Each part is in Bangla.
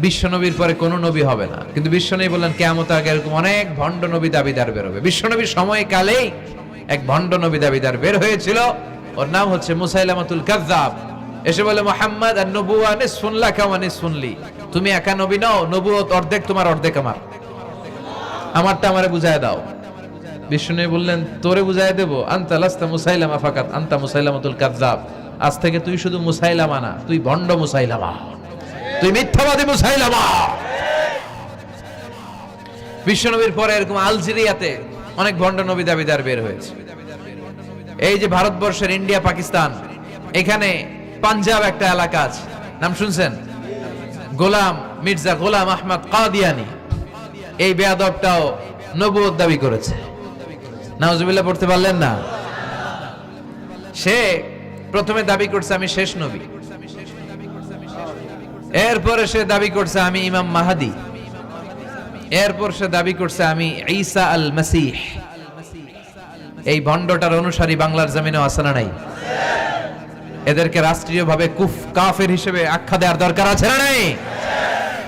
বিশ্বনবীর পরে কোনো নবী হবে না, কিন্তু বিশ্বনবী বললেন কিয়ামত আগে এরকম অনেক ভণ্ড নবী দাবিদার বের হবে। বিশ্বনবীর সময়কালেই এক ভণ্ড নবী দাবিদার বের হয়েছিল, ওর নাম হচ্ছে মুসাইলামাতুল কাযযাব। এসে বলে, মুহাম্মদ আন-নবুওয়া নিসফুন লাকা ওয়া নিসফুন লি, তুমি একা নবী নও, নবুয়ত অর্ধেক তোমার অর্ধেক আমার, আমারটা আমারে বুঝায় দাও। বিষ্ণু বললেন, তোরে বুঝায় দেব? আনতা লাস্তা মুসাইলামা ফাকাত, আনতা মুসাইলামাতুল কাযযাব, আজ থেকে তুই শুধু মুসাইলামা না, তুই ভণ্ড মুসাইলামা, তুই মিথ্যাবাদী মুসাইলামা। বিশ্বনবীর পরে এরকম আলজেরিয়াতে অনেক ভণ্ড নবী দাবিদার বের হয়েছে। এই যে ভারতবর্ষের ইন্ডিয়া পাকিস্তান, এখানে পাঞ্জাব একটা এলাকা আছে, নাম শুনছেন? গোলাম মির্জা গোলাম আহমদ কাদিয়ানি, এই বেয়াদবটাও নবুয়ত দাবি করেছে। নাউজুবিল্লাহ পড়তে পারলেন না? সে প্রথমে দাবি করছে আমি শেষ নবী, এরপরে সে দাবি করছে আমি ইমাম মাহাদি, এরপর সে দাবি করছে আমি ঈসা আল মাসিহ। এই ভণ্ডটার অনুসারী বাংলার জমিনে আছে না নাই? এদেরকে রাষ্ট্রীয়ভাবে কাফের হিসেবে আখ্যা দেওয়ার দরকার আছে না নাই?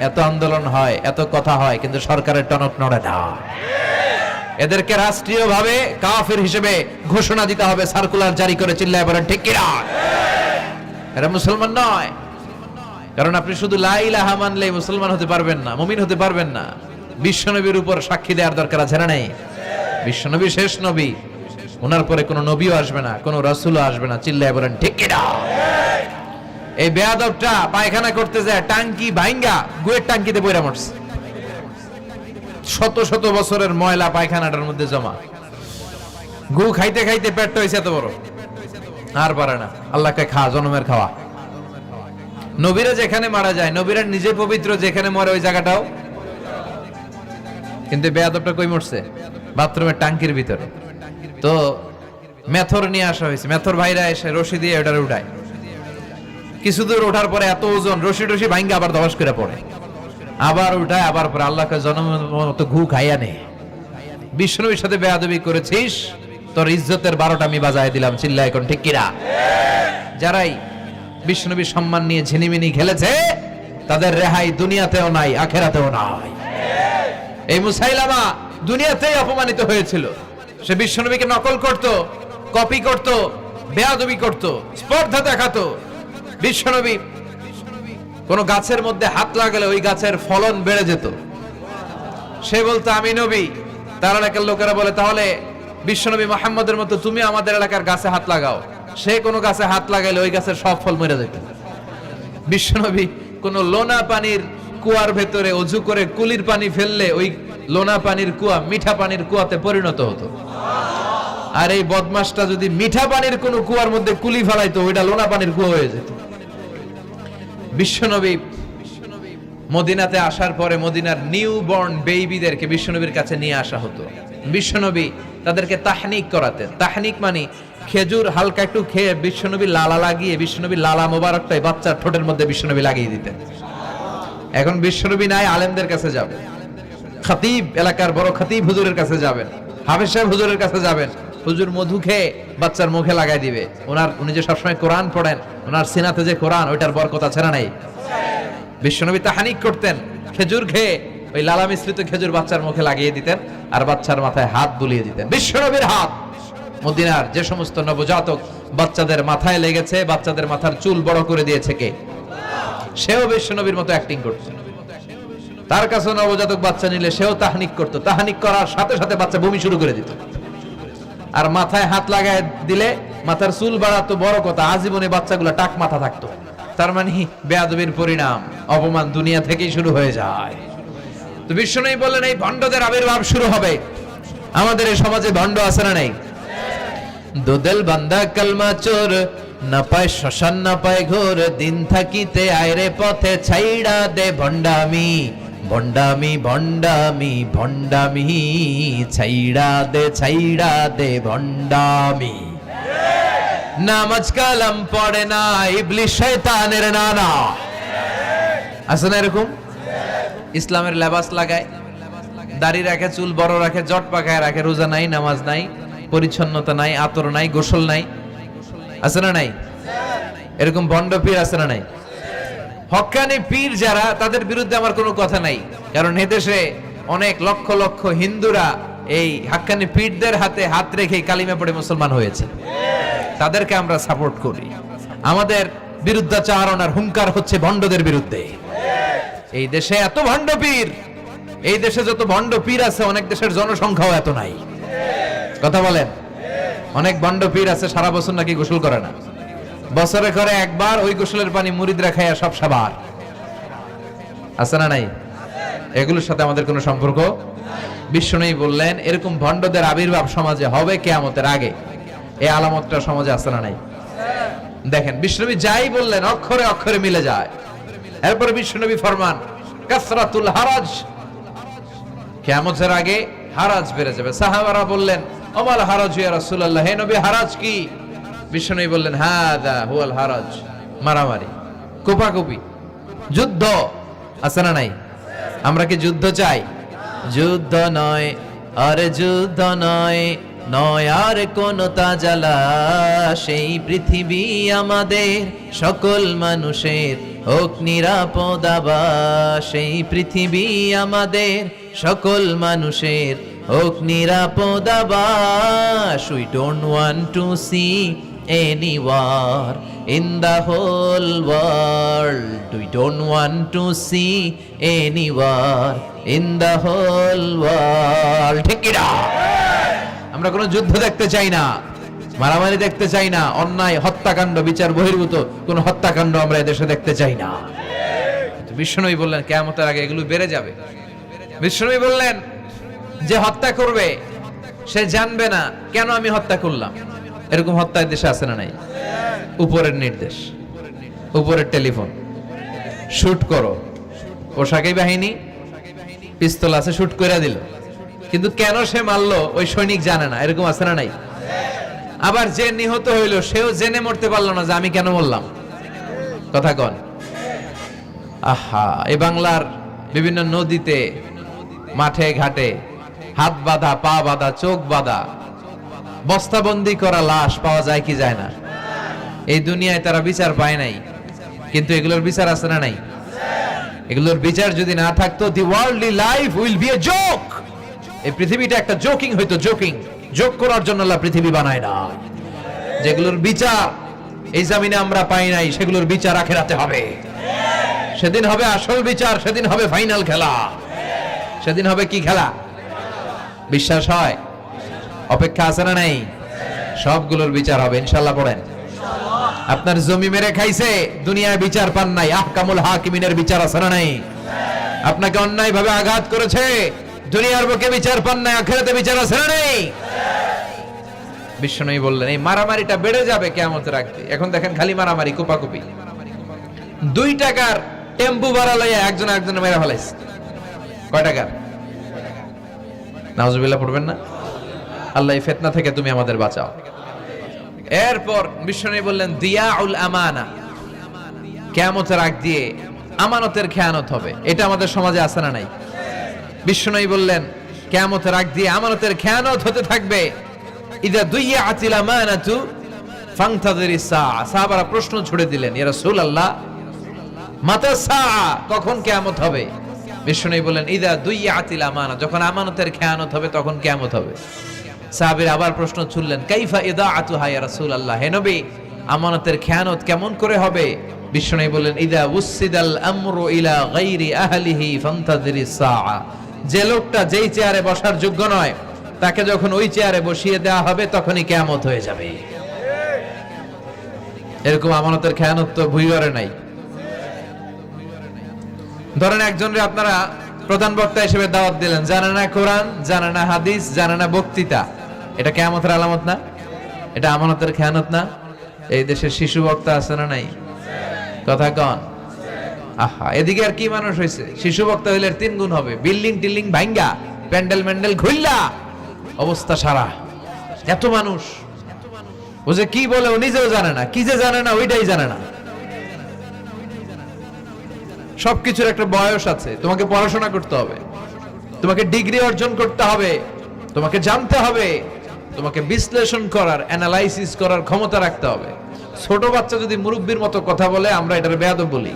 এত আন্দোলন হয়, এত কথা হয়, কিন্তু সরকারের টনক নড়ে না। এদেরকে রাষ্ট্রীয়ভাবে কাফের হিসেবে ঘোষণা দিতে হবে, সার্কুলার জারি করে চিল্লায় বলেন ঠিক কিনা? এরা মুসলমান নয়। কারণ আপনি শুধু লা ইলাহা মানলেই মুসলমান হতে পারবেন না, মুমিন হতে পারবেন না। বিশ্বনবীর উপর সাক্ষী দেওয়ার দরকার আছে না নাই? বিশ্বনবী শেষ নবী, ওনার পরে কোনো নবীও আসবে না, কোনো রাসূলও আসবে না, চিল্লায় বলেন ঠিক কিনা? এই বেয়াদবটা পায়খানা করতে যায় টাঙ্কি ভাঙ্গা গুয়ের টাঙ্কিতে পয়রা মরছে। শত শত বছরের ময়লা পায়খানাটার মধ্যে জমা, গু খাইতে খাইতে পেটটা হয়েছে এত বড়, আর পারে না। আল্লাহকে খা, জনমের খাওয়া। নবীরা যেখানে মারা যায়, নবীরা নিজে পবিত্র, যেখানে মরে ওই জায়গাটাও, কিন্তু বেয়াদবটা কই মরছে? বাথরুমের টাঙ্কির ভিতরে। তো মেথর নিয়ে আসা হয়েছে, মেথর ভাইরা এসে রশি দিয়ে ওটারে উঠায়। কিছু দূর ওঠার পরে এত ওজন, রশি টশি ভাঙ্গা আবার ধস করে পড়ে, আবার উঠায়, আবার পরে আল্লাহকে জনমের মতো ঘু খাইয়া নে। বিষ্ণুর সাথে বেয়াদবি করেছিস, তোর ইজ্জতের 12টা আমি বাজায় দিলাম, চিল্লায় এখন ঠিক কিনা? যারাই বিষ্ণুবীর সম্মান নিয়ে ঝিনিমিনি খেলেছে, তাদের রেহাই দুনিয়াতেও নাই, আখেরাতেও নাই। এই মুসাইলামা দুনিয়াতেই অপমানিত হয়েছিল। সে বিশ্বনবীকে নকল করত, কপি করত, বেয়াদবি করত, স্পর্ধা দেখাতো। বিশ্বনবী কোন গাছের মধ্যে হাত লাগালে ওই গাছের ফলন বেড়ে যেত। সে বলতো আমি নবী, তার এলাকার লোকেরা বলে তাহলে বিশ্বনবী মুহাম্মদের মতো তুমি আমাদের এলাকার গাছে হাত লাগাও। সে কোনো গাছে হাত লাগাইলে ওই গাছের সব ফল মরে যেত। বিশ্বনবী কোন লোনা পানির কুয়ার ভেতরে অজু করে কুলির পানি ফেললে ওই লোনা পানির কুয়া মিঠা পানির কুয়াতে পরিণত হতো। আর এই বদমাসটা যদি মিঠা পানির কোন কুয়ার মধ্যে কুলি ফেলাইতো, ওইটা লোনা পানির কুয়া হয়ে যেত। বিশ্বনবী মদিনাতে আসার পরে মদিনার নিউ বর্ন বেবিদেরকে বিশ্বনবীর কাছে নিয়ে আসা হতো। বিশ্বনবী তাদেরকে তাহনিক করাতেন। তাহনিক মানে খেজুর হালকা একটু খেয়ে বিশ্বনবী লালা লাগিয়ে, বিশ্বনবী লালা মোবারকটাই বাচ্চার ঠোঁটের মধ্যে বিশ্বনবী লাগিয়ে দিতেন। এখন বিশ্বনবী নাই, আলেমদের কাছে যাবেন, খতিব এলাকার বড় খতিব হুজুরের কাছে যাবেন, হাফেজ সাহেব হুজুরের কাছে যাবেন, হুজুর মধু খেয়ে বাচ্চার মুখে লাগাই দিবে। উনি যে সবসময় কোরআন পড়েন, ওনার সিনাতে যে কোরআন, ওইটার বরকত আছে না নাই? বিশ্বনবী তাহনিক করতেন, খেজুর খেয়ে ওই লালা মিশ্রিত খেজুর বাচ্চার মুখে লাগিয়ে দিতেন, আর বাচ্চার মাথায় হাত বুলিয়ে দিতেন। বিশ্বনবীর হাত মদিনার যে সমস্ত নবজাতক বাচ্চাদের মাথায় লেগেছে, বাচ্চাদের মাথার চুল বড় করে দিয়েছে কে? সেও বিশ্বনবীর মতো অ্যাক্টিং করছে। তার কাছে নবজাতক বাচ্চা নিলে সেও তাহনিক করতো। তাহনিক করার সাথে সাথে বাচ্চা বমি শুরু করে দিত। আর মাথায় হাত লাগায় দিলে মাথার চুল বাড়াতো, বড় কথা, আজীবনে বাচ্চাগুলো টাক মাথা থাকতো। তার মানে বেয়াদবির পরিণাম, অপমান দুনিয়া থেকেই শুরু হয়ে যায়। তো বিশ্বনবী বললেন এই ভণ্ডদের আবির্ভাব শুরু হবে। আমাদের এই সমাজে ভণ্ড আছে না নাই? দুদেল বান্দা কালমা চোর, না পায় শ্মশান না পায় ঘোর, দিন থাকিতে আয়রে পথে ছাইড়া দে ভণ্ডামি, ভণ্ডামি ভণ্ডামি ভণ্ডামি, ছাইড়া দে ভণ্ডামি। নামাজ কালাম পড়ে না, ইবলিস শয়তানের নানা। আছে না এরকম? ইসলামের লেবাস লাগায়, দাড়ি রাখে, চুল বড় রাখে, জট পাকায় রাখে, রোজা নাই, নামাজ নাই, পরিচ্ছন্নতা নাই, আতর নাই, গোসল নাই। আছে না নাই? এরকম ভণ্ড পীর আছে না নাই? হক্কানি পীর যারা, তাদের বিরুদ্ধে আমার কোনো কথা নাই, কারণ এদেশে অনেক লক্ষ লক্ষ হিন্দুরা এই হাক্কানি পীরদের হাতে হাত রেখে কালিমা পড়ে মুসলমান হয়েছে। তাদেরকে আমরা সাপোর্ট করি। আমাদের বিরুদ্ধাচারণ আর হুঙ্কার হচ্ছে ভণ্ডদের বিরুদ্ধে। এই দেশে এত ভণ্ড পীর, এই দেশে যত ভণ্ড পীর আছে অনেক দেশের জনসংখ্যাও এত নাই। কথা বলেন, অনেক ভণ্ড পীর আছে সারা বছর নাকি গোসল করে না, বছরে করে একবার, ওই গোসলের পানি মুরিদরা খাইয়া সব সাবার। আছে না নাই? এগুলোর সাথে আমাদের কোনো সম্পর্ক। বিশ্বনবী বললেন এরকম ভণ্ডদের আবির্ভাব সমাজে হবে কিয়ামতের আগে। এই আলামতটা সমাজে আছে না নাই? দেখেন বিশ্বনবী যাই বললেন অক্ষরে অক্ষরে মিলে যায়। এরপরে বিশ্বনবী ফরমান কাসরাতুল হারাজ, কিয়ামতের আগে হারাজ বেড়ে যাবে। সাহাবারা বললেন ওমাল হারাজ ইয়া রাসূলুল্লাহ, হে নবী হারাজ কি? বিশ্বনবী বললেন হাদা হুয়াল হারাজ, মারামারি, কোপাকুপি, যুদ্ধ। আছে না নাই? আমরা কি যুদ্ধ চাই? যুদ্ধ নয় আরে যুদ্ধ নয়, নয় আর কোন তাজালা, সেই পৃথিবী আমাদের সকল মানুষের হোক নিরাপদ আবাস, সেই পৃথিবী আমাদের সকল মানুষের হোক নিরাপদ আবাস। We don't want to see any war in the whole world. We don't want to see any war in the whole world. ঠিক কি না? আমরা কোনো যুদ্ধ দেখতে চাই না, মারামারি দেখতে চাই না, অন্যায় হত্যাকাণ্ড বিচার বহির্ভূত কোন হত্যাকাণ্ড আমরা এদেশে দেখতে চাই না। বিশ্বনবী বললেন কিয়ামতের আগে এগুলো বেড়ে যাবে। বিশ্বনবী বললেন যে হত্যা করবে সে জানবে না কেন আমি হত্যা করলাম। এরকম হত্যা দেশে আছে না নাই? উপরের নির্দেশ, উপরের টেলিফোন, শুট করো, পোশাকি বাহিনী পিস্তল আছে, শুট করে দিল, কিন্তু কেন সে মারলো ওই সৈনিক জানে না। এরকম আছে না নাই? আবার যে নিহত হইল সেও জেনে মরতে পারলো না যে আমি কেন মরলাম। কথা কন। আহা, এই বাংলার বিভিন্ন নদীতে, মাঠে ঘাটে হাত বাঁধা, পা বাঁধা, চোখ বাঁধা, বস্তাবন্দি করা লাশ পাওয়া যায় কি যায় না? এই দুনিয়ায় তারা বিচার পায় নাই, কিন্তু এগুলোর বিচার আছে না নাই? এগুলোর বিচার যদি না থাকতো, the worldly life will be a joke. এই পৃথিবীটা একটা জোকিং হইতো, জোকিং। জোক করার জন্য আল্লাহ পৃথিবী বানায় না। যেগুলোর বিচার এই জমিনে আমরা পাই নাই, সেগুলোর বিচার আখিরাতে হবে। সেদিন হবে আসল বিচার, সেদিন হবে ফাইনাল খেলা। সেদিন হবে কি খেলা? বিশ্বাস হয়? অপেক্ষা আছে না নাই? সবগুলোর বিচার হবে ইনশাআল্লাহ। পড়েন, আপনার জমি মেরে খাইছে, দুনিয়ায় বিচার পান নাই, আহকামুল হাকিমিনের বিচার আছে না নাই? আপনাকে অন্যায় ভাবে আঘাত করেছে, দুনিয়ার বুকে বিচার পান নাই, আখিরাতে বিচার আছে না নাই? বিশ্বনবী বললেন এই মারামারিটা বেড়ে যাবে কিয়ামতের আগে। এখন দেখেন খালি মারামারি, কোপাকুপি। 2 টাকার টেম্পু ভাড়া লইয়া একজন একজনের মেরে ফেলাইছে। কয় টাকার? নাউজুবিল্লাহ পড়বেন না? আল্লাহ এই ফিতনা থেকে তুমি আমাদের বাঁচাও। এরপর বিশ্বনবী বললেন দিয়াউল আমানা, কিয়ামতের আগ দিয়ে আমানতের খেয়ানত হবে। এটা আমাদের সমাজে আছে না নাই? বিশ্বনবী বললেন কিয়ামতের আগ দিয়ে আমানতের খেয়ানত হতে থাকবে। ইদা দুইয়াতিল আমানাতু ফান্তাযিরিস সাআ। সাহাবারা প্রশ্ন ছুড়ে দিলেন, ইয়া রাসূলুল্লাহ মাতা সাআ, কখন কিয়ামত হবে? বিশ্বনবী বললেন ইদা দুইয়াতিল আমানা, যখন আমানতের খেয়ানত হবে তখন কিয়ামত হবে। সাহাবীরা আবার প্রশ্ন ছুড়লেন, কাইফা ইদাআতুহা ইয়া রাসূলুল্লাহ, হে নবী আমানতের খেয়ানত কেমন করে হবে? বিশ্বনবী বললেন ইদা উসিদাল আমরু ইলা গায়রি আহলিহি ফান্তাযিরিস সাআ, যে লোকটা যেই চেয়ারে বসার যোগ্য নয় তাকে যখন ওই চেয়ারে বসিয়ে দেওয়া হবে তখনই কিয়ামত হয়ে যাবে। এরকম আমানতের খেয়ানত তো ভুইগরে নাই। ধরেন একজনরে আপনারা প্রধান বক্তা হিসেবে দাওয়াত দিলেন, জানে না কোরআন, জানে না হাদিস, জানে না বক্তৃতা। এটা কিয়ামতের আলামত না? এটা আমানতের খেয়ানত না? এই দেশের শিশু বক্তা আছে না নাই? কথা কন। আহা, এদিকে আর কি মানুষ হয়েছে? শিশু বক্তা হইলে 3 গুণ হবে। বিল্ডিং টিল্ডিং ভাঙ্গা, প্যান্ডেল ম্যান্ডেল খুইল্লা, অবস্থা সারা। এত মানুষ, ও যে কি বলে ও নিজেও জানে না, কি যে জানে না ওইটাই জানে না। সবকিছুর একটা বয়স আছে। তোমাকে পড়াশোনা করতে হবে, তোমাকে ডিগ্রি অর্জন করতে হবে, তোমাকে জানতে হবে, তোমাকে বিশ্লেষণ করার, অ্যানালাইসিস করার ক্ষমতা রাখতে হবে। ছোট বাচ্চা যদি মুরব্বির মতো কথা বলে আমরা এটার বেয়াদব বলি।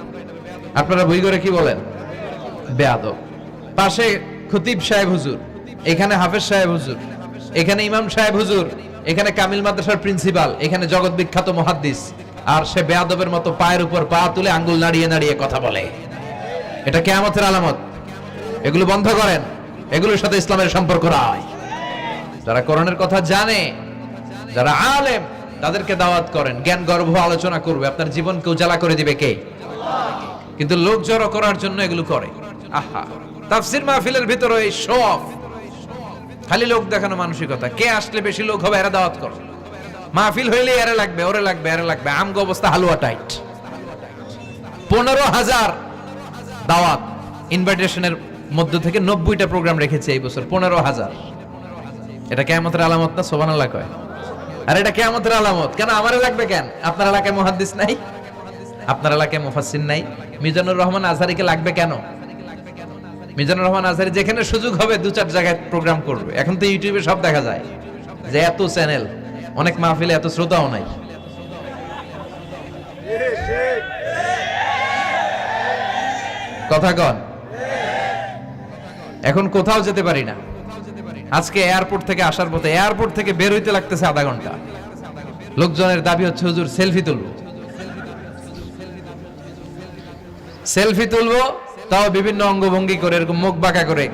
আপনারা বই করে কি বলেন? বেয়াদব। পাশে খতিব সাহেব হুজুর, এখানে হাফেজ সাহেব হুজুর, এখানে ইমাম সাহেব হুজুর, এখানে কামিল মাদ্রাসার প্রিন্সিপাল, এখানে জগৎ বিখ্যাত মুহাদ্দিস, আর সে বেয়াদবের মতো পায়ের উপর পা তুলে আঙ্গুল নাড়িয়ে নাড়িয়ে কথা বলে। এটা কিয়ামতের আলামত। এগুলো বন্ধ করেন, এগুলোর সাথে ইসলামের সম্পর্ক নাই। যারা কোরআনের কথা জানে, যারা আলেম, তাদেরকে দাওয়াত করেন, জ্ঞান গর্ভ আলোচনা করবে, আপনার জীবনকে উজালা করে দিবে কে? কিন্তু লোক জড়ো করার জন্য এগুলো করে। আহা, তাফসীর মাহফিলের ভিতরে এই শো অফ, খালি লোক দেখানো মানসিকতা। কে আসলে বেশি লোক হবে এরা দাওয়াত করো। মাহফিল হইলে এরা লাগবে, ওরে লাগবে, এরা লাগবে। আমগো অবস্থা হালুয়া টাইট। 15,000 দাওয়াত ইনভাইটেশনের মধ্য থেকে 90টা প্রোগ্রাম রেখেছে এই বছর। 15,000। এটা কিয়ামতের আলামত না? সুবহানাল্লাহ কয়। আর এটা কিয়ামতের আলামত কেন? আমারে লাগবে কেন? আপনার এলাকায় মুহাদ্দিস নাই? আপনার এলাকায় মুফাসসির নাই? মিজানুর রহমান আজহারীকে লাগবে কেন? মিজানুর রহমান আজহারী যেখানে সুযোগ হবে 2-4 জায়গায় প্রোগ্রাম করবে। এখন তো ইউটিউবে সব দেখা যায় যে এত চ্যানেল, অনেক মাহফিলে এত শ্রোতাও নাই। কথা কন। এখন কোথাও যেতে পারি না। আজকে এয়ারপোর্ট থেকে আসার পথে, এয়ারপোর্ট থেকে বের হইতে লাগতেছে আধা ঘন্টা। লোকজনের দাবি হচ্ছে হুজুর সেলফি তুলবো, সেলফি তুলবো, তাও বিভিন্ন অঙ্গভঙ্গি করে, এরকম মুখ বাঁকা করে,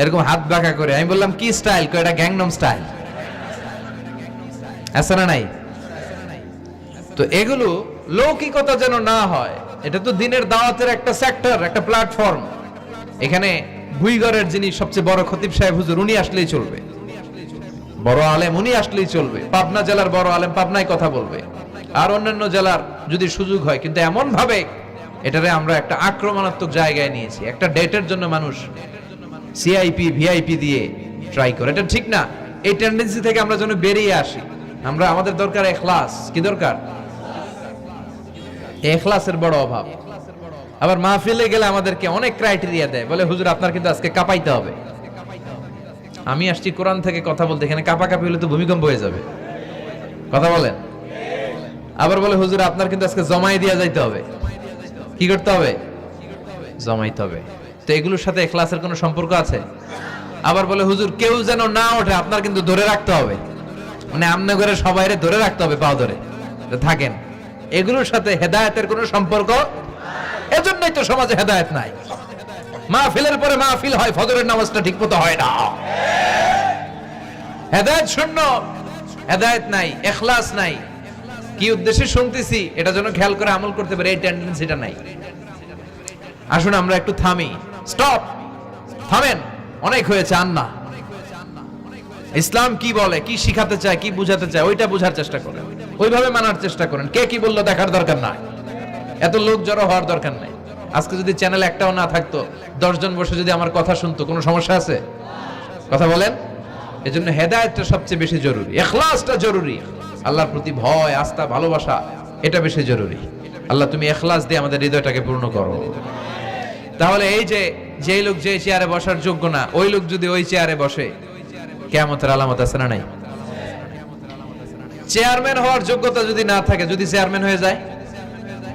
এরকম হাত বাঁকা করে। আমি বললাম কি স্টাইল? এটা গ্যাংনম স্টাইল। আছে না নাই? তো এগুলো লৌকিকতা যেন না হয়। এটা তো দিনের দাওয়াতের একটা সেক্টর, একটা প্ল্যাটফর্ম। এখানে ভুইগড়ের যিনি সবচেয়ে বড় খতিব সাহেব হুজুর, উনি আসলেই চলবে। বড় আলেম উনি আসলেই চলবে। পাবনা জেলার বড় আলেম পাবনায় কথা বলবে, আর অন্যান্য জেলার যদি সুযোগ হয়। কিন্তু এমন ভাবে এটারে আমরা একটা আক্রমণাত্মক জায়গায় নিয়েছি। একটা ডেটের জন্য মানুষ সিআইপি ভিআইপি দিয়ে ট্রাই করে, এটা ঠিক না। এই টেন্ডেন্সি থেকে আমরা যেন বেরিয়ে আসি। আমরা, আমাদের দরকার ইখলাস। কি দরকার? ইখলাসের বড় অভাব। আবার মাহফিলে গেলে আমাদেরকে অনেক ক্রাইটেরিয়া দেয়, বলে হুজুর আপনার কিন্তু আজকে কাঁপাইতে হবে। আমি আসছি কোরআন থেকে কথা বলতে, এখানে কাঁপাকাঁপি হলে তো ভূমিকম্প হয়ে যাবে। কথা বলেন। আবার বলে হুজুর আপনার কিন্তু আজকে জমাই দিয়া যাইতে হবে। কি করতে হবে? জমাইতে হবে। তো এগুলোর সাথে ইখলাসের কোনো সম্পর্ক আছে? আবার বলে হুজুর কেউ যেন না ওঠে, আপনার কিন্তু ধরে রাখতে হবে। মানে আমনে করে সবাইরে ধরে রাখতে হবে, পাও ধরে থাকেন। এগুলোর সাথে হেদায়েতের কোনো সম্পর্ক। এজন্যই তো সমাজে হেদায়েত নাই। মাহফিলের পরে মাহফিল হয়, ফজরের নামাজটা ঠিকমতো হয় না। হেদায়েত শূন্য, হেদায়েত নাই, ইখলাস নাই। কি উদ্দেশ্যে শুনতেছি এটা যেন খেয়াল করে আমল করতে পারে, এই টেন্ডেন্সিটা নাই। আসুন আমরা একটু থামি। স্টপ, থামেন, অনেক হয়েছে। আন্না ইসলাম কি বলে, কি শিখাতে চায়, কি বুঝাতে চায়, ওইটা বোঝার চেষ্টা করেন, ওইভাবে মানার চেষ্টা করেন। কে কি বললো দেখার দরকার নাই। এত লোক জড়ো হওয়ার দরকার নাই। আজকে যদি চ্যানেল একটাও না থাকতো, 10 জন বসে যদি আমার কথা শুনতো, কোনো সমস্যা আছে? কথা বলেন। এজন্য হেদায়েতটা সবচেয়ে বেশি জরুরি, ইখলাসটা জরুরি। আল্লাহর প্রতি ভয়, আস্থা, ভালোবাসা, এটা বেশি জরুরি। আল্লাহ তুমি ইখলাস দিয়ে আমাদের হৃদয়টাকে পূর্ণ করো। তাহলে এই যে যেই লোক যে চেয়ারে বসার যোগ্য না, ওই লোক যদি ওই চেয়ারে বসে, কিয়ামতের আলামত আছে না নাই? চেয়ারম্যান হওয়ার যোগ্যতা যদি না থাকে, যদি চেয়ারম্যান হয়ে যায়,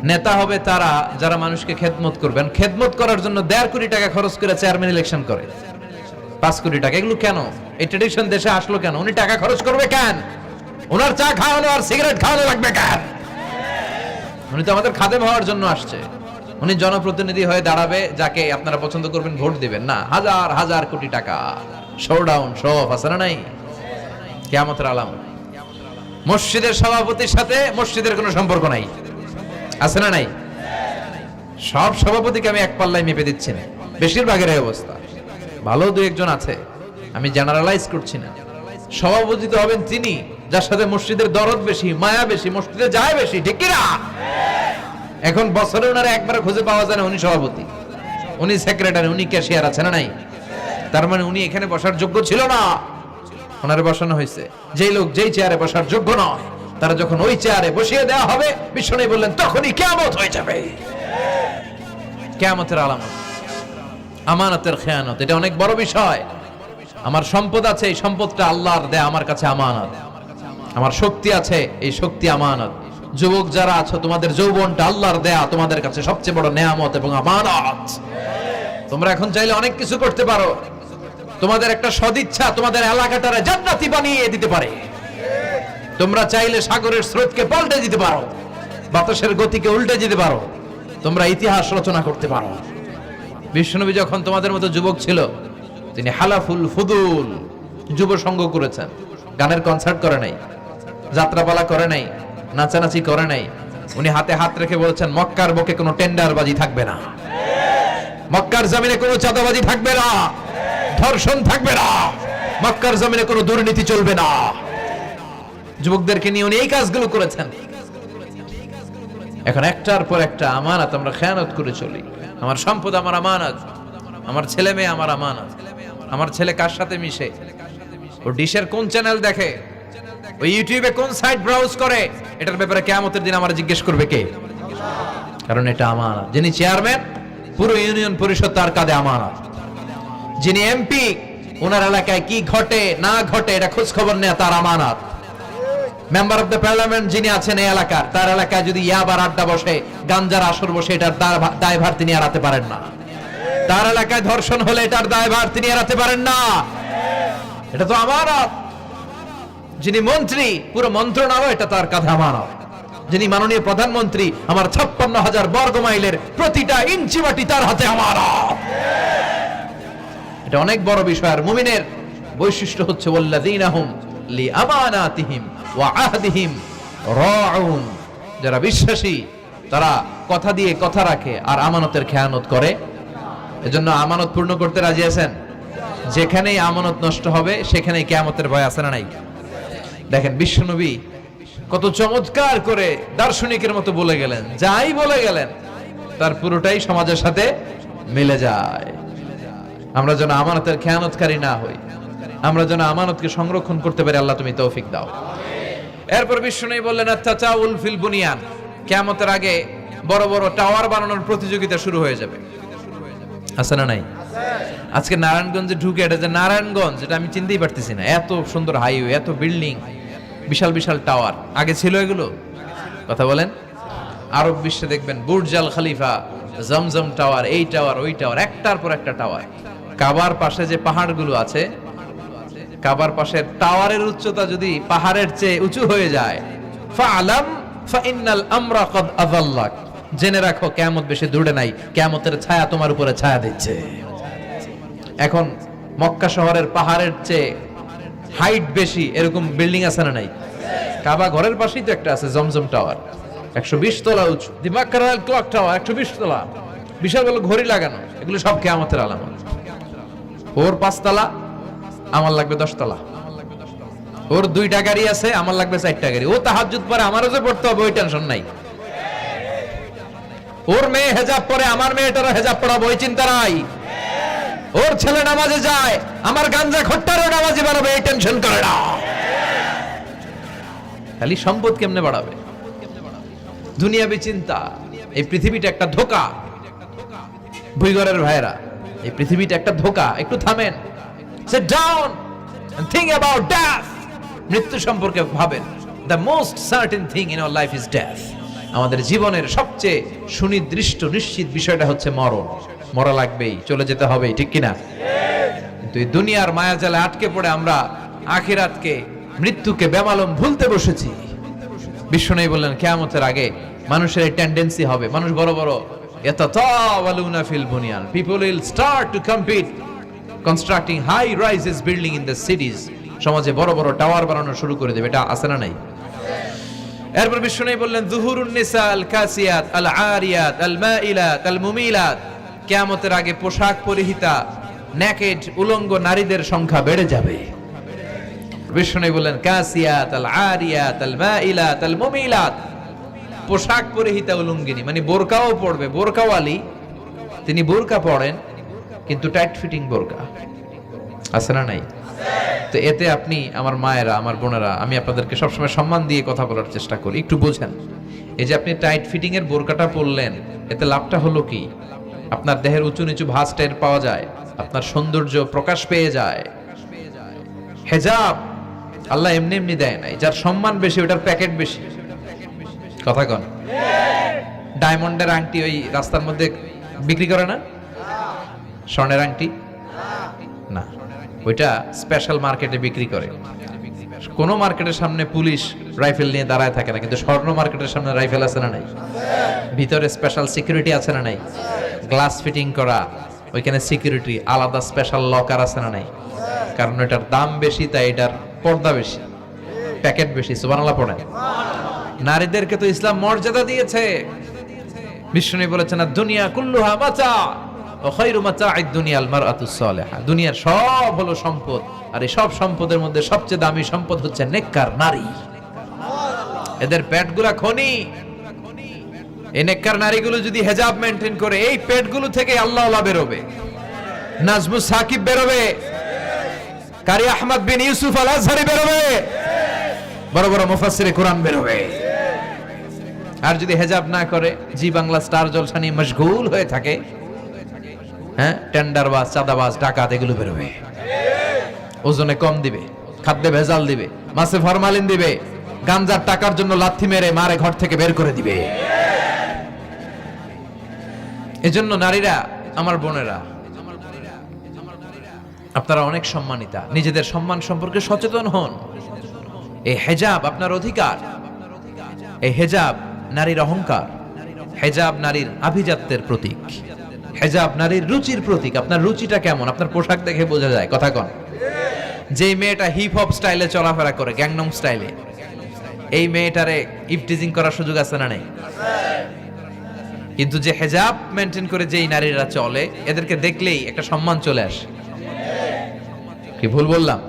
নেতা হবে তারা যারা মানুষকে খেদমত করবেন। খেদমত করার জন্য 1.5 কোটি টাকা খরচ করে চেয়ারম্যান ইলেকশন করে। 5 কোটি টাকা। এগুলো কেন? এই ট্রেডিশন দেশে আসলো কেন? উনি টাকা খরচ করবে কেন? ওনার চা খাওয়ানো আর সিগারেট খাওয়ানো লাগবে কেন? উনি তো আমাদের খাদেম হওয়ার জন্য আসছে। উনি জনপ্রতিনিধি হয়ে দাঁড়াবে, যাকে আপনারা পছন্দ করবেন, ভোট দিবেন না। হাজার হাজার কোটি টাকা, শোডাউন, শো অফ আছে না নাই? কিয়ামতের আলামত। মসজিদের সভাপতির সাথে মসজিদের কোনো সম্পর্ক নাই, আছে না নাই? সব সভাপতিকে আমি এক পাল্লায় মেপে দিচ্ছি না, বেশিরভাগের এই অবস্থা। ভালো 2-1 জন আছে, আমি জেনারেলাইজ করছি না। সভাপতি তো হবেন তিনি যার সাথে মসজিদের দরদ বেশি, মায়া বেশি, মসজিদে যায় বেশি, ঠিক কি না? এখন বছরে ওনারা একবার খুঁজে পাওয়া যায় না, উনি সভাপতি, উনি সেক্রেটারি, উনি ক্যাশিয়ার, আছে না নাই? তার মানে উনি এখানে বসার যোগ্য ছিল না, ওনারে বসানো হয়েছে। যেই লোক যেই চেয়ারে বসার যোগ্য নয়, তারা যখন ওই চেয়ারে বসিয়ে দেওয়া হবে, বিষ্ণু বললেন তখনই কিয়ামত হয়ে যাবে। কিয়ামতের আলামত আমানতের খেয়ানত, এটা অনেক বড় বিষয়। আমার সম্পদ আছে, এই সম্পদটা আল্লাহর দেয়া আমার কাছে আমানত। আমার শক্তি আছে, এই শক্তি আমানত। যুবক যারা আছো, তোমাদের যৌবনটা আল্লাহর দেয়া তোমাদের কাছে সবচেয়ে বড় নেয়ামত এবং আমানত। তোমরা এখন চাইলে অনেক কিছু করতে পারো। তোমাদের একটা সদিচ্ছা তোমাদের এলাকাটারে জান্নাতি বানিয়ে দিতে পারে। তোমরা চাইলে সাগরের স্রোতকে পাল্টে দিতে পারো, বাতাসের গতিকে উল্টে দিতে পারো, তোমরা ইতিহাস রচনা করতে পারো। বিশ্বনবী যখন তোমাদের মতো যুবক ছিল, তিনি হালাফুল ফুদুল যুব সংঘ করেছেন। গানের কনসার্ট করে নাই, যাত্রাপালা করে নাই, নাচানাচি করে নাই। উনি হাতে হাত রেখে বলেছেন, মক্কার বুকে কোনো টেন্ডারবাজি থাকবে না, মক্কার জমিনে কোনো চাঁদাবাজি থাকবে না, ধর্ষণ থাকবে না, মক্কার জমিনে কোনো দুর্নীতি চলবে না। যুবকদেরকে নিয়ে উনি এই কাজগুলো করেছেন। এখন একটার পর একটা আমানত আমরা খেয়ানত করে চলি। আমার সম্পদ আমার আমানত, আমার ছেলে মেয়ে আমার আমানত। আমার ছেলে কার সাথে মিশে, ও ডিশের কোন চ্যানেল দেখে, ও ইউটিউবে কোন সাইট ব্রাউজ করে, এটার ব্যাপারে কিয়ামতের দিন আমার জিজ্ঞেস করবে কে? কারণ এটা আমানত। যিনি চেয়ারম্যান, পুরো ইউনিয়ন পরিষদ তার কাঁধে আমানত। যিনি এমপি, ওনার এলাকায় কি ঘটে না ঘটে এটা খোঁজ খবর নেয় তার আমানত। মেম্বার অফ দ্য পার্লামেন্ট যিনি আছেন এই এলাকার, তার এলাকায় যদি ইয়াবার আড্ডা বসে, গাঞ্জার আসর বসে, এটার দায়ভার তিনি এড়াতে পারেন না। তার এলাকায় ধর্ষণ হলে এটার দায়ভার তিনি এড়াতে পারেন না। এটা তো আমানত। যিনি মন্ত্রী, পুরো মন্ত্রণালয় এটা তার কাঁধে আমানত। যিনি মাননীয় প্রধানমন্ত্রী, আমার 56,000 বর্গ মাইলের প্রতিটা ইঞ্চি মাটি তার হাতে আমানত। এটা অনেক বড় বিষয়। আর মুমিনের বৈশিষ্ট্য হচ্ছে ওয়াল্লাযীনা হুম লিআমানাতিহিম ওয়া আহদিহিম রাউন। যারা বিশ্বাসী তারা কথা দিয়ে কথা রাখে আর আমানতের খেয়ানত করে। এজন্য আমানত পূর্ণ করতে রাজি আছেন? যেখানেই আমানত নষ্ট হবে সেখানেই কিয়ামতের ভয় আছে না নাই? দেখেন বিশ্বনবী কত চমৎকার করে দার্শনিকের মতো বলে গেলেন, যাই বলে গেলেন তার পুরোটাই সমাজের সাথে মিলে যায়। আমরা যেন আমানতের খেয়ানতকারী না হই, আমরা যেন আমানতকে সংরক্ষণ করতে পারি। আল্লাহ তুমি তৌফিক দাও। এরপর বিশ্বনবী বললেন, আত-তাচাউল ফিল বুনিয়ান। কিয়ামতের আগে বড় বড় টাওয়ার বানানোর প্রতিযোগিতা শুরু হয়ে যাবে। আছে না নাই? আজকে নারায়ণগঞ্জে ঢুকে, এটা যে নারায়ণগঞ্জ এটা আমি চিনতেই পারতেছি না। এত সুন্দর হাইওয়ে, এত বিল্ডিং, বিশাল বিশাল টাওয়ার। আগে ছিল এগুলো? কথা বলেন। আরব বিশ্বে দেখবেন বুর্জ আল খলিফা, জমজম টাওয়ার, এই টাওয়ার ওই টাওয়ার, একটার পর একটা টাওয়ার। কাবার পাশে যে পাহাড়গুলো আছে, কাবার পাশের টাওয়ারের উচ্চতা যদি পাহাড়ের চেয়ে উঁচু হয়ে যায়, ফাআলাম ফাইন্নাল আমরা কদ আযাল্লাক, জেনে রাখো কিয়ামত বেশি দূরে নাই, কিয়ামতের ছায়া তোমার উপরে ছায়া দিচ্ছে। এখন মক্কা শহরের পাহাড়ের চেয়ে হাইট বেশি এরকম বিল্ডিং আছে না নাই? কাবা ঘরের পাশেই তো একটা আছে, জমজম টাওয়ার, 120 তলা উঁচু। দি মক্কা রয়্যাল ক্লক টাওয়ার 120 তলা, বিশাল বড় ঘড়ি লাগানো। এগুলো সব কিয়ামতের আলামত। ওর 5 তলা, আমার লাগবে 10 তলা। ওর 2টা গাড়ি আছে, আমার লাগবে 4টা গাড়ি। ও তাহাজ্জুদ পরে আমারও যে পড়তে হবে, ওই টেনশন নাই। ওর মেয়ে হেজাব পরে, আমার মেয়েটারও হেজাব পড়াবো, ওই চিন্তা নাই। ওর ছেলে নামাজে যায়, আমার গাঞ্জা খট্টারও নামাজে বানাবে, এই টেনশন করে না। খালি সম্পদ কেমনে বাড়াবে, দুনিয়াবি চিন্তা। এই পৃথিবীটা একটা ধোঁকা। ভুইগরের ভাইরা, এই পৃথিবীটা একটা ধোঁকা। একটু থামেন, sit down and think about death. মৃত্যু সম্পর্কে ভাবেন। The most certain thing in our life is death. আমাদের জীবনের সবচেয়ে সুনির্দিষ্ট নিশ্চিত বিষয়টা হচ্ছে মরণ। মরা লাগবেই, চলে যেতে হবে, ঠিক কিনা? কিন্তু এই দুনিয়ার মায়াজালে আটকে পড়ে আমরা আখিরাতকে, মৃত্যুকে বেমালুম ভুলতে বসেছি। বিশ্বনবী বললেন, কিয়ামতের আগে মানুষের এই টেন্ডেন্সি হবে, মানুষ বড় বড় ইয়াতাতাওয়ালুনা ফিল বুনিয়ান, people will start to compete constructing high rises building in the cities. সমাজে বড় বড় টাওয়ার বানানো শুরু করে দেবে। এটা আছে না নাই? এরপর বিশ্বনবী বললেন, যুহুরুন নিসা আল কাসিয়াত আল আরিয়াত আল মাইলাত আল মুমিলাত। কিয়ামতের আগে পোশাক পরিহিতা নেকেড উলঙ্গ নারীদের সংখ্যা বেড়ে যাবে। বিশ্বনবী বললেন, কাসিয়াত আল আরিয়াত আল মাইলাত আল মুমিলাত। পোশাক পরিহিতা উলঙ্গিনী মানে বোরকাও পড়বে, বোরকাওয়ালি। তিনি বোরকা পড়েন কিন্তু টাইট ফিটিং বোরকা। আছে না নাই? তো এতে আপনি, আমার মায়েরা, আমার বোনেরা, আমি আপনাদেরকে সবসময় সম্মান দিয়ে কথা বলার চেষ্টা করি, একটু বোঝেন। এই যে আপনি টাইট ফিটিং এর বোরকাটা পরলেন, এতে লাভটা হলো কি? আপনার দেহের উঁচু নিচু ভাঁজ টের পাওয়া যায়, আপনার সৌন্দর্য প্রকাশ পেয়ে যায়। হেজাব আল্লাহ এমনি এমনি দেয় নাই। যার সম্মান বেশি ওটার প্যাকেট বেশি। কথা কন। ডায়মন্ডের আংটি ওই রাস্তার মধ্যে বিক্রি করে না? স্বর্ণের আংটি না, ওইটা স্পেশাল মার্কেটে বিক্রি করে। কোন মার্কেটের সামনে পুলিশ রাইফেল নিয়ে দাঁড়ায় থাকে না, কিন্তু স্বর্ণ মার্কেটের সামনে রাইফেল আছে না নাই? ভিতরে স্পেশাল সিকিউরিটি আছে না নাই? গ্লাস ফিটিং করা, ওইখানে সিকিউরিটি আলাদা স্পেশাল লকার আছে না নাই? কারণ এটার দাম বেশি, তাই এটার পর্দা বেশি, প্যাকেট বেশি। সুবহানাল্লাহ পড়েন। নারীদেরকে তো ইসলাম মর্যাদা দিয়েছে। বিষ্ণু বলেছেন, দুনিয়া কুল্লুহা মাতা ওয়া খায়রু মাতা'আদ দুনিয়াল মারআতুস সালিহা। দুনিয়ার সব হলো সম্পদ, আর এই সব সম্পদের মধ্যে সবচেয়ে দামি সম্পদ হচ্ছে নেককার নারী। এদের পেটগুলা খনি। এই নেককার নারীগুলো যদি হিজাব মেইনটেইন করে, এই পেটগুলো থেকে আল্লাহওয়ালা বেরোবে, নাজমু সাকিব বেরোবে, কারি আহমদ বিন ইউসুফ আল আজহারি বেরোবে, বড় বড় মুফাসসিরে কোরআন বেরোবে। আর যদি হিজাব না করে, জি বাংলা স্টার জলসা নিয়ে মশগুল হয়ে থাকে, হ্যাঁ, টেন্ডারবাজ, চাঁদাবাজ, ডাকাত, এগুলো বেরোবে। ওজনে কম দিবে, খাদ্যে ভেজাল দিবে, মাছে ফরমালিন দিবে, গাঞ্জার টাকার জন্য লাথি মেরে মারে ঘর থেকে বের করে দিবে। এজন্য নারীরা, আমার বোনেরা, আপনারা অনেক সম্মানিতা। নিজেদের সম্মান সম্পর্কে সচেতন হন। এই হেজাব আপনার অধিকার। এই হেজাব নারীর অহংকার। হেজাব নারীর আভিজাত্যের প্রতীক। হেজাব নারীর রুচির প্রতীক। আপনার রুচিটা কেমন আপনার পোশাক দেখে বোঝা যায়। কথা কন। যে মেয়েটা হিপ হপ স্টাইলে চলাফেরা করে, গ্যাংনম স্টাইলে, এই মেয়েটারে ইফটিজিং করার সুযোগ আছে না নেই? কিন্তু যে হেজাব মেনটেন করে যেই নারীরা চলে, এদেরকে দেখলেই একটা সম্মান চলে আসে। কি ভুল বললাম?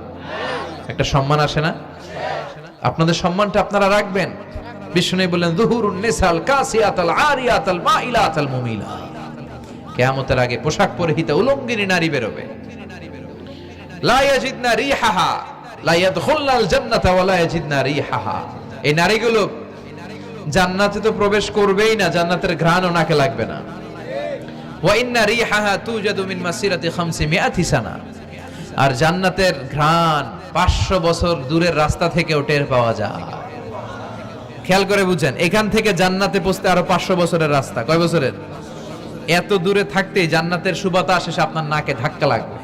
একটা সম্মান আসে না? আপনাদের সম্মানটা আপনারা রাখবেন। বিষ্ণু বললেন, যুহুরুন নিসাল কাসিয়াতাল আরিয়াতাল মাইলাতাল মুমিলা। কিয়ামতের আগে পোশাক পরিহিত উলঙ্গিনী নারী বেরোবে। লা ইয়াজিদনা রিহাহা লা ইয়াদখুলনাল জান্নাতা ওয়া লা ইয়াজিদনা রিহাহা। এই নারীগুলো জান্নাতে তো প্রবেশ করবেই না, জান্নাতের ঘ্রাণও নাকে লাগবে না। ওয়া ইন্না রিহাহা তুজাদু মিন মাসিরাতি 500 সানা। আর জান্নাতের ঘ্রাণ 500 বছর দূরের রাস্তা থেকেও টের পাওয়া যায়। খেয়াল করে বুঝেন, এখান থেকে জান্নাতে পৌঁছতে আরো 500 বছরের রাস্তা। কয় বছরের? এত দূরে থাকতেই জান্নাতের সুবাতাস এসে আপনার নাকে ধাক্কা লাগবে।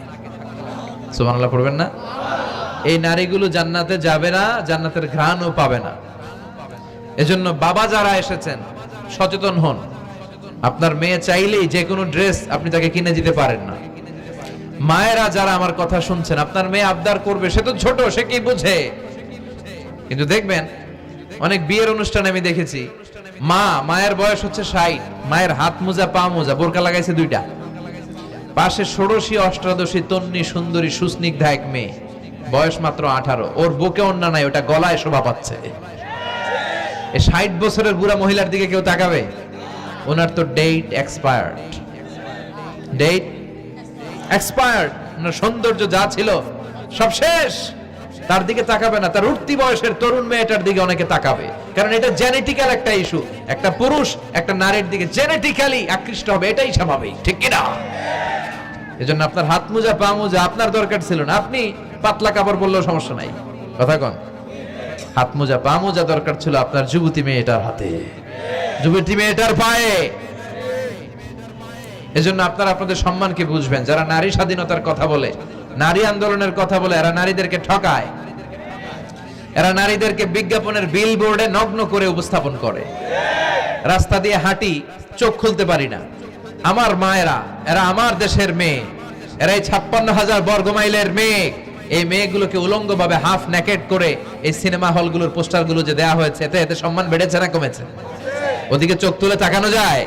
সুবহানাল্লাহ পড়বেন না? এই নারীগুলো জান্নাতে যাবে না, জান্নাতের ঘ্রাণও পাবে না। এজন্য বাবা যারা এসেছেন, সচেতন হন। আপনার মেয়ে চাইলেই যে কোনো ড্রেস আপনি তাকে কিনে দিতে পারেন না। মায়েরা যারা আমার কথা শুনছেন, আপনার মেয়ে আবদার করবে, সে তো ছোট, সে কি বুঝে? কিন্তু দেখবেন অনেক বিয়ের অনুষ্ঠানে আমি দেখেছি, মায়ের বয়স হচ্ছে 60, মায়ের হাত মোজা, পা মোজা, বোরকা লাগাইছে 2টা, পাশে ষোড়শী, অষ্টাদশী, তন্নি, সুন্দরী, সুস্নিগ্ধা এক মেয়ে, বয়স মাত্র 18। ওর বুকে ওন্না নাই, ওটা গলায় শোভা পাচ্ছে। এই 60 বছরের বুড়া মহিলার দিকে কেউ তাকাবে? ওনার তো ডেট এক্সপায়ার্ড। Date expired. ওনার সৌন্দর্য যা ছিল সব শেষ। তার দিকে তাকাবে না। তার উঠতি বয়সের তরুণ মেয়েটার দিকে অনেকে তাকাবে, কারণ এটা জেনেটিক্যাল একটা ইস্যু। একটা পুরুষ একটা নারীর দিকে জেনেটিক্যালি আকৃষ্ট হবে, এটাই স্বাভাবিক, ঠিক কিনা? এজন্য আপনার হাত মোজা, পা মোজা আপনার দরকার ছিল না। আপনি পাতলা কাপড় পরলেও সমস্যা নাই। কথা কন। হাত মোজা, পা মোজা দরকার ছিল আপনার যুবতী মেয়েটার হাতে, যুবতী মেয়েটার পায়ে। এজন্য আপনারা আপনাদের সম্মানকে বুঝবেন। যারা নারী স্বাধীনতার কথা বলে, নারী আন্দোলনের কথা বলে, এরা নারীদেরকে ঠকায়। এরা নারীদেরকে বিজ্ঞাপনের বিলবোর্ডে নগ্ন করে উপস্থাপন করে। রাস্তা দিয়ে হাঁটি, চোখ খুলতে পারি না। আমার মায়েরা, এরা আমার দেশের মেয়ে, এরা এই 56,000 বর্গমাইলের মেয়ে। এই মেয়েগুলোকে উলঙ্গভাবে হাফ নেকেড করে এই সিনেমা হলগুলোর পোস্টারগুলো যে দেয়া হয়েছে, এতে সম্মান বেড়েছে না কমেছে? ওদিকে চোখ তুলে তাকানো যায়?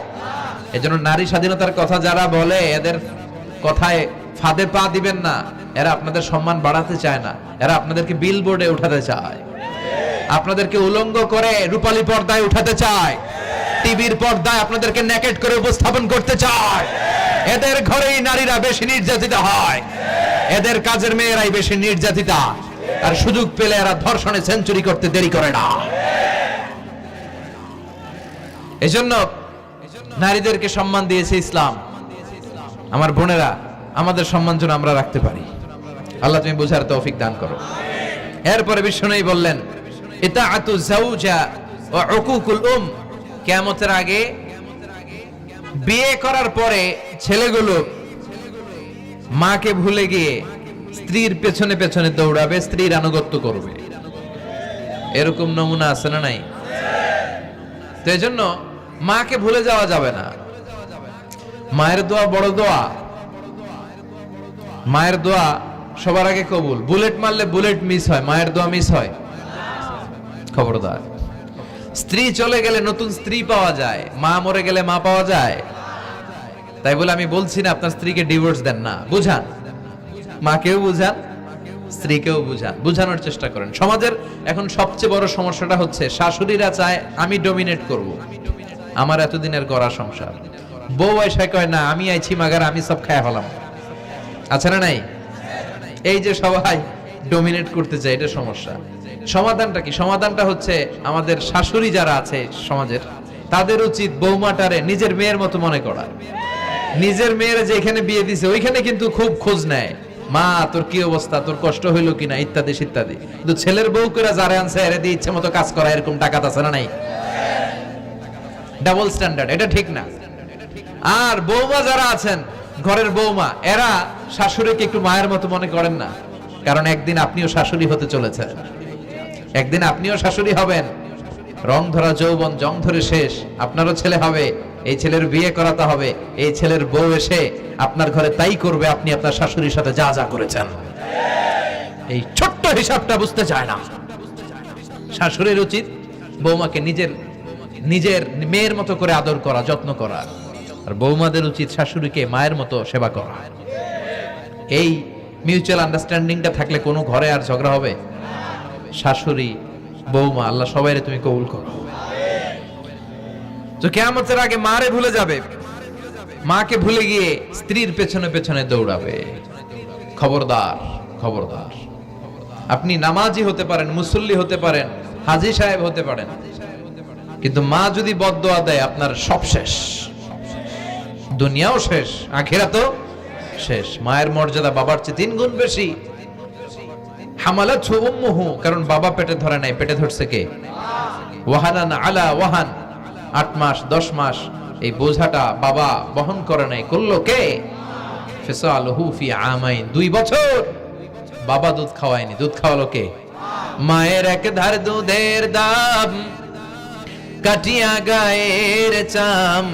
এজন্য নারী স্বাধীনতার কথা যারা বলে, এদের কথায় ফাঁদে পা দিবেন না। এরা আপনাদের সম্মান বাড়াতে চায় না, এরা আপনাদেরকে বিলবোর্ডে উঠাতে চায়, আপনাদেরকে উলঙ্গ করে রূপালী পর্দায় উঠাতে চায়, টিভির পর্দায় আপনাদেরকে নেকেড করে উপস্থাপন করতে চায়। এদের ঘরেই নারীরা বেশি নির্যাতিত হয়, এদের কাজের মেয়েরাই বেশি নির্যাতিতা। আর সুযোগ পেলে এরা ধর্ষণে সেঞ্চুরি করতে দেরি করে না। এজন্য নারীদেরকে সম্মান দিয়েছে ইসলাম। আমার বোনেরা, আমাদের সম্মান যেন আমরা রাখতে পারি। আল্লাহ তুমি বুঝার তৌফিক দান করো। এরপরে বিষ্ণু বললেন, ইতাআতু যাওজা ওয়া উকুকুল কিয়ামতের আগে বিয়ে করার পরে ছেলেগুলো মাকে ভুলে গিয়ে স্ত্রীর পেছনে পেছনে দৌড়াবে, স্ত্রীর আনুগত্য করবে। এরকম নমুনা আছে না নাই? তো এজন্য মাকে ভুলে যাওয়া যাবে না। মায়ের দোয়া বড় দোয়া। মায়ের দোয়া সবার আগে কবুল। বুলেট মারলে বুলেট মিস হয়, মায়ের দোয়া মিস হয়? খবরদার। স্ত্রী চলে গেলে নতুন স্ত্রী পাওয়া যায়, মা মরে গেলে মা পাওয়া যায়? তাই বলে আমি বলছি না আপনার স্ত্রীকে ডিভোর্স দেন না, বুঝান, মাকেও বুঝান, স্ত্রীকেও বুঝান, বুঝানোর চেষ্টা করেন। সমাজের এখন সবচেয়ে বড় সমস্যাটা হচ্ছে শাশুড়িরা চায় আমি ডমিনেট করব, আমার এতদিনের গড়া সংসার। বউ এসে কয় না আমি আইছি মাগার আমি সব খায় ফেলাম। আছে না নাই? এই যে সবাই ডমিনেট করতে চায়, এটা সমস্যা। সমাধানটা কি? সমাধানটা হচ্ছে আমাদের শাশুড়ি যারা আছে সমাজের, তাদের উচিত বৌমাটারে নিজের মেয়ের মতো মনে করা। নিজের মেয়ের যেখানে বিয়ে দিছে ওইখানে কিন্তু খুব খোঁজ নেয়, মা তোর কি অবস্থা, তোর কষ্ট হইলো কিনা, ইত্যাদি ইত্যাদি। কিন্তু ছেলের বউ করে যারা আনছে এর দিয়ে ইচ্ছে মতো কাজ করা, এরকম টাকা আছে না নাই? ডাবল স্ট্যান্ডার্ড, এটা ঠিক না। আর বৌমা যারা আছেন, ঘরের বৌমা, এরা শাশুড়িকে একটু মায়ের মতো মনে করেন না, কারণ একদিন আপনিও শাশুড়ি হতে চলেছেন, একদিন আপনিও শাশুড়ি হবেন। রং ধরা যৌবন জং ধরে শেষ, আপনারও ছেলে হবে, এই ছেলের বিয়ে করাতে হবে, এই ছেলের বউ এসে আপনার ঘরে তাই করবে আপনি আপনার শাশুড়ির সাথে যা যা করেছেন। এই ছোট্ট হিসাবটা বুঝতে চায় না। শাশুড়ির উচিত বৌমাকে নিজের নিজের মেয়ের মতো করে আদর করা, যত্ন করা, আর বৌমাদের উচিত শাশুড়িকে মায়ের মতো সেবা করা। এই মিউচুয়াল আন্ডারস্ট্যান্ডিংটা থাকলে কোনো ঘরে আর ঝগড়া হবে? শাশুড়ি বৌমা, আল্লাহ সবাইরে তুমি কবুল করো। তো কিয়ামতের আগে মারে ভুলে যাবে, মাকে ভুলে গিয়ে স্ত্রীর পেছনে পেছনে দৌড়াবে। খবরদার, খবরদার। আপনি নামাজি হতে পারেন, মুসল্লি হতে পারেন, হাজী সাহেব হতে পারেন, কিন্তু মা যদি বদদোয়া দেয় আপনার সব শেষ, দুনিয়াও শেষ, আখিরাতও শেষ। মায়ের মর্যাদা বাবার চেয়ে 3 গুণ বেশি। হামালাতহু উম্মুহু, কারণ বাবা পেটে ধরে নাই, পেটে ধরছে কে? ওয়াহানান আলা ওয়াহান, 8 মাস 10 মাস এই বোঝাটা বাবা বহন করে নাই, করলো কে? ফিসালহু ফি আমাইন, 2 বছর বাবা দুধ খাওয়ায়নি, দুধ খাওয়ালো কে? মায়ের এক ধার দুধের দাম কাটিয়া গায়ের চাম,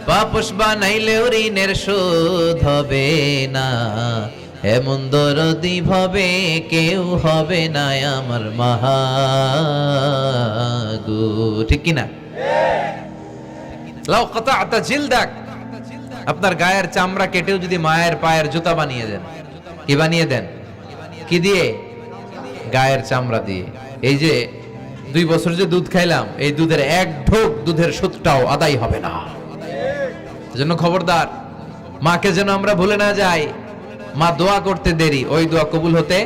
পাপস বানাইলেও ঋণের শোধ হবে না, এমন দরদি ভাবে কেউ হবে না আমার মাগো। ঠিক কিনা? লাউ কাতা'তা জিলদাক, আপনার গায়ের চামড়া কেটেও যদি মায়ের পায়ের জুতা বানিয়ে দেন, কি বানিয়ে দেন? কি দিয়ে? গায়ের চামড়া দিয়ে। এই যে 2 বছর যে দুধ খাইলাম, এই দুধের 1 ঢোক দুধের সুদটাও আদায় হবে না। এজন্য খবরদার, মাকে যেন আমরা ভুলে না যাই। মা দোয়া করতে দেরি, ওই দোয়া কবুল হতে।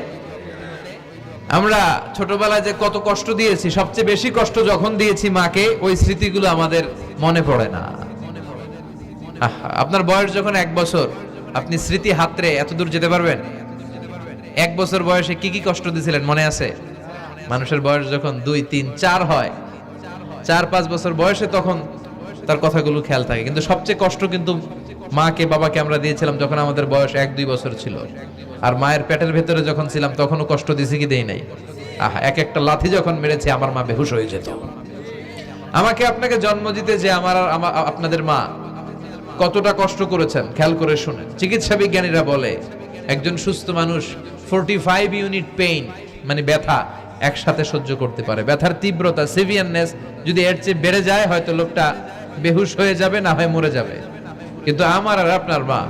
আমরা ছোটবেলায় যে কত কষ্ট দিয়েছি, সবচেয়ে বেশি কষ্ট যখন দিয়েছি মাকে, ওই স্মৃতিগুলো আমাদের মনে পড়ে না। আপনার বয়স যখন 1 বছর, আপনি স্মৃতি হাতরে এত দূর যেতে পারবেন? 1 বছর বয়সে কি কি কষ্ট দিয়েছিলেন মনে আছে? মানুষের বয়স যখন 2, 3, 4 হয়, 4-5 বছর বয়সে, তখন তার কথাগুলো খেয়াল থাকে। কিন্তু সবচেয়ে কষ্ট কিন্তু মাকে বাবাকে আমরা দিয়েছিলাম যখন আমাদের বয়স 1-2 বছর ছিল। আর মায়ের পেটের ভেতরে যখন ছিলাম তখনও কষ্ট দিয়েছি কি দেই নাই? এক একটা লাথি যখন মেরেছে আমার মা বেহুশ হয়ে যেত। আমাকে আপনাকে জন্ম দিতে যে আপনাদের মা কতটা কষ্ট করেছেন খেয়াল করে শুনেন। চিকিৎসা বিজ্ঞানীরা বলে একজন সুস্থ মানুষ 45 ইউনিট পেইন, মানে ব্যথা, একসাথে সহ্য করতে পারে। ব্যথার তীব্রতা, সিভিয়ারনেস যদি এর চেয়ে বেড়ে যায়, হয়তো লোকটা বেহুশ হয়ে যাবে, না হয় মরে যাবে। কিন্তু আমার আর আপনার মা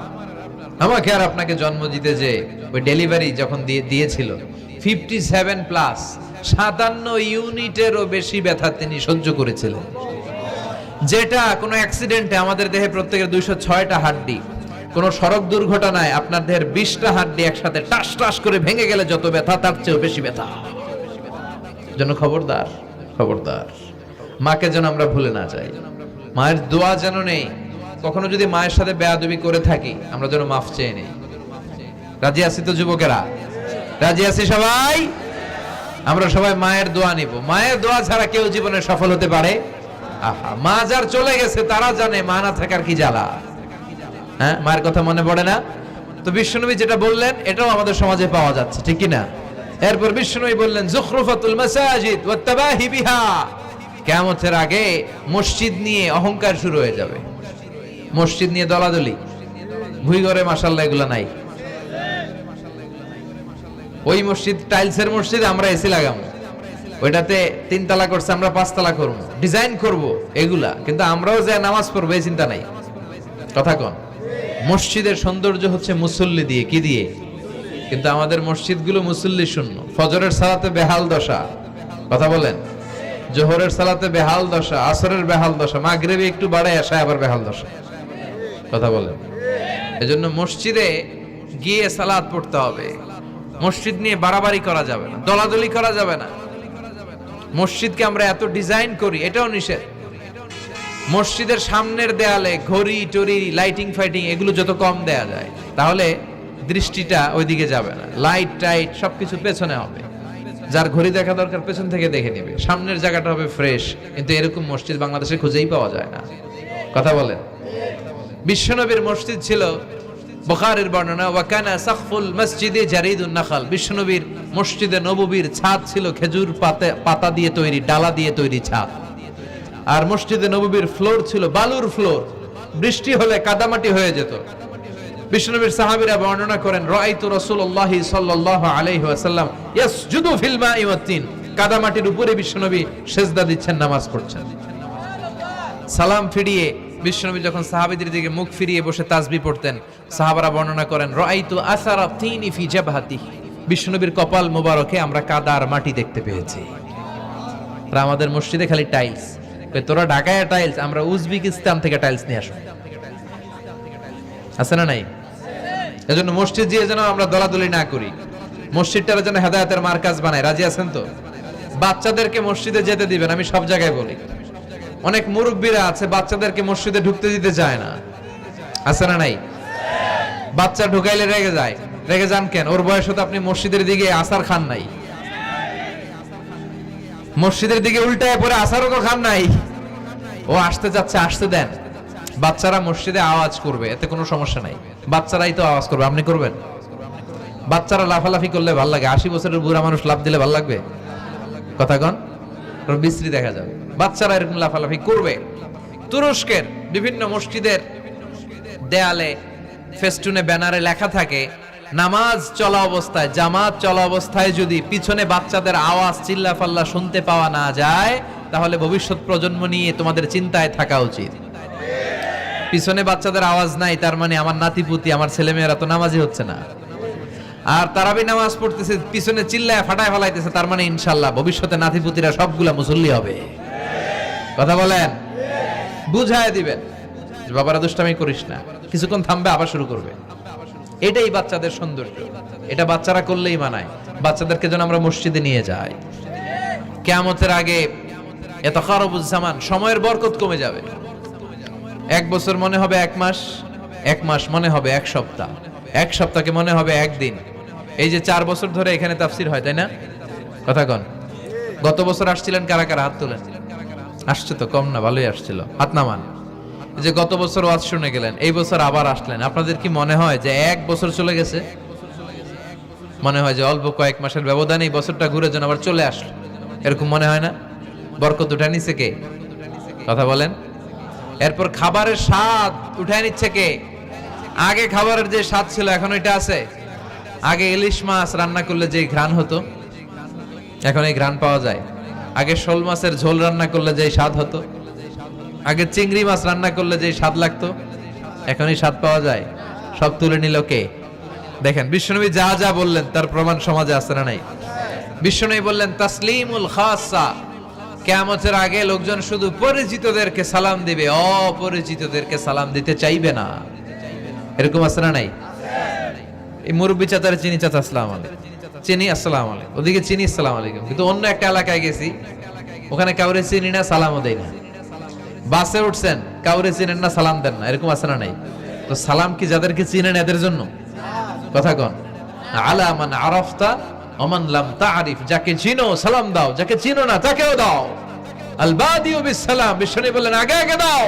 আমাকে আর আপনাকে জন্ম দিতে যে ওই ডেলিভারি যখন দিয়েছিল, 57+, 57 ইউনিটেরও বেশি ব্যথা তিনি সহ্য করেছিলেন। যেটা কোনো অ্যাক্সিডেন্টে আমাদের দেহে প্রত্যেকের 206টা হাড্ডি, কোন সড়ক দুর্ঘটনায় আপনার দেহের 20টা হাড্ডি একসাথে টাস টাস করে ভেঙে গেলে যত ব্যথা, তার চেয়েও বেশি ব্যথা। জন্য খবরদার, খবরদার, মাকে যেন আমরা ভুলে না যাই। মায়ের দোয়া যেন নেই। কখনো যদি মায়ের সাথে বেয়াদবি করে থাকি, আমরা যেন মাফ চেয়ে নেই। রাজি আছি তো যুবকেরা? রাজি আছি সবাই? আমরা সবাই মায়ের দোয়া নিব। মায়ের দোয়া ছাড়া কেউ জীবনে সফল হতে পারে? আহা, মা যার চলে গেছে তারা জানে মা না থাকার কি জ্বালা। হ্যাঁ, মায়ের কথা মনে পড়ে না? তো বিশ্বনবী যেটা বললেন এটাও আমাদের সমাজে পাওয়া যাচ্ছে, ঠিক কি না? এরপর বিশ্বনবী বললেন যুখরুফাতুল মাসাজিদ ওয়াত্তাবাহি বিহা, কিয়ামতের আগে মসজিদ নিয়ে অহংকার শুরু হয়ে যাবে, মসজিদ নিয়ে দলাদলি। ভুইগড়ে মাশাআল্লাহ এগুলা নাই। ওই মসজিদ টাইলসের মসজিদ, আমরা এসি লাগাবো, ওইটাতে 3 তলা করছে আমরা 5 তলা করব, ডিজাইন করব এগুলা, কিন্তু আমরাও যে নামাজ পড়বো এই চিন্তা নাই। কথা কোন? মসজিদের সৌন্দর্য হচ্ছে মুসল্লি দিয়ে, কি দিয়ে? কিন্তু আমাদের মসজিদগুলো মুসল্লি শূন্য। ফজরের সালাতে বেহাল দশা, কথা বলেন। জোহরের সালাতে বেহাল দশা, আসরের বেহাল দশা, মাগরিবে একটু বাড়ায় আসে আবার বেহাল দশা, কথা বলেন। এজন্য মসজিদে গিয়ে সালাত পড়তে হবে। মসজিদ নিয়ে বাড়াবাড়ি করা যাবে না, দলাদলি করা যাবে না। মসজিদকে আমরা এত ডিজাইন করি, এটাও নিষেধ। মসজিদের সামনের দেয়ালে ঘড়ি টড়ি লাইটিং ফাইটিং এগুলো যত কম দেয়া যায় তাহলে দৃষ্টিটা ওইদিকে যাবে না। লাইট টাইট সবকিছু পেছনে হবে, যার ঘড়ি দেখা দরকার পেছন থেকে দেখে নিবে, সামনের জায়গাটা হবে ফ্রেশ। কিন্তু এরকম মসজিদ বাংলাদেশে খুঁজেই পাওয়া যায় না, কথা বলেন। বিশ্বনবীর মসজিদ ছিল, বুখারীর বর্ণনা, ওয়া কানা সাকফুল মসজিদে জারিদুন নাখাল, বিশ্বনবীর মসজিদে নববীর ছাদ ছিল খেজুর পাতা দিয়ে তৈরি, ডালা দিয়ে তৈরি ছাদ। আর মসজিদে নববীর ফ্লোর ছিল বালুর ফ্লোর, বৃষ্টি হলে কাদামাটি হয়ে যেত। বিশ্বনবীর সাহাবীরা বর্ণনা করেন, রাআইতু রাসূলুল্লাহি সাল্লাল্লাহু আলাইহি ওয়াসাল্লাম ইয়াসজুদু ফিল মাই ওয়াত তিন, কাদামাটির উপরে বিশ্বনবী সিজদা দিচ্ছেন, নামাজ পড়ছেন। সালাম ফিরিয়ে বিশ্বনবী যখন সাহাবীদের দিকে মুখ ফিরিয়ে বসে তাসবিহ পড়তেন, সাহাবারা বর্ণনা করেন, রাআইতু আসারা তিনি ফি জাবহাতিহি, বিশ্বনবীর কপাল মোবারকে আমরা কাদা আর মাটি দেখতে পেয়েছি। আর আমাদের মসজিদে খালি টাইলস। তোরা ঢাকায় টাইলস, আমরা উজবেকিস্তান থেকে টাইলস নিয়ে আসবো, আছে না নাই? এজন্য মসজিদ দিয়ে যেন আমরা দলাদলি না করি, মসজিদটার যেন হেদায়েতের মার্কাজ বানায়। রাজি আছেন তো? বাচ্চাদেরকে মসজিদে যেতে দিবেন, আমি সব জায়গায় বলি। অনেক মুরব্বীরা আছে বাচ্চাদেরকে মসজিদে ঢুকতে দিতে চায় না, আছে না নাই? বাচ্চা ঢুকাইলে রেগে যায়। রেগে যান কেন? ওর বয়স হতে আপনি মসজিদের দিকে আসার খান নাই, মসজিদের দিকে উল্টায় পরে আসারও তো খান নাই। ও আসতে যাচ্ছে, আসতে দেন। বাচ্চারা মসজিদে আওয়াজ করবে, এতে কোনো সমস্যা নাই, বাচ্চারাই তো আওয়াজ করবে, আপনি করবেন? বাচ্চারা লাফালাফি করলে ভাল লাগে, 80 বছরের বুড়া মানুষ লাফ দিলে ভাল লাগবে? কথা কন, বিশ্রী দেখা যাবে। বাচ্চারা এরকম লাফালাফি করবে। তুরস্কের বিভিন্ন মসজিদের দেয়ালে ফেস্টুনে ব্যানারে লেখা থাকে, নামাজ চলা অবস্থায়, জামাত চলা অবস্থায় যদি পিছনে বাচ্চাদের আওয়াজ চিল্লাফাল্লা শুনতে পাওয়া না যায় তাহলে ভবিষ্যৎ প্রজন্ম নিয়ে তোমাদের চিন্তায় থাকা উচিত। পিছনে বাচ্চাদের আওয়াজ নাই, তার মানে আমার নাতিপুতি, আমার ছেলেমেয়েরা তো নামাজি হচ্ছে না। আর তারাবি নামাজ পড়তেছে, পিছনে চিল্লায় ফাটায় ফেলাইতেছে, তার মানে ইনশাল্লাহ ভবিষ্যতে নাতিপুতিরা সবগুলা মুসল্লি হবে। কথা বলেন, বুঝায় দিবেন যে বাবারা দুষ্টামি করিস না, কিছুক্ষণ থামবে আবার শুরু করবে। এটাই বাচ্চাদের সৌন্দর্য, এটা বাচ্চারা করলেই মানায়। বাচ্চাদেরকে যেন আমরা মসজিদে নিয়ে যাই। কিয়ামতের আগে ইয়াতাকারাবুজ জামান, সময়ের বরকত কমে যাবে। 1 বছর মনে হবে 1 মাস, 1 মাস মনে হবে 1 সপ্তাহ, 1 সপ্তাহকে মনে হবে 1 দিন। এই যে 4 বছর ধরে এখানে তাফসীর হয়, তাই না? কথা কন। গত বছর আসছিলেন কারা কারা? হাত তোলেন। আসছে তো, কম না, ভালোই আসছিল, হাত নামান। যে গত বছর ওয়াজ শুনে গেলেন, এই বছর আবার আসলেন, আপনাদের কি মনে হয় যে 1 বছর চলে গেছে? মনে হয় যে অল্প কয়েক মাসের ব্যবধানে এই বছরটা ঘুরে যেন আবার চলে আসলো, এরকম মনে হয় না? বরকত উঠায় নিচ্ছে কে? কথা বলেন। এরপর খাবারের স্বাদ উঠায় নিচ্ছে কে? আগে খাবারের যে স্বাদ ছিল এখন ওইটা আছে? আগে ইলিশ মাছ রান্না করলে যে ঘ্রাণ হতো এখন এই ঘ্রাণ পাওয়া যায়? আগে শোল মাছের ঝোল রান্না করলে যে স্বাদ হতো, আগে চিংড়ি মাছ রান্না করলে যে স্বাদ লাগতো, এখন এই স্বাদ পাওয়া যায়? সব তুলে নিল কে? দেখেন বিশ্বনবী যা যা বললেন তার প্রমাণ সমাজে আছে না নাই? বিশ্বনবী বললেন তাসলিমুল খাসা, কিয়ামতের আগে লোকজন শুধু পরিচিতদেরকে সালাম দিবে, অপরিচিতদেরকে সালাম দিতে চাইবে না। এরকম আছে না নাই? এই মুরব্বী চাচার চিনি, চাচা আসসালামু আলাইকুম, চিনি আসসালামু আলাইকুম, ওদিকে চিনি আসসালামু আলাইকুম। কিন্তু অন্য একটা এলাকায় গেছি, ওখানে কাউরে চিনি না, সালামও দেয় না। বাসে উঠছেন, কাউরে চিনেন না, সালাম দেন না, এরকম আছে না নাই? তো সালাম কি যাদেরকে চিনেন এদের জন্য? কথা কন। আলা মান আরাফতা ওমান লাম তারিফ, যাকে চিনো সালাম দাও, যাকে চিনো না তাকেও দাও। আল বাদিউ বিস সালাম, বিশ্বনবী বললেন আগে আগে দাও।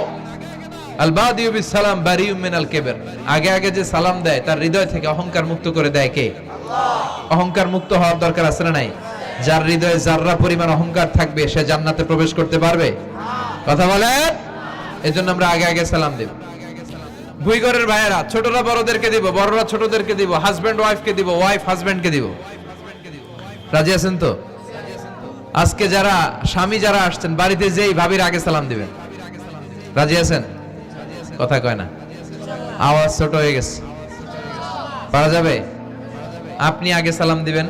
আল বাদিউ বিস সালাম বারিউম মিনাল কিবর, আগে আগে যে সালাম দেয় তার হৃদয় থেকে অহংকার মুক্ত করে দেয় কে? আল্লাহ। অহংকার মুক্ত হওয়ার দরকার আছে না নাই? যার হৃদয়ে যাররা পরিমাণ অহংকার থাকবে সে জান্নাতে প্রবেশ করতে পারবে? কথা বলেন। এজন্য আমরা আগে আগে সালাম দেব। ভুইঘরের ভাইয়েরা ছোটরা বড়দেরকে দিব, বড়রা ছোটদেরকে দিব, হাজবেন্ড ওয়াইফকে দিব, ওয়াইফ হাজবেন্ডকে দিব। রাজি আছেন তো? আজকে যারা স্বামী যারা আসছেন বাড়িতে যেই ভাবির আগে সালাম দিবেন। রাজি আছেন? কথা কয় না, আওয়াজ ছোট হয়ে গেছে। পারা যাবে? আপনি আগে সালাম দিবেন,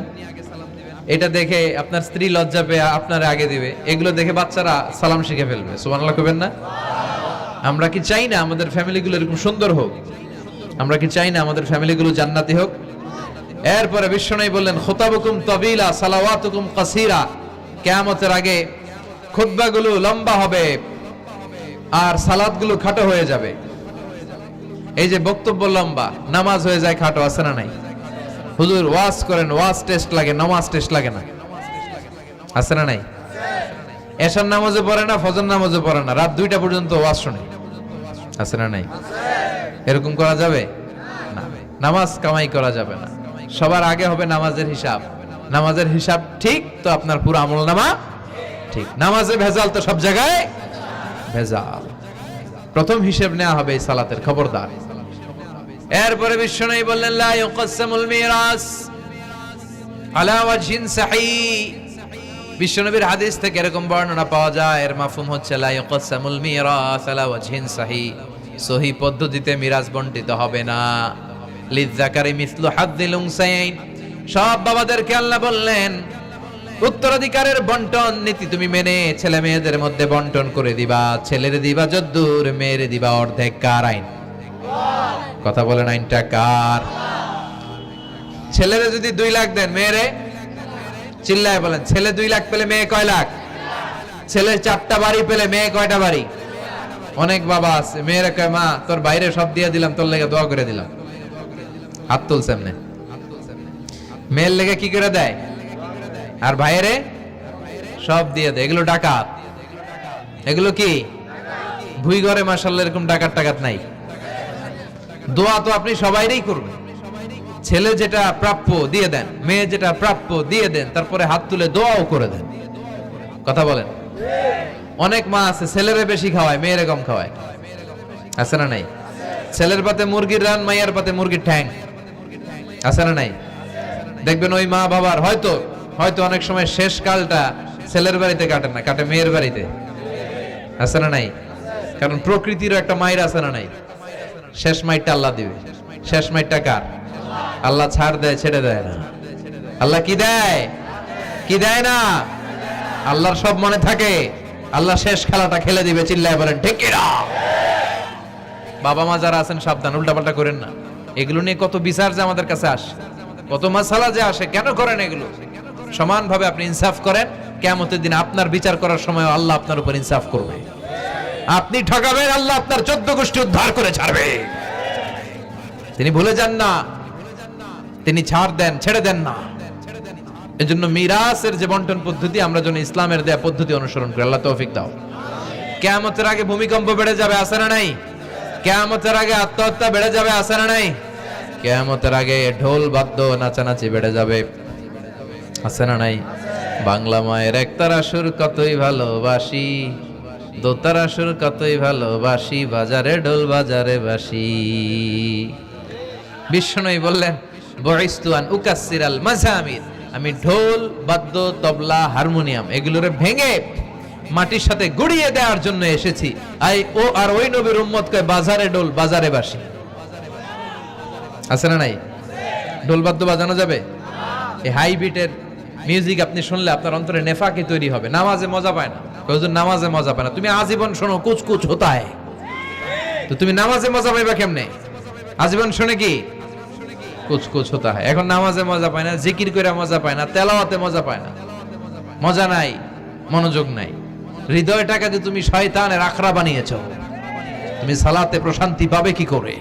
এটা দেখে আপনার স্ত্রী লজ্জা পেয়ে আপনার আগে দিবে। এগুলো দেখে বাচ্চারা সালাম শিখে ফেলবে। সুবহানাল্লাহ কইবেন না? আমরা কি চাই না আমাদের ফ্যামিলিগুলো এরকম সুন্দর হোক? আমরা কি চাই না আমাদের ফ্যামিলিগুলো জান্নাতি হোক? এরপরে বিশ্বনবী বললেন খুতাবুকুম তাবিলা সালাওয়াতুকুম কাসীরা, কিয়ামতের আগে খুতবাগুলো লম্বা হবে আর সালাতগুলো খাটো হয়ে যাবে। এই যে বক্তব্য লম্বা, নামাজ হয়ে যায় খাটো, আছে না নাই? হুজুর ওয়াজ করেন, ওয়াজ টেস্ট লাগে, নামাজ টেস্ট লাগে না, আছে না নাই? এশার নামাজে পড়ে না, ফজর নামাজে পড়ে না, রাত 2টা পর্যন্ত ওয়াজ শুনে, আছে না নাই? এরকম করা যাবে না। নামাজ কামাই করা যাবে না। সবার আগে হবে নামাজের হিসাব। নামাজের হিসাব ঠিক তো আপনার পুরো আমলনামা ঠিক। নামাজে ভেজাল তো সব জায়গায় ভেজাল। প্রথম হিসাব নেওয়া হবে এই সালাতের, খবরদার। এরপরে বিশ্বনবী বললেন লা ইউকাসসামুল মিরাস আলা ওয়াজহিন সাহিহ। বিশ্বনবীর হাদিস থেকে এরকম বর্ণনা পাওয়া যায়, এর মাফহুম হচ্ছে লা ইউকাসসামুল মিরাস আলা ওয়াজহিন সাহিহ, সহিহ পদ্ধতিতে মিরাজ বণ্টিত হবে না। লিযযাকারি মিসলু হাদ্দিল উনসায়াইন, সব বাবাদেরকে আল্লাহ বললেন উত্তরাধিকারের বন্টন নীতি তুমি মেনে ছেলে মেয়েদের মধ্যে বন্টন করে দিবা। ছেলেরে দিবা যদ্দুর, মেয়েরে দিবা অর্ধেক। কার আইন? কথা বলেন, আইনটা কার? ছেলেরে যদি 2 লাখ দেন, মেয়েরে চিল্লায় বলেন, ছেলে 2 লাখ পেলে মেয়ে কয় লাখ? ছেলে 4টা বাড়ি পেলে মেয়ে কয়টা বাড়ি? অনেক বাবা আছে মেয়েরা কয় মা তোর বাইরে সব দিয়ে দিলাম, তোর লেগে দোয়া করে দিলাম। হাত তুলছে এমনি। মেয়ের লেগে কি করে দেয়? আর ভাইয়েরে সব দিয়ে দেয়। এগুলো ডাকাত। এগুলো কি ভুই ঘরে মাশাআল্লাহ এরকম ডাকাত টাকাত নাই। দোয়া তো আপনি সবাইরই করবেন। ছেলে যেটা প্রাপ্য দিয়ে দেন, মেয়ে যেটা প্রাপ্য দিয়ে দেন, তারপরে হাত তুলে দোয়াও করে দেন। কথা বলেন। অনেক মা আছে ছেলেরে বেশি খাওয়ায়, মেয়েরে কম খাওয়ায়, আছে না নাই? ছেলের পাতে মুরগির রান, মাইয়ার পাতে মুরগির ঠ্যাং, আছে না নাই? দেখবেন ওই মা বাবার হয়তো অনেক সময় শেষ কালটা ছেলের বাড়িতে কাটে না, কাটে মেয়ের বাড়িতে, আছে না নাই? কারণ প্রকৃতিরও একটা মায়ের আছে না নাই? শেষ মাইরটা আল্লাহ দিবে। শেষ মাইরটা কার? আল্লাহ ছাড় দেয়, ছেড়ে দেয় না। আল্লাহ কি দেয়? কি দেয় না? আল্লাহর সব মনে থাকে। আল্লাহ শেষ খেলাটা খেলে দিবে। চিল্লায় বলেন ঠিক কি না? বাবা মা যারা আছেন সাবধান, উল্টাপাল্টা করেন না। এগুলো নিয়ে কত বিচার যে আমাদের কাছে আসে, কত মাসালা যে আসে। কেন করেন এগুলো? সমানভাবে আপনি ইনসাফ করেন, কিয়ামতের দিন আপনার বিচার করার সময় আল্লাহ আপনার উপর ইনসাফ করবে। আপনি ঠকাবেন, আল্লাহ আপনার 14 গোষ্ঠী উদ্ধার করে ছাড়বে। তিনি ভুলে যান না, তিনি ছাড় দেন, ছেড়ে দেন না। এজন্য মিরাসের যে বন্টন পদ্ধতি, আমরা যেন ইসলামের দেয়া পদ্ধতি অনুসরণ করি। আল্লাহ তৌফিক দাও। কিয়ামতের আগে ভূমিকম্প বেড়ে যাবে, আছে না নাই? কিয়ামতের আগে আত্মহত্যা বেড়ে যাবে, আছে না নাই? কিয়ামতের আগে ঢোল বাদ্য নাচানাচি বেড়ে যাবে, আছে না নাই? বাংলা মায়ের একতারা সুর কতই ভালোবাসি, দোতারা সুর কতই ভালোবাসি, বাজারে ঢোল বাজারে বাসি। বিশ্বনবী বললেন বুইসতু আন উকাসসিরাল মাযামির, আমি ঢোল বাদ্য তবলা হারমোনিয়াম এগুলোরে ভেঙে মাটির সাথে গুড়িয়ে দেওয়ার জন্য এসেছি। আর ওই নবীর উম্মত কয় বাজারে ঢোল বাজারে বাসি, আছে না নাই? ঢোল বাদ্য বাজানো যাবে? এই হাই বিটের মিউজিক আপনি শুনলে আপনার অন্তরে নেফাকি তৈরি হবে। নামাজে মজা পায় না, হুজুর নামাজে মজা পায় না। তুমি আজীবন শোনো কুচ কুচ হোতা হ্যায়, তো তুমি নামাজে মজা পাইবা কেমনে? আজীবন শুনে কি কুচ কুচ হোতা হ্যায়। এখন নামাজে মজা পায় না, জিকির করে মজা পায় না, তেলাওয়াতে মজা পায় না, মজা নাই, মনোযোগ নাই। হৃদয়টাকে যে তুমি শয়তানের আখড়া বানিয়েছো, তুমি সালাতে প্রশান্তি পাবে কি করে?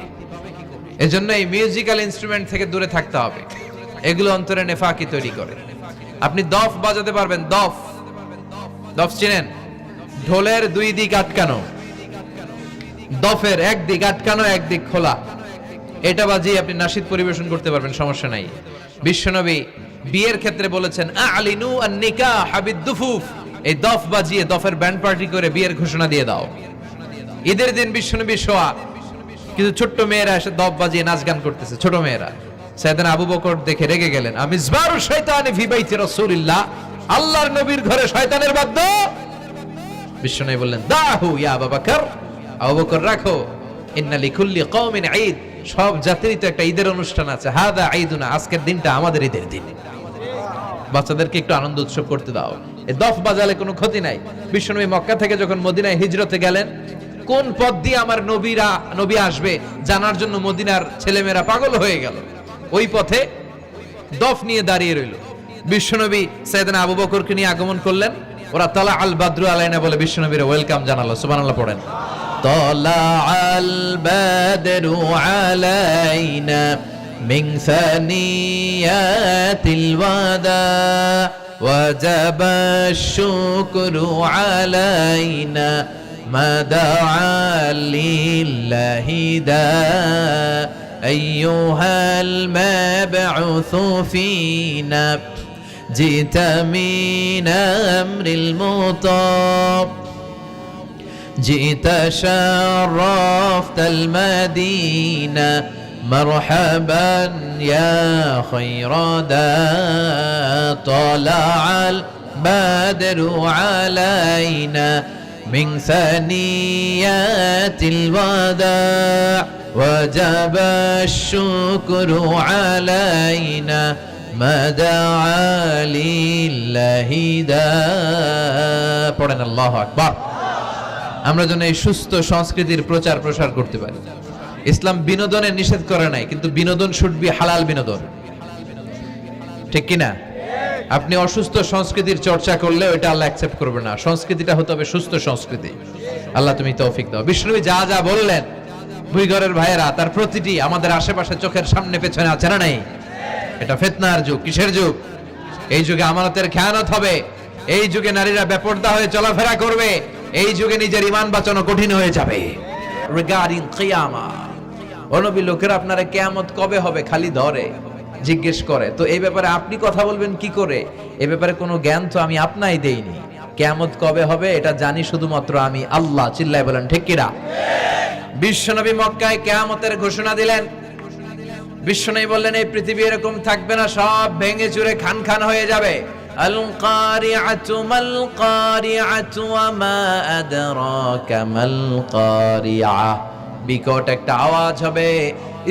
এজন্য এই মিউজিক্যাল ইনস্ট্রুমেন্ট থেকে দূরে থাকতে হবে। এগুলো অন্তরে নেফাকি তৈরি করে। আপনি দফ বাজাতে পারবেন, দফ, দফ চিনেন? ঢোলের দুই দিক আটকানো, দফের এক দিক আটকানো এক দিক খোলা, এটা বাজিয়ে আপনি নাশিদ পরিবেশন করতে পারবেন, সমস্যা নাই। বিশ্বনবী বিয়ের ক্ষেত্রে বলেছেন আলিনু আন-নিকাহ বিদ-দুফুফ, এই দফ বাজিয়ে দফের ব্যান্ড পার্টি করে বিয়ের ঘোষণা দিয়ে দাও। ঈদের দিন বিশ্বনবী শোয়া, কিছু ছোট্ট মেয়েরা এসে দফ বাজিয়ে নাচ গান করতেছে, ছোট মেয়েরা। সাইয়েদনা আবু বকর দেখে রেগে গেলেন, আমিজবারু শাইতানি ফি বাইতি রাসূলিল্লাহ, আল্লাহর নবীর ঘরে শয়তানের বাদ্য। বিশ্বনবী বললেন দাহু ইয়া আবু বকর, আবু বকর রাখো, ইন্না লিকুল্লি কওমিন ঈদ, সব জাতিরই তো একটা ঈদের অনুষ্ঠান আছে, হাদা ঈদুনা, আজকের দিনটা আমাদের ঈদের দিন, বাচ্চাদেরকে একটু আনন্দ উৎসব করতে দাও। এই দফ বাজালে কোনো ক্ষতি নাই। বিশ্বনবী মক্কা থেকে যখন মদিনায় হিজরতে গেলেন, কোন পথ দিয়ে আমার নবী আসবে জানার জন্য মদিনার ছেলেমেয়েরা পাগল হয়ে গেল। ওই পথে দফ নিয়ে দাঁড়িয়ে রইল। বিশ্বনবী সাইয়েদনা আবু বকরকে নিয়ে আগমন করলেন, ওরা তালা আল বাদরু আলাইনা বলে বিশ্বনবীর ওয়েলকাম জানালো। সুবহানাল্লাহ পড়েন। তালা আল বাদরু আলাইনা মিন সানিয়াতিল ওয়াদা ওয়াজাবা শুকরু আলাইনা মাদাআ লিল্লাহি দা আইয়ুহাল মাবউসু ফিনা জিতা মিন আমরিল মুতাব জিতা শারাফতাল মাদিনা মারহাবান ইয়া খায়রা দা তালাআল বাদরু আলাইনা মিন সানিয়াতিল ওয়াদা ওয়াজাবা শুকরু আলাইনা মাদাআ লিল্লাহি দা। পড়েন আল্লাহু আকবার। আমরা যেন এই সুস্থ সংস্কৃতির প্রচার প্রসার করতে পারি। ইসলাম বিনোদনে নিষেধ করে নাই, কিন্তু বিনোদন শুড বি হালাল বিনোদন, ঠিক কিনা? আপনি অসুস্থ সংস্কৃতির চর্চা করলে ওইটা আল্লাহ অ্যাকসেপ্ট করবে না। সংস্কৃতিটা হতে হবে সুস্থ সংস্কৃতি। আল্লাহ তুমি তৌফিক দাও। বিষ্ণুবী যা যা বললেন, ভুইঘরের ভাইয়েরা, তার প্রতিটি আমাদের আশেপাশে চোখের সামনে পেছনে আছে না নাই? এটা ফিতনার যুগ। কিসের যুগ? এই যুগে আমানতের খেয়ানত হবে, এই যুগে নারীরা বেপরদা হয়ে চলাফেরা করবে, এই যুগে নিজের ঈমান বাঁচানো কঠিন হয়ে যাবে। রিগার্ডিং কিয়ামা, অনবী লোকেরা আপনারা কিয়ামত কবে হবে খালি ধরে জিজ্ঞেস করে, তো এই ব্যাপারে আপনি কথা বলবেন কি করে? এই ব্যাপারে কোনো জ্ঞান তো আমি আপনাই দেইনি। কিয়ামত কবে হবে এটা জানি শুধুমাত্র আমি আল্লাহ। চিল্লায় বলেন ঠিক কিনা? বিশ্বনবী মক্কায় কিয়ামতের ঘোষণা দিলেন। বিশ্বনবী বললেন এই পৃথিবী এরকম থাকবে না, সব ভেঙে চুরে খান খান হয়ে যাবে। আল কারিআতু মাল কারিআতু ওয়া মা আদরাকা মাল কারিআ, বিকট একটা আওয়াজ হবে।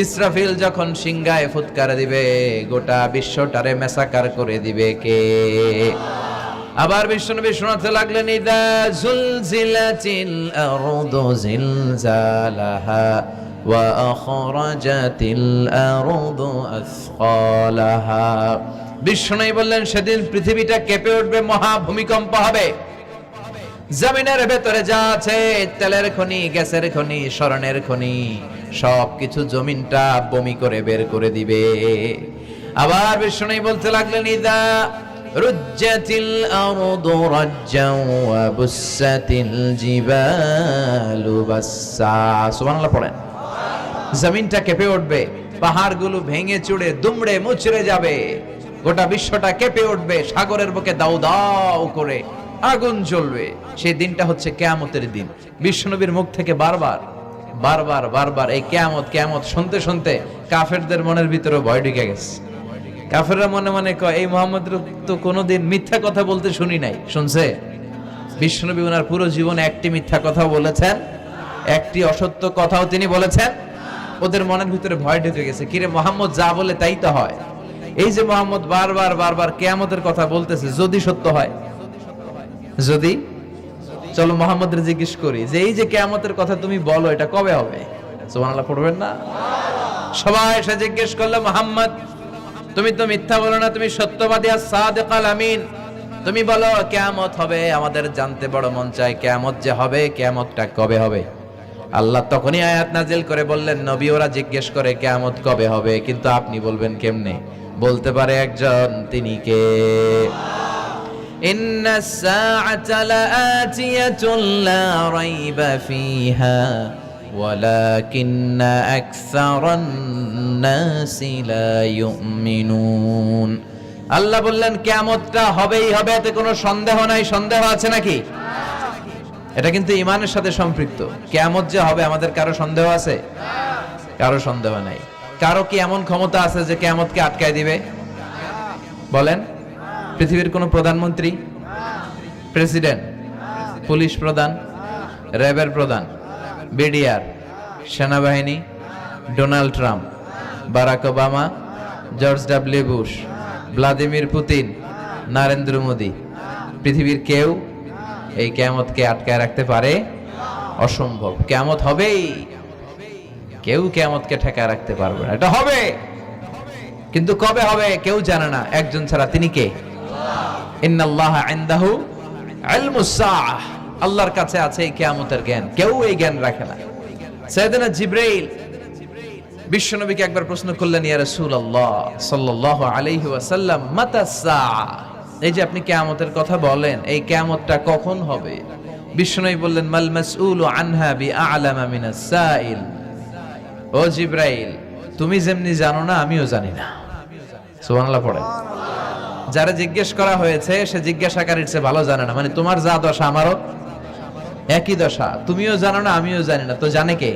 ইসরাফিল যখন সিংহায় ফুৎকার দিবে, গোটা বিশ্বটারে মেসাকার করে দিবে কে? আবার বিশ্বনবী শোনাতে লাগলেন ইদা জুলজিলাতিল আরদু জিলজালাহা ওয়া আখরাজাতিল আরদু আসকালাহা। বিশ্বনবী বললেন সেদিন পৃথিবীটা কেঁপে উঠবে, মহা ভূমিকম্প হবে। জমিনের ভেতরে যা আছে, তেলের খনি, গ্যাসের খনি, স্বর্ণের খনি, সবকিছু জমিনটা বমি করে বের করে দিবে। আবার বিষ্ণু বলতে লাগলেন ইদা রুজ্জাতিল আরদু রাজ্জাও ওয়া বুসাতিল জিবালু বাসসা। সুবহানাল্লাহ পড়েন। জমিনটা কেঁপে উঠবে, পাহাড়গুলো ভেঙে চুড়ে দুমড়ে মুচড়ে যাবে, গোটা বিশ্বটা কেঁপে উঠবে, সাগরের বুকে দাউ দাউ করে আগুন জ্বলবে। সেই দিনটা হচ্ছে কিয়ামতের দিন। বিশ্বনবীর মুখ থেকে বারবার বারবার বারবার এই কিয়ামত কিয়ামত শুনতে শুনতে কাফেরদের মনের ভিতরে ভয় ঢুকে গেছে। কাফেররা মনে মনে কয় এই মুহাম্মদ তো কোনোদিন মিথ্যা কথা বলতে শুনি নাই। শুনছে? বিশ্বনবী ওনার পুরো জীবনে একটি মিথ্যা কথা বলেছেন, একটি অসত্য কথাও তিনি বলেছেন। ওদের মনের ভিতরে ভয় ঢুকে গেছে, কিরে মুহাম্মদ যা বলে তাই তো হয়। এই যে মুহাম্মদ বারবার বারবার কিয়ামতের কথা বলতেছে, যদি সত্য হয়, যদি, চলো মুহাম্মদের জিজ্ঞেস করি যে এই যে কিয়ামতের কথা তুমি বলো এটা কবে হবে? সুবহানাল্লাহ পড়বেন না? সবাই এসে জিজ্ঞেস করলো মুহাম্মদ তুমি তো মিথ্যা বলো না, তুমি সত্যবাদী as-সাদিকাল আমিন, তুমি বলো কিয়ামত হবে, আমাদের জানতে বড় মন চায় কিয়ামত যে হবে, কিয়ামতটা কবে হবে? আল্লাহ তখনই আয়াত নাজিল করে বললেন, নবী ওরা জিজ্ঞেস করে কিয়ামত কবে হবে, কিন্তু আপনি বলবেন কেমনে? বলতে পারে একজন, তিনি কে? ইন্নাস সাআতা লাআতিয়াতুন লা রাইবা ফিহা ওয়ালাকিন্না আকসারান নাসি লা ইউমিনুন। আল্লাহ বললেন কিয়ামতটা হবেই হবে, এতে কোনো সন্দেহ নাই। সন্দেহ আছে নাকি? এটা কিন্তু ঈমানের সাথে সম্পৃক্ত। কিয়ামত যে হবে আমাদের কারো সন্দেহ আছে? কারো সন্দেহ নাই। কারো কি এমন ক্ষমতা আছে যে কিয়ামতকে আটকায় দিবে? বলেন। পৃথিবীর কোন প্রধানমন্ত্রী, প্রেসিডেন্ট, পুলিশ প্রধান, র্যাবের প্রধান, বিডিআর, সেনাবাহিনী, Donald Trump, Barack Obama, George W Bush, Vladimir Putin, Narendra Modi, পৃথিবীর কেউ এই কিয়ামতকে আটকায় রাখতে পারে? অসম্ভব। কিয়ামত হবেই, কেউ কিয়ামতকে ঠেকায় রাখতে পারবে না। এটা হবে, কিন্তু কবে হবে কেউ জানে না, একজন ছাড়া। তিনি কে? ইন্নাল্লাহা ইনদাহু ইলমুস সাআহ। আল্লাহর কাছে আছে এই কিয়ামতের জ্ঞান, কেউ এই জ্ঞান রাখে না। সাইয়েদনা জিবরাইল বিশ্বনবীকে একবার প্রশ্ন করলেন, ইয়া রাসূলুল্লাহ সাল্লাল্লাহু আলাইহি ওয়াসাল্লাম, মাতা সাআহ, এই যে আপনি কিয়ামতের কথা বলেন, এই কিয়ামতটা কখন হবে? বিশ্বনবী বললেন, মাল মাসউলু আনহা বিআলামা মিনাস সাইল। ও জিবরাইল, তুমি যেমনি জানো না, আমিও জানি না। সুবহানাল্লাহ পড়ে। যারা জিজ্ঞেস করা হয়েছে সে জিজ্ঞাসাকারীর চেয়ে ভালো জানে না। মানে তোমার যা দশা আমারও একই দশা, তুমিও জানো না, আমিও জানি না, তো জানে কে?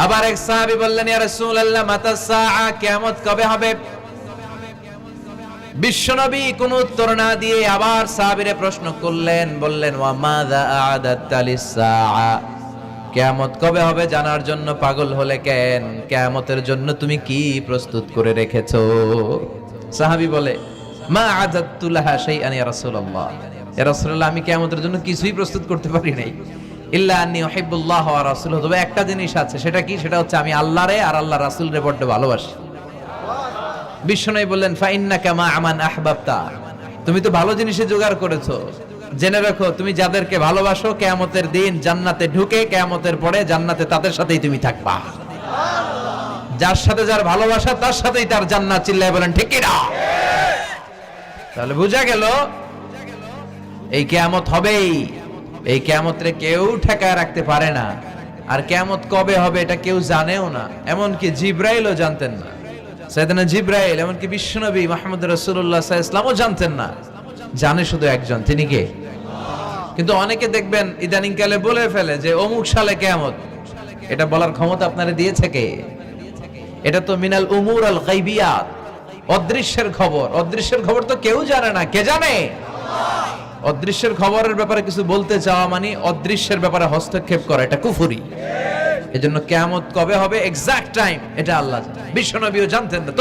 আবার এক সাহাবী বললেন, ইয়া রাসূলুল্লাহ মাতা সাআ, কিয়ামত কবে হবে? বিশ্বনবী কোন উত্তর না দিয়ে আবার সাহাবীরে প্রশ্ন করলেন, বললেন, ওয়া মাযা আ'দাতা লিস-সাআ, কিয়ামত কবে হবে জানার জন্য পাগল হলে কেন? কিয়ামতের জন্য তুমি কি প্রস্তুত করে রেখেছো? সাহাবী বলে, মা আ'দাতু লাহা শাইআন ইয়া রাসূলুল্লাহ, ইয়া রাসূলুল্লাহ, আমি কিয়ামতের জন্য কিছুই প্রস্তুত করতে পারি নাই। ইল্লা আন্নী উহিব্বুল্লাহ ওয়া রাসূলুহু, তবে একটা জিনিস আছে, সেটা কি? সেটা হচ্ছে আমি আল্লাহরে আর আল্লাহর রাসূলরে বড় ভালোবাসি। বিশ্বনবী বললেন, ফাইন্নাকা মা আমান আহবাবতা, তুমি তো ভালো জিনিসে জোগাড় করেছো। জেনে রাখো, তুমি যাদেরকে ভালোবাসো কিয়ামতের দিন জান্নাতে ঢুকে কিয়ামতের পরে জান্নাতে তাদের সাথেই তুমি থাকবা। যার সাথে যার ভালোবাসা তার সাথেই তার জান্নাত। চিল্লায় বলেন ঠিক কি না? তাহলে বোঝা গেল এই কিয়ামত হবেই। এই কিয়ামতরে কেউ ঠেকায় রাখতে পারে না। আর কিয়ামত কবে হবে এটা কেউ জানেও না, এমনকি জিবরাইলও জানতেন না। সাইয়েদনা জিবরাইল, এমনকি বিশ্বনবী মুহাম্মদ রাসূলুল্লাহ সাল্লাল্লাহু আলাইহি ওয়াসাল্লামও জানতেন না। জানে শুধু একজন, তিনি কে? কিন্তু অনেকে দেখবেন ইদানিং কালে বলে ফেলে যে অমুক সালে কিয়ামত। এটা বলার ক্ষমতা আপনারে দিয়েছে কে? এটা তো মিনাল উমুর আল গায়বিয়াত, অদৃশ্যের খবর। অদৃশ্যের খবর তো কেউ জানে না। কে জানে? অদৃশ্যের খবরের ব্যাপারে কিছু বলতে চাওয়া মানে অদৃশ্যের ব্যাপারে হস্তক্ষেপ করা, এটা কুফরি। এজন্য কিয়ামত কবে হবে এক্সাক্ট টাইম এটা আল্লাহ জানেন, বিশ্বনবীও জানতেন না।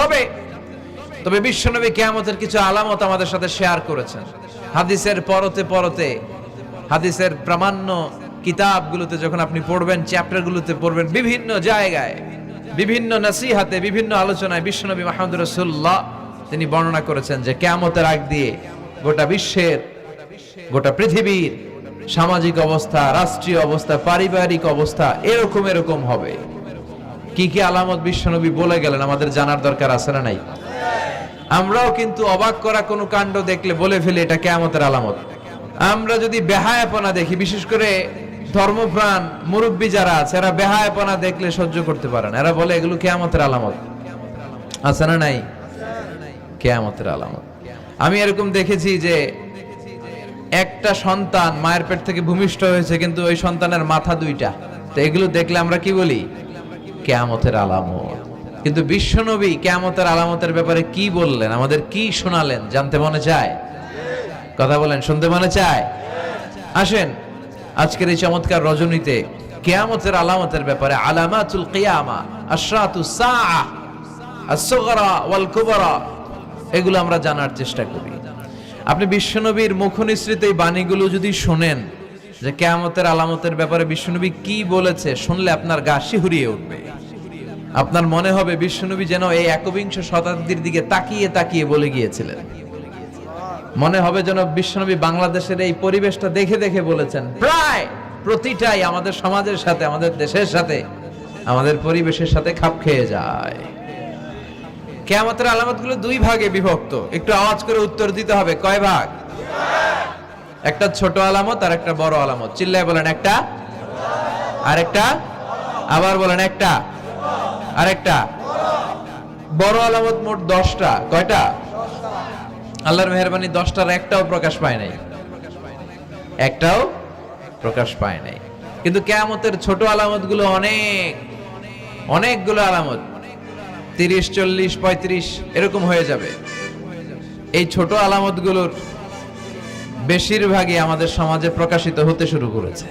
তবে বিশ্বনবী কিয়ামতের কিছু আলামত আমাদের সাথে শেয়ার করেছেন। হাদিসের পরতে হাদিসের প্রামাণ্য কিতাবগুলোতে যখন আপনি পড়বেন, চ্যাপ্টারগুলোতে পড়বেন, বিভিন্ন জায়গায়, বিভিন্ন নসিহাতে, বিভিন্ন আলোচনায় বিশ্বনবী মুহাম্মদ রাসূলুল্লাহ তিনি বর্ণনা করেছেন যে কিয়ামতের আগ দিয়ে গোটা বিশ্বের, গোটা পৃথিবীর সামাজিক অবস্থা, রাষ্ট্রীয় অবস্থা, পারিবারিক অবস্থা এরকম হবে। কি কি আলামত বিশ্বনবী বলে গেলেন আমাদের জানার দরকার আছে না নাই? আমরাও কিন্তু অবাক করা কোনো কাণ্ড দেখলে বলে ফেলি এটা কিয়ামতের আলামত। আমরা যদি বেহায়াপনা দেখি, বিশেষ করে ধর্মপ্রাণ মুরব্বী যারা আছে, এরা বেহায়াপনা দেখলে সহ্য করতে পারে না। এরা বলে এগুলো কিয়ামতের আলামত। আছে না নাই? কিয়ামতের আলামত। আমি এরকম দেখেছি যে একটা সন্তান মায়ের পেট থেকে ভূমিষ্ঠ হয়েছে, কিন্তু ওই সন্তানের মাথা দুইটা। তো এগুলো দেখলে আমরা কি বলি? কিয়ামতের আলামত। কিন্তু বিশ্বনবী কিয়ামতের আলামতের ব্যাপারে কি বললেন, আমাদের কি শোনালেন, জানতে মনে চায়? কথা বলেন, শুনতে মনে চায়? আসেন আজকের এই চমৎকার রজনীতে কিয়ামতের আলামতের ব্যাপারে, আলামাতুল কিয়ামা, আশরাতুস সাআ, আস-সুগরা ওয়াল কুবরা, এগুলো আমরা জানার চেষ্টা করি। আপনি বিশ্বনবীর মুখনিসৃত এই বাণীগুলো যদি শোনেন যে কিয়ামতের আলামতের ব্যাপারে বিশ্বনবী কি বলেছে, শুনলে আপনার গা শিহরিয়ে উঠবে। আপনার মনে হবে বিশ্বনবী যেন এই একবিংশ শতাব্দীর দিকে তাকিয়ে তাকিয়ে বলে গিয়েছিলেন। মনে হবে যেন বিশ্বনবী বাংলাদেশের এই পরিবেশটা দেখে দেখে বলেছেন। প্রায় প্রতিটাই আমাদের সমাজের সাথে, আমাদের দেশের সাথে, আমাদের পরিবেশের সাথে খাপ খেয়ে যায়। কিয়ামতের আলামতগুলো দুই ভাগে বিভক্ত। একটু আওয়াজ করে উত্তর দিতে হবে, কয় ভাগ? একটা ছোট আলামত আর একটা বড় আলামত। চিল্লায় বলেন একটা, আরেকটা, আবার বলেন একটা, আরেকটা। বড় আলামত মোট 10টা। কয়টা? আল্লাহর মেহেরবানি 10টার একটাও প্রকাশ পায় নাই, একটাও প্রকাশ পায় নাই। কিন্তু কিয়ামতের ছোট আলামত গুলো অনেকগুলো আলামত, 30, 40, 35 এরকম হয়ে যাবে। এই ছোট আলামত গুলোর বেশিরভাগই আমাদের সমাজে প্রকাশিত হতে শুরু করেছে।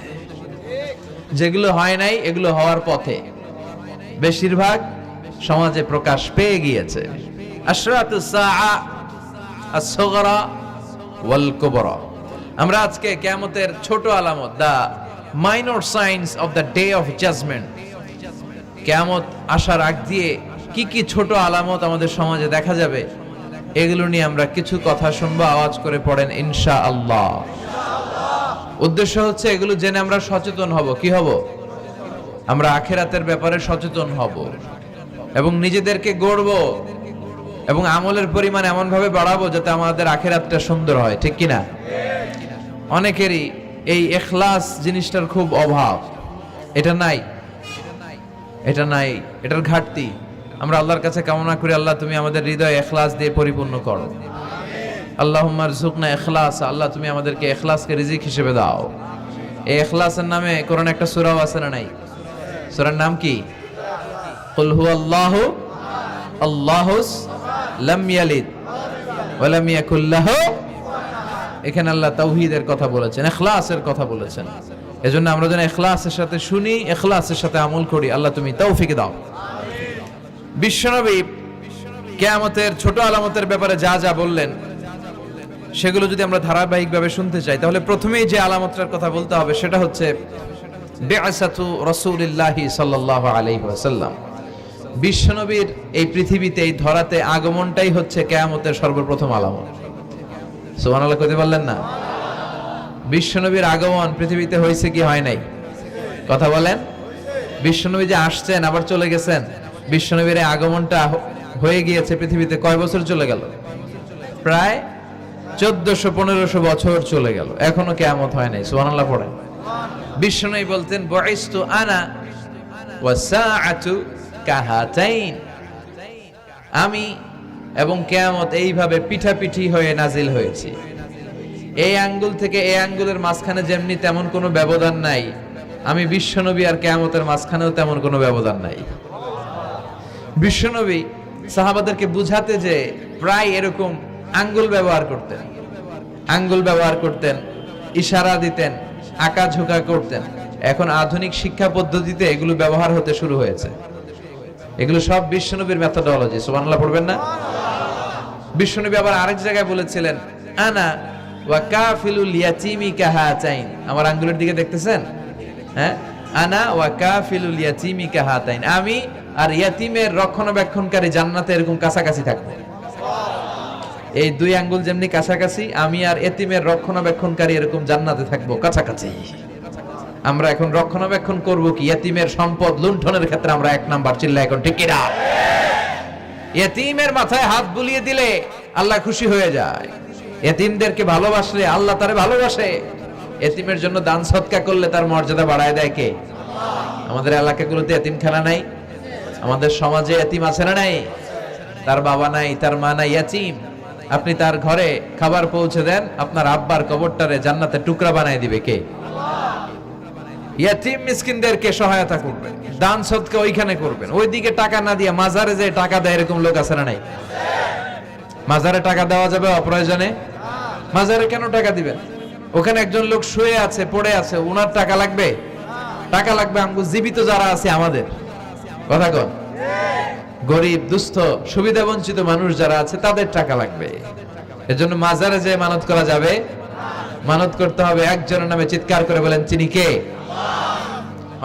যেগুলো হয় নাই এগুলো হওয়ার পথে, বেশিরভাগ সমাজে প্রকাশ পেয়ে গিয়েছে। আশরাতুস সাআ আস-সুগরা ওয়াল কুবরা। আমরা আজকে কিয়ামতের ছোট আলামত, the minor signs of the day of judgement, কিয়ামত আসার আগ দিয়ে কি কি ছোট আলামত আমাদের সমাজে দেখা যাবে, এগুলো নিয়ে আমরা কিছু কথা শুনবো। আওয়াজ করে পড়েন ইনশাআল্লাহ। উদ্দেশ্য হচ্ছে এগুলো জেনে আমরা সচেতন হব। কি হব? আমরা আখিরাতের ব্যাপারে সচেতন হব এবং নিজেদেরকে গড়ব এবং আমলের পরিমাণ এমন ভাবে বাড়াবো যাতে আমাদের আখিরাতটা সুন্দর হয়। ঠিক কিনা? অনেকেরই এই ইখলাস জিনিসটার খুব অভাব। এটা নাই, এটার ঘাটতি। আমরা আল্লাহর কাছে কামনা করি, আল্লাহ তুমি আমাদের হৃদয় ইখলাস দিয়ে পরিপূর্ণ করো। আল্লাহুম্মা রযুকনা ইখলাস। আল্লাহ তুমি আমাদেরকে ইখলাসকে রিজিক হিসেবে দাও। এই ইখলাসের নামে কোরআনে একটা সূরাও আছে না নাই? সূরার নাম কি? কুল হুয়াল্লাহু আল্লাহুস লাম ইয়ালিদ ওয়া লাম ইয়াকুল লাহু। এখানে আল্লাহ তাওহীদের কথা বলেছেন, ইখলাসের কথা বলেছেন। এজন্য আমরা যেন ইখলাসের সাথে শুনি, ইখলাসের সাথে আমল করি। আল্লাহ তুমি তৌফিক দাও। বিশ্বনবী কিয়ামতের ছোট আলামতের ব্যাপারে যা যা বললেন সেগুলো যদি আমরা ধারাবাহিকভাবে শুনতে চাই, তাহলে প্রথমেই যে আলামতটার কথা বলতে হবে সেটা হচ্ছে বিআসাতু রাসূলিল্লাহি সাল্লাল্লাহু আলাইহি ওয়াসাল্লাম। বিশ্বনবীর এই পৃথিবীতে, এই ধরাতে আগমনটাই হচ্ছে কিয়ামতের সর্বপ্রথম আলামত। সুবহানাল্লাহ কইতে পারলেন না? বিশ্বনবীর আগমন পৃথিবীতে হয়েছে কি হয় নাই? কথা বলেন। বিশ্বনবী যে আসছেন আবার চলে গেছেন, বিশ্বনবীর আগমনটা হয়ে গিয়েছে পৃথিবীতে কয় বছর চলে গেল? প্রায় 1400-1500 বছর চলে গেল, এখনো কিয়ামত হয় নাই। সুবহানাল্লাহ পড়েন। বিশ্বনবী বলতেন বুইসতু আনা ওয়া সাআতু কাহাতাইন। আমি এবং কিয়ামত এইভাবে পিঠাপিঠি হয়ে নাজিল হয়েছি। এই আঙ্গুল থেকে এই আঙ্গুলের মাঝখানে যেমনি তেমন কোনো ব্যবধান নাই, আমি বিশ্বনবী আর কিয়ামতের মাঝখানেও তেমন কোনো ব্যবধান নাই। বিশ্বনবী সাহাবাদেরকে বুঝাতে যে প্রায় এরকম আঙ্গুল ব্যবহার করতেন, ইশারা দিতেন, আঁকা ঝোঁকা করতেন। এখন আধুনিক শিক্ষা পদ্ধতিতে এগুলো ব্যবহার হতে শুরু হয়েছে। এগুলো সব বিশ্বনবীর মেথোডোলজি। সুবহানাল্লাহ পড়বেন না? বিশ্বনবী আবার আরেক জায়গায় বলেছিলেন আনা ওয়া কাফিলুল ইয়াতীমি কাহাতাইন। আমার আঙ্গুলের দিকে দেখতেছেন? হ্যাঁ, আনা ওয়া কাফিলুল ইয়াতীমি কাহাতাইন। আমি আর ইয়াতীমের রক্ষণাবেক্ষণকারী জান্নাতে এরকম কাছাকাছি থাকবো। এই দুই আঙ্গুল যেমনি কাছাকাছি, আমি আর এতিমের রক্ষণাবেক্ষণকারী এরকম জান্নাতে থাকবো কাছাকাছি। আমরা এখন রক্ষণাবেক্ষণ করব কি? এতিমের সম্পদ লুণ্ঠনের ক্ষেত্রে আমরা 1 নাম্বার। চিল্লা এখন ঠিক কিনা? এতিমের মাথায় হাত বুলিয়ে দিলে আল্লাহ খুশি হয়ে যায়। এতিমদেরকে ভালোবাসলে আল্লাহ তারে ভালোবাসে। এতিমের জন্য দান সদকা করলে তার মর্যাদা বাড়ায় দেয় কে? আমাদের এলাকাগুলোতে এতিমখানা নাই? আমাদের সমাজে এতিম আছে না নাই? তার বাবা নাই, তার মা নাই, এতিম। আপনি তার ঘরে খাবার পৌঁছে দেন, আপনার আব্বার কবরটারে জান্নাতে টুকরা বানায় দিবে কে? ইয়াতিম মিসকিনদেরকে সহায়তা করবেন, দান সদকা ওইখানে করবেন। ওইদিকে টাকা না দিয়ে মাজারে যে টাকা দেয় এরকম লোক আছে না নাই? মাজারে টাকা দেওয়া যাবে অপ্রয়োজনে? মাজারে কেন টাকা দিবেন? ওখানে একজন লোক শুয়ে আছে, পড়ে আছে, ওনার টাকা লাগবে? টাকা লাগবে আমগো জীবিত যারা আছে আমাদের। কথা কন। গরিব, দুস্থ, সুবিধা বঞ্চিত মানুষ যারা আছে তাদের টাকা লাগবে। এজন্য মাজারে যে মানত করা যাবে? মানত করতে হবে একজনের নামে। চিৎকার করে বলেন তিনি কে?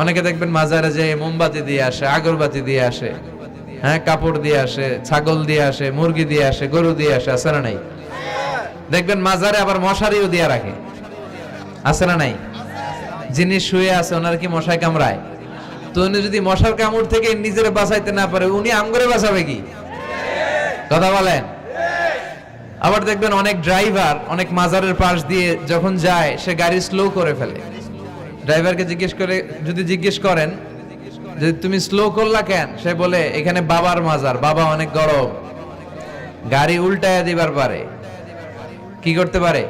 অনেকে দেখবেন মাজারে যে মোমবাতি দিয়ে আসে, আগরবাতি দিয়ে আসে, হ্যাঁ, কাপড় দিয়ে আসে, ছাগল দিয়ে আসে, মুরগি দিয়ে আসে, গরু দিয়ে আসে, আছে না নাই? দেখবেন মাজারে আবার মশারিও দিয়ে রাখে, আছে না নাই? যিনি শুয়ে আছে ওনার কি মশায় কামড়ায়? তো উনি যদি মশার কামড় থেকে নিজের বাঁচাইতে না পারে, উনি আমগরে বাঁচাবে কি? কথা বলেন। আবার দেখবেন অনেক ড্রাইভার অনেক মাজারের পাশ দিয়ে যখন যায়, সে গাড়ি স্লো করে ফেলে। ড্রাইভারকে জিজ্ঞেস করেন যে তুমি স্লো করলা কেন, সে বলে এখানে বাবার মাজার, বাবা অনেক গরম। গাড়ি উল্টায় দিবার পারে, কি করতে পারে?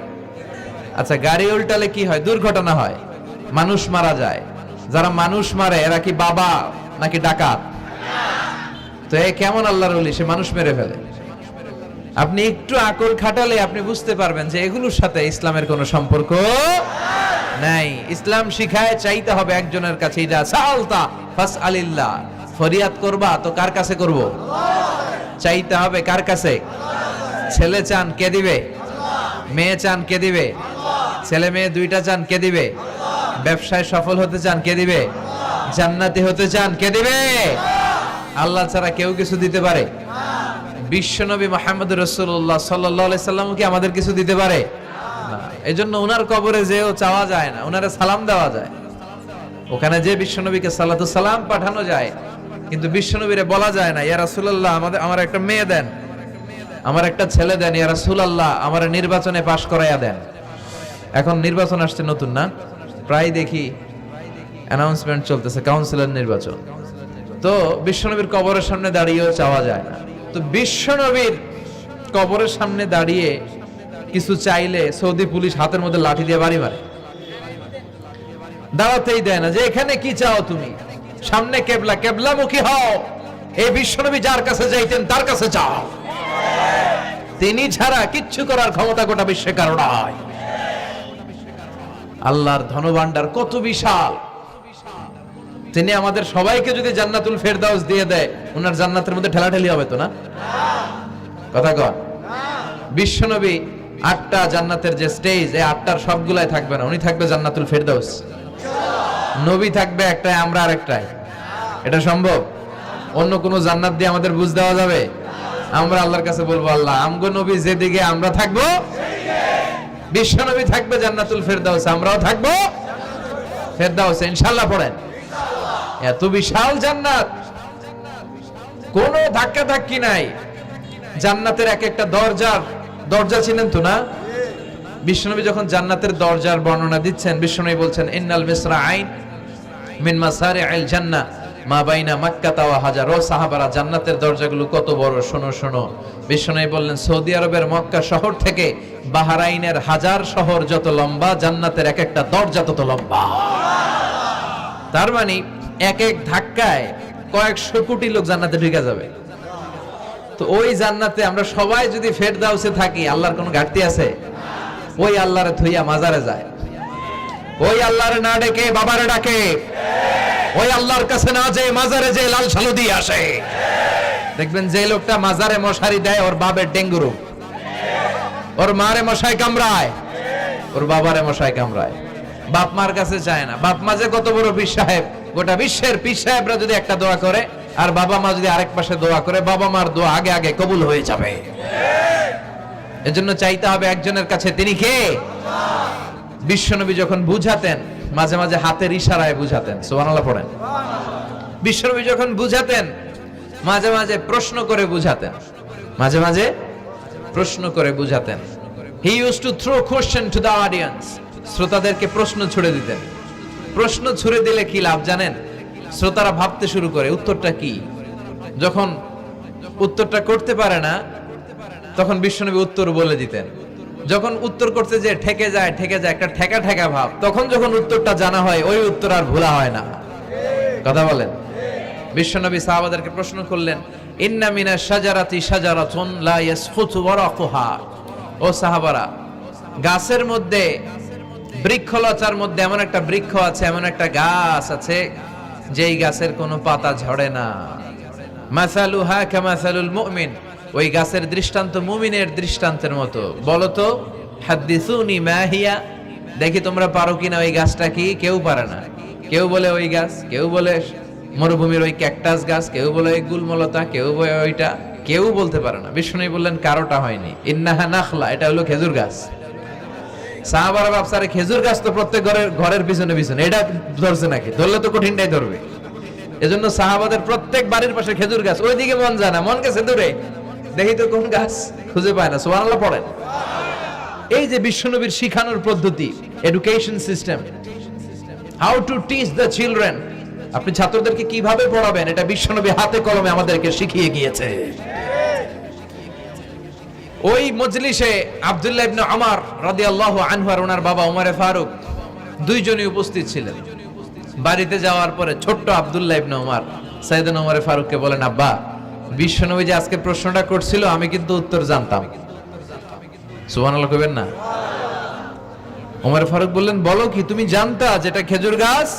আচ্ছা, গাড়ি উল্টালে কি হয়? দুর্ঘটনা হয়, মানুষ মারা যায়। যারা মানুষ মারে এরা কি বাবা নাকি ডাকাত? তো এ কেমন আল্লাহর ওলি, সে মানুষ মেরে ফেলে। আপনি একটু আকল খাটালে আপনি বুঝতে পারবেন যে এগুলোর সাথে ইসলামের কোনো সম্পর্ক নাই। ইসলাম শিখায় চাইতে হবে একজনের কাছে, ইদা সালতা ফাসআলিল্লাহ, ফরিয়াদ করবা তো কার কাছে করব? চাইতে হবে কার কাছে? ছেলে চান কে দিবে? মেয়ে চান কে দিবে? ছেলে মেয়ে দুইটা চান কে দিবে? ব্যবসায় সফল হতে চান কে দিবে? জান্নাতি হতে চান কে দিবে? আল্লাহ ছাড়া কেউ কিছু দিতে পারে? বিশ্বনবী মুহাম্মদুর রাসূলুল্লাহ সাল্লাল্লাহু আলাইহি সাল্লাম কি আমাদের কিছু দিতে পারে? না। এজন্য ওনার কবরে যেও চাওয়া যায় না, ওনারে সালাম দেওয়া যায়। ওখানে যে বিশ্বনবীকে সালাতুস সালাম পাঠানো যায়, কিন্তু বিশ্বনবীরে বলা যায় না ইয়া রাসূলুল্লাহ আমার একটা মেয়ে দেন, আমার একটা ছেলে দেন, ইয়া রাসূলুল্লাহ আমার নির্বাচনে পাশ করাইয়া দেন। এখন নির্বাচন আসছে নতুন না, প্রায় দেখি অ্যানাউন্সমেন্ট চলতেছে কাউন্সিলর নির্বাচন। তো বিশ্বনবীর কবরের সামনে দাঁড়িয়েও চাওয়া যায় না। তো বিশ্বনবীর কবরের সামনে দাঁড়িয়ে কিছু চাইলে সৌদি পুলিশ হাতের মধ্যে লাঠি দিয়ে বাড়ি মারে, দাঁড়াতেই দেয় না। যে এখানে কি চাও তুমি? সামনে কেবলা, কেবলামুখী হও। এই বিশ্বনবী যার কাছে যাইতেন তার কাছে চাও, তিনি ছাড়া কিচ্ছু করার ক্ষমতা গোটা বিশ্বে কারো নাই। আল্লাহর ধনভাণ্ডার কত বিশাল! তিনি আমাদের সবাইকে যদি জান্নাতুল ফেরদাউস দিয়ে দেয়, ওনার জান্নাতের মধ্যে ঠেলাঠেলি হবে তো না? কথা কন। বিশ্বনবী 8টা জান্নাতের যে স্টেজ, এই 8টার সবগুলাই থাকবে না, উনি থাকবে জান্নাতুল ফেরদাউস। নবী থাকবে একটাই, আমরা আরেকটাই। এটা সম্ভব? অন্য কোন জান্নাত দিয়ে আমাদের বুঝ দেওয়া যাবে? আমরা আল্লাহর কাছে বলবো, আল্লাহ আমগো নবী যেদিকে আমরা থাকবো, বিশ্বনবী থাকবে জান্নাতুল ফেরদাউস, আমরাও থাকবো ফেরদাউসে ইনশাআল্লাহ। পড়েন, এত বিশাল জান্নাত, কোনো ধাক্কা ধাক্কি নাই। জান্নাতের এক একটা দরজা চিনেন তো না? বিশ্বনবী যখন জান্নাতের দরজার বর্ণনা দিচ্ছেন, বিশ্বনবী বলছেন ইন্নাল মিসরাআইন মিন মাসারি'আল জান্নাহ মা বাইনা মাক্কাতা ওয়া হাজার। ও সাহাবারা, জান্নাতের দরজাগুলো কত বড়, শোনো শোনো। বিশ্বনবী বললেন সৌদি আরবের মক্কা শহর থেকে বাহরাইনের হাজার শহর যত লম্বা, জান্নাতের এক একটা দরজা তত লম্বা। তার মানে এক এক ধাক্কায় কয়েকশো কোটি লোক জান্নাতে ঢুকে যাবে। তো ওই জান্নাতে আমরা সবাই যদি ফেরদাউসে থাকি, আল্লাহর কোনো ঘাটতি আছে? ওই আল্লাহরে থইয়া মাজারে যায়, ওই আল্লাহরে না ডেকে বাবারে ডাকে, ওই আল্লাহর কাছে না যেয়ে মাজারে যেয়ে লাল সালু দিয়ে আসে। দেখবেন যে লোকটা মাজারে মশারি দেয়, ওর বাবার ডেঙ্গু রোগ, ওর মারে মশাই কামড়ায়, ওর বাবারে মশাই কামড়ায়। বাপ মার কাছে চায় না। বাপ মা যে কত বড় পীর সাহেব, গোটা বিশ্বের পীর সাহেবরা যদি একটা দোয়া করে আর বাবা মা যদি আরেক পাশে দোয়া করে, বাবা মার দোয়া আগে আগে কবুল হয়ে যাবে। এজন্য চাইতে হবে একজনের কাছে, তিনি কে? বিশ্বনবী যখন বুঝাতেন, মাঝে মাঝে হাতের ইশারায় বুঝাতেন। সুবহানাল্লাহ পড়েন। বিশ্বনবী যখন বুঝাতেন, মাঝে মাঝে প্রশ্ন করে বুঝাতেন, মাঝে মাঝে প্রশ্ন করে বুঝাতেন। He used to throw question to the audience. শ্রোতাদেরকে প্রশ্ন ছুড়ে দিতেন। প্রশ্ন ছুড়ে দিলে কি লাভ জানেন? শ্রোতারা ভাবতে শুরু করে উত্তরটা কি। যখন উত্তরটা করতে পারে না, তখন বিশ্বনবী উত্তর বলে দিতেন। যখন উত্তর করতে যে ঠেকে যায় একটা ঠেকা ঠেকা ভাব, তখন যখন উত্তরটা জানা হয়, ওই উত্তর আর ভোলা হয় না। কথা বলেন। বিশ্বনবী সাহাবাদেরকে প্রশ্ন করলেন, ইন্না মিনাশ শাজারাতি শাজারাতুন লা ইয়াসকুতু ওয়ারাকুহা। ও সাহাবারা, গাছের মধ্যে, বৃক্ষলতার মধ্যে এমন একটা বৃক্ষ আছে, এমন একটা গাছ আছে, যেই গাছের কোনো পাতা ঝরে না। মাসালুহা কামাসালুল মুমিন। ওই গাছের দৃষ্টান্ত মুমিনের দৃষ্টান্তের মতো। বলো তো, হাদিসুনি মা হিয়া, দেখি তোমরা পারো কিনা ওই গাছটা কি? কেউ পারে না। কেউ বলে ওই গাছ, কেউ বলে মরুভূমির ওই ক্যাকটাস গাছ, কেউ বলে ওই গুলমলতা, কেউ বলে ওইটা, কেউ বলতে পারে না। বিষ্ণু বললেন কারোটা হয়নি। ইন্নাহা নাখলা, এটা হলো খেজুর গাছ। সাহাবারা ভাবসারে খেজুর গাছ তো প্রত্যেক ঘরের পিছনে পিছনে, এটা ধরছে নাকি? ধরলে তো কঠিনটাই ধরবে। এজন্য সাহাবাদের প্রত্যেক বাড়ির পাশে খেজুর গাছ। ওইদিকে মন যায় না, মন গেছে দূরে, দেখি তো কোন গাছ, খুঁজে পায় না। সুবহানাল্লাহ পড়েন। এই যে বিশ্বনবীর শিখানোর পদ্ধতি, education system, how to teach the children, আপনি ছাত্রদেরকে কিভাবে পড়াবেন, এটা বিশ্বনবী হাতে কলমে আমাদেরকে শিখিয়ে গিয়েছে। ওই মজলিসে আব্দুল্লাহ ইবনে ওমর রাদিয়াল্লাহু আনহু আর ওনার বাবা ওমরে ফারুক দুইজনই উপস্থিত ছিলেন। বাড়িতে যাওয়ার পরে ছোট্ট আব্দুল্লাহ ইবনে ওমর সাইয়েদনা ওমরে ফারুককে বলেন, আব্বা, বিশ্বনবী যে আজকে প্রশ্নটা করছিল আমি কিন্তু উত্তর জানতাম। সুবহানাল্লাহ কইবেন না? ওমর ফারুক বললেন, বলো কি, তুমি জানতা যেটা খেজুর গাছ?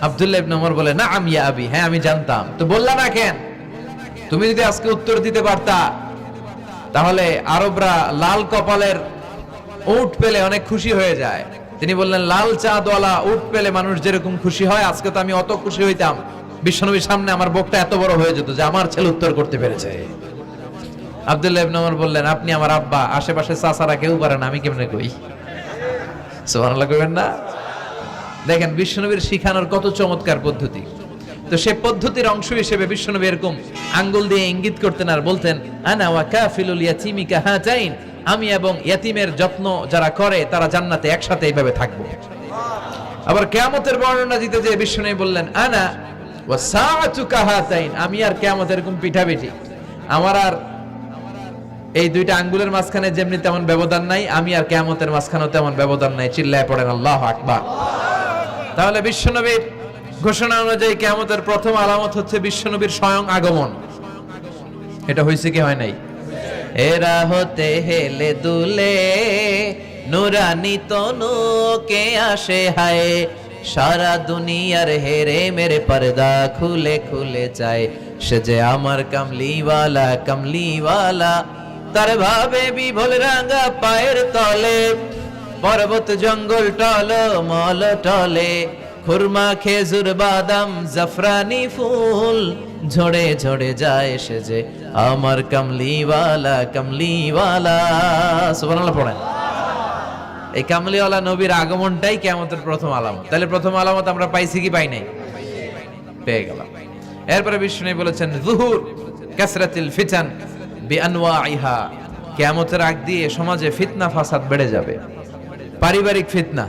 আব্দুল্লাহ ইবনে ওমর বলে, নাআম ইয়া আবি, হ্যাঁ আমি জানতাম। তো বললা না কেন? তুমি যদি আজকে উত্তর দিতে পারতা তাহলে আরবরা লাল কপালের উট পেলে অনেক খুশি হয়ে যায়। তিনি বললেন, লাল চাঁদওয়ালা উট পেলে মানুষ যেরকম খুশি হয়, আজকে তো আমি অত খুশি হইতাম, বিশ্বনবীর সামনে আমার বুকটা এত বড় হয়ে যেত যে আমার ছেলে উত্তর করতে পেরেছে। আব্দুল্লাহ ইবনে ওমর বললেন, আপনি আমার আব্বা, আশেপাশে চাচারা কেউ পারে না, আমি কেমনে কই? সুবহানাল্লাহ কইবেন না? দেখেন বিশ্বনবীর শিখানোর কত চমৎকার পদ্ধতি। তো সে পদ্ধতির অংশ হিসেবে বিশ্বনবী এরকম আঙ্গুল দিয়ে ইঙ্গিত করতেন আর বলতেন, আনা ওয়া কাফিলুল ইয়াতীমি কাহাতাইন, আমি এবং ইয়াতীমের যত্ন যারা করে তারা জান্নাতে একসাথে এইভাবে থাকবো। আবার কিয়ামতের বর্ণনা দিতে যে বিশ্বনবী বললেন, আনা ওয়া সাআতু কাহাতাইন, আমি আর কিয়ামত এরকম পিঠাপিঠি, আমার আর এই দুইটা আঙ্গুলের মাঝখানে যেমনি তেমন ব্যবধান নাই, আমি আর কিয়ামতের মাঝখানেও তেমন ব্যবধান নাই। চিল্লায় পড়েন আল্লাহু আকবার। তাহলে বিশ্বনবীর ঘোষণা অনুযায়ী কিয়ামতের প্রথম আলামত হচ্ছে বিশ্বনবীর স্বয়ং আগমন। এটা হয়েছে কি হয় নাই? এরা হতে হেলে দুলে নুরানি তনু কে আসে হায়, সারা দুনিয়ার হেরে মেরে পর্দা খুলে খুলে যায়, সে যে আমার কামলিওয়ালা কামলিওয়ালা, তার ভাবে বিভোল রাঙা পায়ের তলে, পর্বত জঙ্গল টল মল টলে, খুরমা খেজুর বাদাম জাফরানি ফুল, ঝড়ে ঝড়ে যায় সে যে আমার কামলিওয়ালা কামলিওয়ালা। সুবহানাল্লাহ পড়েন। এই কামলিওয়ালা নবীর আগমনটাই কিয়ামতের প্রথম আলামত। তাহলে প্রথম আলামত আমরা পাইছি কি পাই নাই? পেয়ে গেলাম। এরপরে বিষ্ণু বলেছেন, যুহুর কাসরাতিল ফিতান বিআনওয়াইহা, কিয়ামতের আগ দিয়ে সমাজে ফিতনা ফাসাদ বেড়ে যাবে। পারিবারিক ফিতনা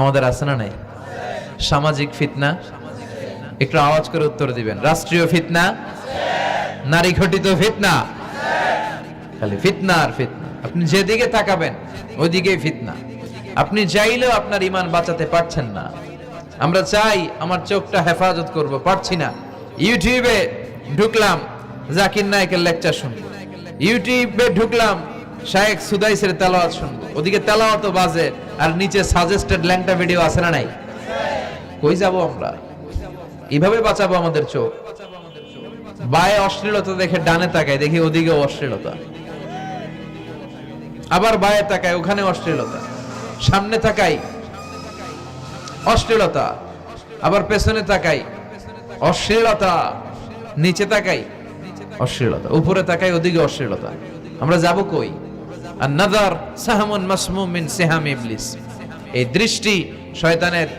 আমাদের আছে না নাই? সামাজিক ফিতনা, একটু আওয়াজ করে উত্তর দিবেন। রাষ্ট্রীয় ফিতনা, নারী ঘটিত ফিতনা, খালি ফিতনা আর ফিতনা। আপনি যেদিকে তাকাবেন ওইদিকেই ফিতনা। আপনি চাইলেও আপনার ঈমান বাঁচাতে পারছেন না। আমরা চাই আমার চোখটা হেফাজত করব, পারছি না। ইউটিউবে ঢুকলাম, জাকির নায়েকের লেকচার শুনবো। ইউটিউবে ঢুকলাম, শায়েখ সুদাইসের তেলাওয়াত শুনবো। ওদিকে তেলাওয়াতও বাজে আর নিচে সাজেস্টেড ল্যাংটা ভিডিও আছে না নাই? কই যাব আমরা? এইভাবে বাঁচাবো আমাদের চোখ। বায়ে অশ্লীলতা দেখে ডানে তাকায়, দেখি ওদিকে অশ্লীলতা, আবার বায়ে তাকায়, ওখানে অশ্লীলতা, সামনে তাকাই অশ্লীলতা, আবার পেছনে তাকাই অশ্লীলতা, নিচে তাকাই অশ্লীলতা, উপরে তাকাই ওদিকে অশ্লীলতা। আমরা যাব কই? আর নাযার সাহমুন মাসমুম মিন সিহাম ইবলিস, এই দৃষ্টি শয়তানের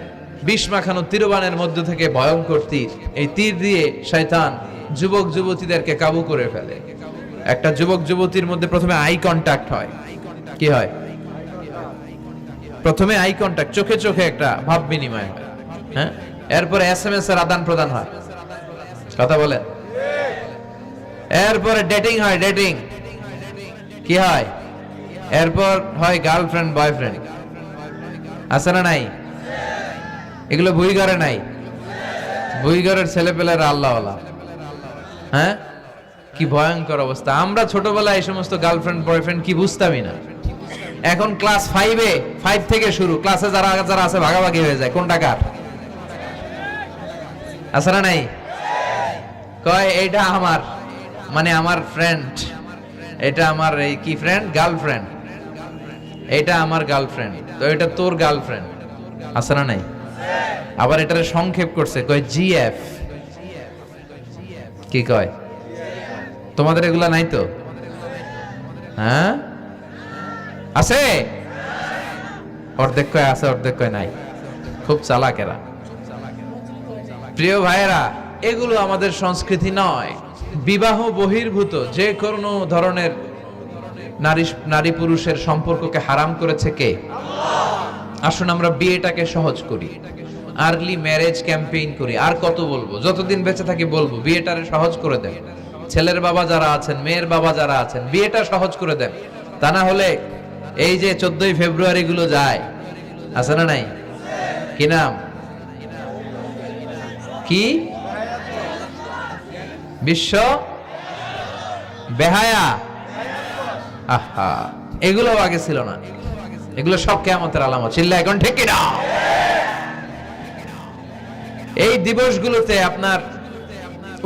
বিষ মাখানো তীরবানের মধ্য থেকে ভয়ঙ্কর তীর। এই তীর দিয়ে শয়তান যুবক যুবতীদেরকে কাবু করে ফেলে। একটা যুবক যুবতীর মধ্যে প্রথমে আই কন্টাক্ট হয়। কি হয়? প্রথমে আই কন্টাক্ট, চোখে চোখে একটা ভাব বিনিময় হয়। হ্যাঁ, এরপরে এসএমএস এর আদান প্রদান হয়। কথা বলেন। এরপরে ডেটিং হয়। ডেটিং কি হয়? এরপর হয় গার্লফ্রেন্ড বয়ফ্রেন্ড। আছে না নাই? এগুলো ভুইঘরে নাই? ভুইঘরের ছেলেপেলেরা আল্লাহওয়ালা। হ্যাঁ, কি ভয়ঙ্কর অবস্থা। আমরা ছোটবেলায় এই সমস্ত গার্লফ্রেন্ড বয়ফ্রেন্ড কি বুঝতামই না। এখন ক্লাস 5 থেকে শুরু, ক্লাসে যারা যারা আছে ভাগাভাগি হয়ে যায় কোনটা কার। আছে না নাই? কয় এইটা আমার, মানে আমার ফ্রেন্ড, এটা আমার এই কি ফ্রেন্ড, গার্লফ্রেন্ড, এটা আমার গার্লফ্রেন্ড, তো এটা তোর গার্লফ্রেন্ড। আছে না নাই? আবার এটারে সংক্ষেপ করছে, কয় জিএফ। কি কয়? তোমাদের এগুলা নাই তো? হ্যাঁ আছে? অর্ধেক কয় আছে, অর্ধেক কয় নাই। খুব চালাকেরা। প্রিয় ভাইয়েরা, এগুলো আমাদের সংস্কৃতি নয়। বিবাহ বহির্ভূত যে কোনো ধরনের নারী পুরুষের সম্পর্ককে হারাম করেছে কে? আসুন আমরা বিয়েটাকে সহজ করি, আর্লি ম্যারেজ ক্যাম্পেইন করি। আর কত বলবো, যতদিন বেঁচে থাকি বলবো, বিয়েটারে সহজ করে দেন। ছেলের বাবা যারা আছেন, মেয়ের বাবা যারা আছেন, বিয়েটা সহজ করে দেন। তা না হলে এই যে 14ই ফেব্রুয়ারি গুলো যায়, আছে না নাই? কি নাম, কি বিশ্ব বেহায়া, আহা, এগুলো আগে ছিল না। এগুলো সব কিয়ামতের আলামত। চিল্লা এখন ঠিক কিনা? এই দিবসগুলোতে আপনার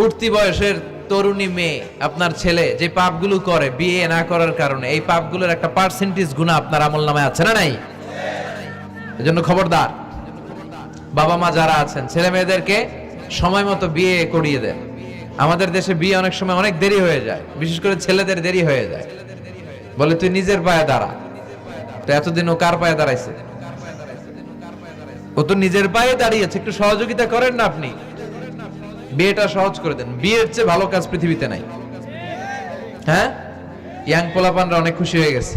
উঠতি বয়সের তরুণী মেয়ে, আপনার ছেলে যে পাপগুলো করে বিয়ে না করার কারণে, এই পাপগুলোর একটা পার্সেন্টেজ গুনাহ আপনার আমলনামায় আছে না নাই? এজন্য খবরদার, বাবা মা যারা আছেন, ছেলে মেয়েদেরকে সময় মতো বিয়ে করিয়ে দেন। আমাদের দেশে বিয়ে অনেক সময় অনেক দেরি হয়ে যায়, বিশেষ করে ছেলেদের দেরি হয়ে যায়। বলে তুই নিজের পায়ে দাঁড়া। তো এতদিন ও কার পায়ে দাঁড়াইছে? ও তো নিজের পায়ে দাঁড়িয়েছে। একটু সহযোগিতা করেন না আপনি, বিয়েটা সহজ করে দেন। বিয়ের চেয়ে ভালো কাজ পৃথিবীতে নাই। হ্যাঁ, ইয়াং পোলাপানরা অনেক খুশি হয়ে গেছে।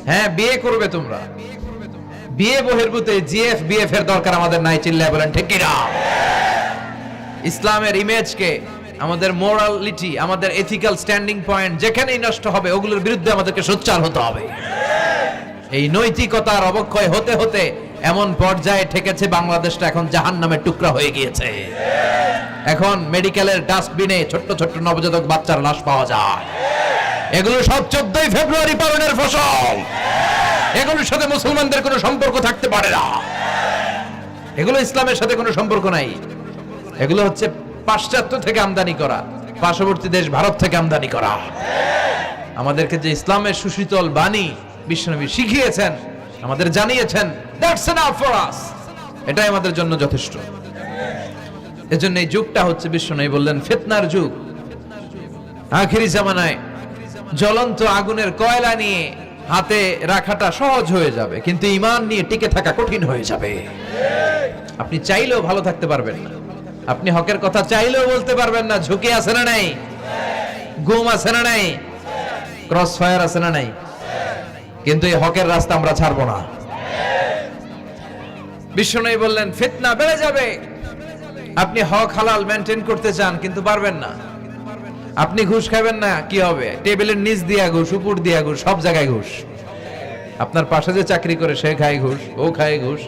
হ্যাঁ, বিয়ে করবে তোমরা। বিয়ে বহির্ভূত জিএফ বিএফ এর দরকার আমাদের নাই। চিল্লায় বলেন ঠিক কিনা? ইসলামের ইমেজকে, আমাদের মোরালিটি, আমাদের এথিক্যাল স্ট্যান্ডিং পয়েন্ট যেখানেই নষ্ট হবে, ওগুলোর বিরুদ্ধে আমাদেরকে সোচ্চার হতে হবে। এই নৈতিকতার অবক্ষয় হতে হতে এমন পর্যায়ে ঠেকেছে বাংলাদেশটা এখন জাহান্নামের টুকরা হয়ে গিয়েছে। এখন মেডিকেলের ডাস্টবিনে ছোট্ট ছোট্ট নবজাতক বাচ্চার লাশ পাওয়া যায়। এগুলো সব 14ই ফেব্রুয়ারি পালনের ফসল। এগুলোর সাথে মুসলমানদের কোনো সম্পর্ক থাকতে পারে না। এগুলো ইসলামের সাথে কোনো সম্পর্ক নাই। এগুলো হচ্ছে পাশ্চাত্য থেকে আমদানি করা, পার্শ্ববর্তী দেশ ভারত থেকে আমদানি করা। আমাদেরকে যে ইসলামের সুশীতল বাণী বিশ্বনবী শিখিয়েছেন, আমাদের জানিয়েছেন, দ্যাটস এনাফ ফর আস। এটাই আমাদের জন্য যথেষ্ট। এজন্য এই যুগটা হচ্ছে, বিশ্বনবী বললেন, ফিতনার যুগ। আখিরি জামানায় জ্বলন্ত আগুনের কয়লা নিয়ে হাতে রাখাটা সহজ হয়ে যাবে, কিন্তু ঈমান নিয়ে টিকে থাকা কঠিন হয়ে যাবে। আপনি চাইলেও ভালো থাকতে পারবেন না, আপনি হকের কথা চাইলেও বলতে পারবেন না। ঝুঁকি আছে না নাই? গুম আছে না নাই? ক্রস ফায়ার আছে না নাই? কিন্তু এই হকের রাস্তা আমরা ছাড়বো না। বিশ্বনবী বললেন, ফিতনা বেড়ে যাবে। আপনি হক হালাল মেনটেন করতে চান, কিন্তু পারবেন না। আপনি ঘুষ খাবেন না, কি হবে? টেবিলের নিচ দিয়া ঘুষ, উপর দিয়া ঘুষ, সব জায়গায় ঘুষ। আপনার পাশে যে চাকরি করে সে খায় ঘুষ, ও খায় ঘুষ,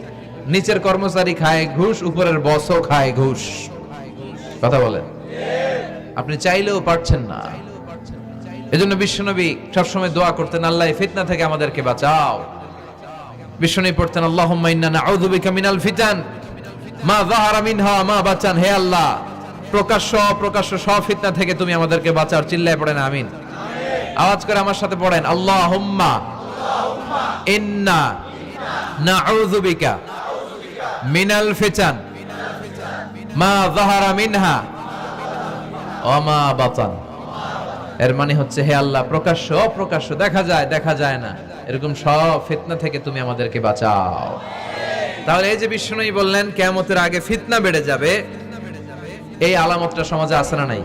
নিচের কর্মচারী খায় ঘুষ, উপরের বসও খায় ঘুষ। কথা বলেন, আপনি চাইলেও পারছেন না। এজন্য বিশ্বনবী সবসময় দোয়া করতেন, আল্লাহ ফিতনা থেকে আমাদেরকে বাঁচাও। বিশ্বনবী পড়তেন, আল্লাহুম্মা ইন্না নাউযু বিকা মিনাল ফিতান মা যাহারা মিনহা মা বাচান। হে আল্লাহ, প্রকাশ্য অপ্রকাশ্য সব ফিতনা থেকে তুমি আমাদেরকে বাঁচাও। চিল্লায় পড়েন আমিন। আওয়াজ করে আমার সাথে পড়েন, আল্লাহুম্মা ইন্না নাউযু বিকা মিনাল ফিতান মা যাহারা মিনহা ওয়া মা বাতান। এর মানে হচ্ছে, হে আল্লাহ, প্রকাশ্য অপ্রকাশ্য, দেখা যায় দেখা যায় না, এরকম সব ফিতনা থেকে তুমি আমাদেরকে বাঁচাও। তাহলে এই যে বিশ্বনবী বললেন কিয়ামতের আগে ফিতনা বেড়ে যাবে, এই আলামতটা সমাজে আছে না নাই?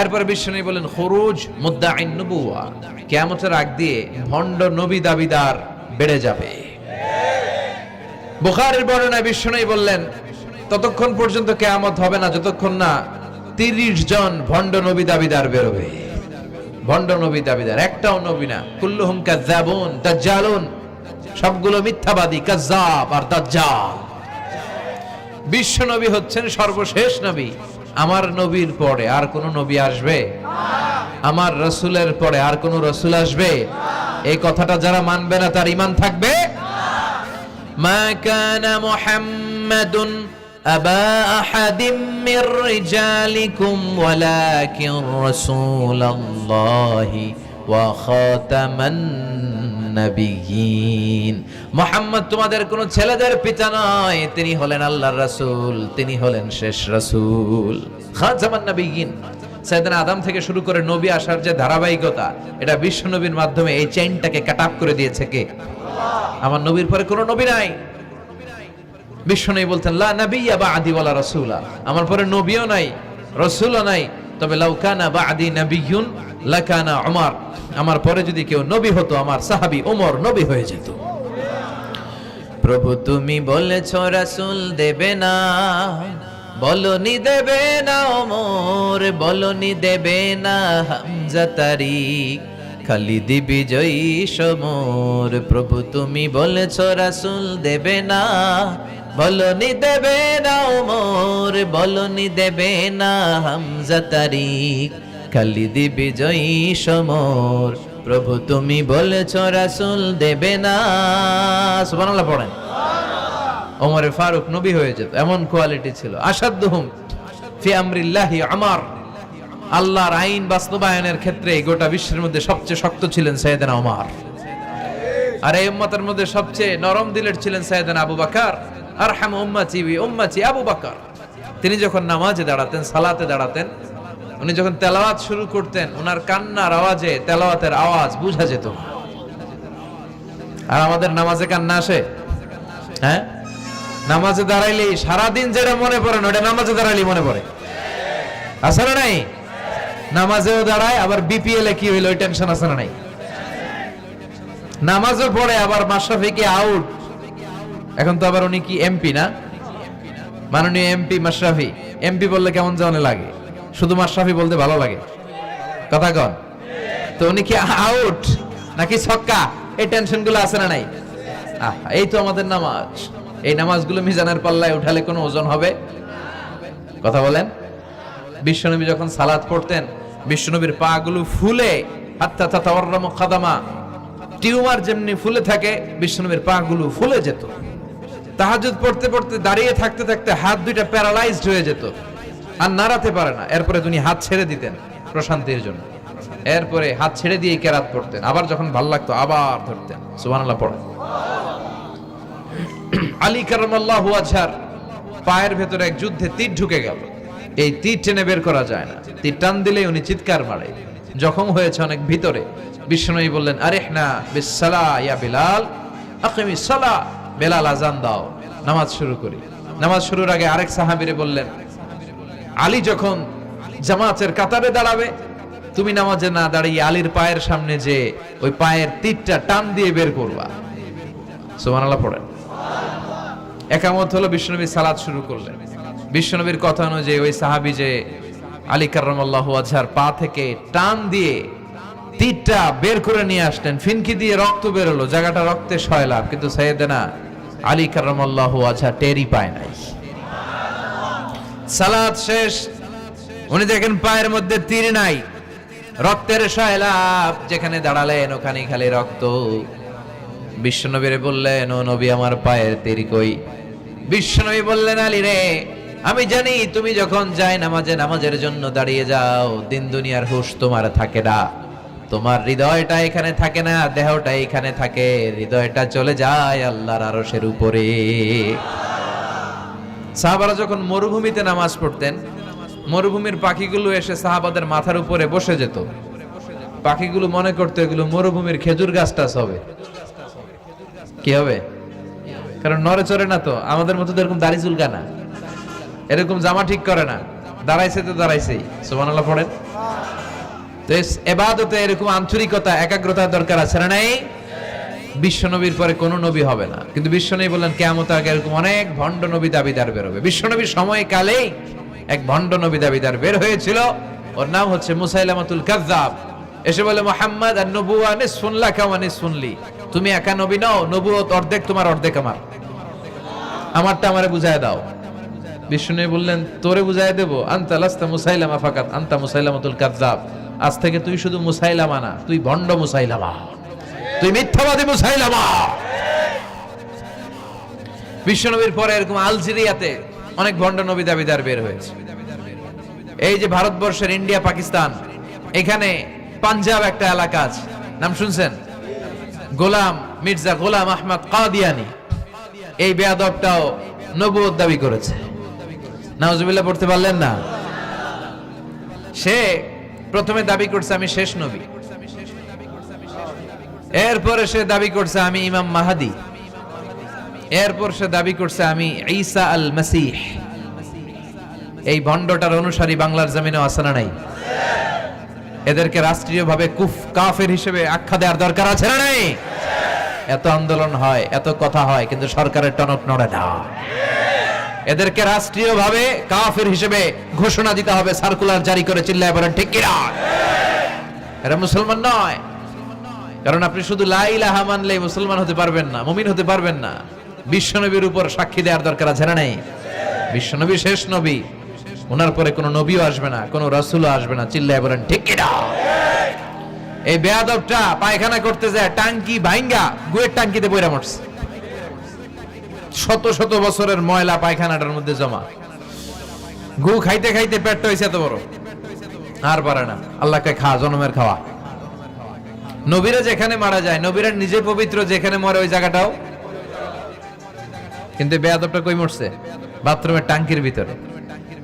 এরপরে বিশ্বনবী বলেন, খুরুজ মুদ্দাঈন নবুওয়া, কিয়ামতের আগ দিয়ে ভণ্ড নবী দাবিদার বেড়ে যাবে। বুখারীর বর্ণনায় বিশ্বনবী বললেন, ততক্ষণ পর্যন্ত কিয়ামত হবে না যতক্ষণ না 30 জন ভণ্ড নবী দাবিদার বেরোবে। ভণ্ড নবী দাবিদার, একটাও নবী না। কুল্লুহুম কাযযাবুন দাজ্জালুন, সবগুলো মিথ্যাবাদী, কাযযাব আর দাজ্জাল। বিশ্ব নবী হচ্ছেন সর্বশেষ নবী। আমার নবীর পরে আর কোন নবী আসবে? আমার রাসূলের পরে আর কোন রাসূল আসবে? এই কথাটা যারা মানবে না তার ঈমান থাকবে? মা কানা মুহাম্মাদুন আবা আহাদিম মির রিজালিকুম ওয়ালাকিন রাসূলুল্লাহি ওয়া খাতামান নবিয়্যিন। মুহাম্মদ তোমাদের কোন ছেলেদের পিতা নয়, তিনি হলেন আল্লাহর রাসূল, তিনি হলেন শেষ রাসূল। খাতামান নবিয়্যিন, সাইয়েদনা আদম থেকে শুরু করে নবী আসার যে ধারাবাহিকতা, এটা বিশ্ব নবীর মাধ্যমে এই চেইনটাকে কাট আপ করে দিয়েছে কে? আমার নবীর পরে কোনো নবী নাই। বিশ্ব নবী বলতেন লা নাবিয়্যা বা'দি ওয়ালা রাসূলা, আমার পরে নবীও নাই, রাসূলও নাই, তবে লাউ কানা বা'দি নাবিয়্যুন লাকানা উমর, আমার পরে যদি কেউ নবী হতো আমার সাহাবী ওমর নবী হয়ে যেত। প্রভু তুমি বলেছ রাসূল দেবে না, বলনি দেবে না ওমর, বলনি দেবে না হামজা তারিক, খালিদ বিজয়ী সমর। প্রভু তুমি বলেছ রাসূল দেবে না, বলনি দেবে না ওমর, বলনি দেবে না হামজা তারিক, খালিদ বিজয়ী সমর। প্রভু তুমি বলেছ রাসূল দেবে না। সুবহানাল্লাহ পড়েন। ওমর ফারুক নবী হয়ে যেত, এমন কোয়ালিটি ছিল। আসাদুহুম ফি আমরিল্লাহি উমর, আল্লাহর আইন বাস্তবায়নের ক্ষেত্রে গোটা বিশ্বের মধ্যে সবচেয়ে শক্ত ছিলেন সাইয়েদনা ওমর। আর এই উম্মতের মধ্যে সবচেয়ে নরম দিলের ছিলেন সাইয়েদনা আবু বকর। আরহাম উম্মতি বি উম্মতি আবু বকর। তিনি যখন নামাজে দাঁড়াতেন, সালাতে দাঁড়াতেন, উনি যখন তেলাওয়াত শুরু করতেন, ওনার কান্নার আওয়াজে তেলাওয়াতের আওয়াজ বোঝা যেত। আর আমাদের নামাজে কান্না আসে? হ্যাঁ, নামাজে দাঁড়াইলে সারাদিন যেটা মনে পড়ে না ওটা নামাজে দাঁড়াইলে মনে পড়ে, আছে না নাই? নামাজেও দাঁড়ায়, আবার বিপিএল এ কি হইলো ওই টেনশন আছে না নাই? নামাজও পড়ে, আবার মাশরাফি কি আউট, এখন তো আবার উনি কি এমপি না, মাননীয় এমপি মাশরাফি। এমপি বললে কেমন জানে লাগে, শুধু মাশরাফি বলতে ভালো লাগে, কথা কন। তো উনি কি আউট নাকি ছক্কা, এই টেনশন গুলো আছে না নাই? এই তো আমাদের নামাজ। এই নামাজগুলো মিজানের পাল্লায় উঠালে কোনো ওজন হবে? কথা বলেন। বিশ্বনবী যখন সালাত পড়তেন, বিশ্বনবীর পা গুলো ফুলে, হাত্তা তাতাওয়াররামু খাদামা, টিউমার যেমনি ফুলে থাকে, বিশ্বনবীর পা গুলো ফুলে যেত। তাহাজ্জুদ পড়তে পড়তে দাঁড়িয়ে থাকতে থাকতে হাত দুইটা প্যারালাইজড হয়ে যেত, আর নাড়াতে পারে না। এরপরে তিনি হাত ছেড়ে দিতেন প্রশান্তির জন্য, এরপরে হাত ছেড়ে দিয়ে কেরাত পড়তেন, আবার যখন ভাল লাগতো আবার ধরতেন। সুবহানাল্লাহ পড়েন। আলী কারামাল্লাহু ওয়াজহার পায়ের ভেতরে এক যুদ্ধে তীর ঢুকে গেল। এই তীর টেনে বের করা যায় না, তীর টান দিলেই উনি চিৎকার মারে, জখম হয়েছে অনেক ভিতরে। বিশ্বনবী বললেন আরিহনা বিসসালা ইয়া বিলাল, আকিমিস সালা, বেলাল আজান দাও, নামাজ শুরু করি। নামাজ শুরুর আগে আরেক সাহাবীরে বললেন, আলী যখন জামাতের কাতারে দাঁড়াবে, তুমি নামাজে না দাঁড়িয়ে আলীর পায়ের সামনে যে ওই পায়ের তীরটা টান দিয়ে বের করবা। সুবহানাল্লাহ পড়েন। একামত হলো, বিশ্বনবী সালাত শুরু করলেন। বিশ্বনবীর কথা অনুযায়ী ওই সাহাবী যে আলী কারামাল্লাহু ওয়াজহার পা থেকে টান দিয়ে তীরটা বের করে নিয়ে আসলেন, ফিনকি দিয়ে রক্ত বের হলো, জায়গাটা রক্তে সয়লাভ, কিন্তু সাইয়েদনা আলী কারামাল্লাহু ওয়াজহা টেরই পায় নাই। সালাত শেষ, উনি দেখেন পায়ের মধ্যে তীর নাই, রক্তের সয়লাভ, যেখানে দাঁড়ালেন ওখানে খালি রক্ত। বিশ্বনবীরে বললেন, ও নবী আমার পায়ের তীর কই? বিশ্বনবী বললেন, আলী রে, আমি জানি তুমি যখন যায় নামাজে নামাজের জন্য দাঁড়িয়ে যাও, দিন দুনিয়ার হুঁশ তোমার থাকে না, তোমার হৃদয়টা এখানে থাকে না, দেহটা এখানে থাকে, হৃদয়টা চলে যায় আল্লাহর আরশের উপরে। সাহাবারা যখন মরুভূমিতে নামাজ পড়তেন, মরুভূমির পাখিগুলো এসে সাহাবাদের মাথার উপরে বসে যেত। পাখিগুলো মনে করতো এগুলো মরুভূমির খেজুর গাছটা হবে। কি হবে? কারণ নড়ে চড়ে না তো, আমাদের মতো এরকম দাড়ি চুলকা না, এরকম জামা ঠিক করে না, দাঁড়াইছে তো দাঁড়াইছেই। সুবহানাল্লাহ পড়েন। তো ইবাদতে এরকম আন্তরিকতা, একাগ্রতার দরকার আছে না নাই? বিশ্বনবীর পরে কোনো নবী হবে না, কিন্তু বিশ্বনবী বললেন কিয়ামতের আগে এরকম অনেক ভণ্ড নবী দাবিদার বের হবে। বিশ্বনবীর সময়কালেই এক ভণ্ড নবী দাবিদার বের হয়েছিল, ওর নাম হচ্ছে মুসাইলামাতুল কাযযাব। এসে বলে, মুহাম্মদ আন-নবুওয়া নিসফুন লাকা ওয়া নিসফুন লি, তুমি একা নবী নও, নবুয়ত অর্ধেক তোমার অর্ধেক আমার, আমারটা আমারে বুঝায় দাও। বিষ্ণু বললেন, তোরে বুঝায় দেব? আনতা লাস্তা মুসাইলামা ফাকাত, আনতা মুসাইলামাতুল কাযযাব, আজ থেকে তুই শুধু মুসাইলামা না, তুই ভণ্ড মুসাইলামা, তুই মিথ্যাবাদী মুসাইলামা। বিশ্বনবীর পরে এরকম আলজেরিয়াতে অনেক ভণ্ড নবী দাবিদার বের হয়েছে। এই যে ভারতবর্ষের ইন্ডিয়া পাকিস্তান, এখানে পাঞ্জাব একটা এলাকা আছে, নাম শুনছেন? গোলাম মির্জা গোলাম আহমদ কাদিয়ানি, এই বেয়াদবটাও নবুয়ত দাবি করেছে। নাউজুবিল্লাহ পড়তে পারলেন না? সে প্রথমে দাবি করছে আমি শেষ নবী, এরপরে সে দাবি করছে আমি ইমাম মাহাদি, এরপর সে দাবি করছে আমি ঈসা আল মাসিহ। এই ভণ্ডটার অনুসারী বাংলার জমিনে আছে না নাই? এদেরকে রাষ্ট্রীয়ভাবে কাফের হিসেবে আখ্যা দেওয়ার দরকার আছে না নাই? এত আন্দোলন হয়, এত কথা হয়, কিন্তু সরকারের টনক নড়ে না। এদেরকে রাষ্ট্রীয়ভাবে কাফের হিসেবে ঘোষণা দিতে হবে, সার্কুলার জারি করে চিল্লায় বলেন ঠিক কিনা? এরা মুসলমান নয়। কারণ আপনি শুধু লা ইলাহা মানলেই মুসলমান হতে পারবেন না, মুমিন হতে পারবেন না। বিশ্বনবীর উপর সাক্ষী দেওয়ার দরকার আছে না নাই? বিশ্বনবী শেষ নবী, ওনার পরে কোনো নবীও আসবে না, কোনো রাসূলও আসবে না। চিল্লায় বলেন ঠিক কিনা? এই বেয়াদবটা পায়খানা করতে যায় টাঙ্কি ভাঙ্গা গুয়ের টাঙ্কিতে পয়রা মরছে। শত শত বছরের ময়লা পায়খানাটার মধ্যে জমা, গু খাইতে খাইতে পেটটা হয়েছে এত বড়, আর পারে না। আল্লাহকে খা, জনমের খাওয়া। নবীরা যেখানে মারা যায়, নবীরা নিজে পবিত্র, যেখানে মরে ওই জায়গাটাও, কিন্তু বেয়াদবটা কই মরছে? বাথরুমের টাঙ্কির ভিতরে।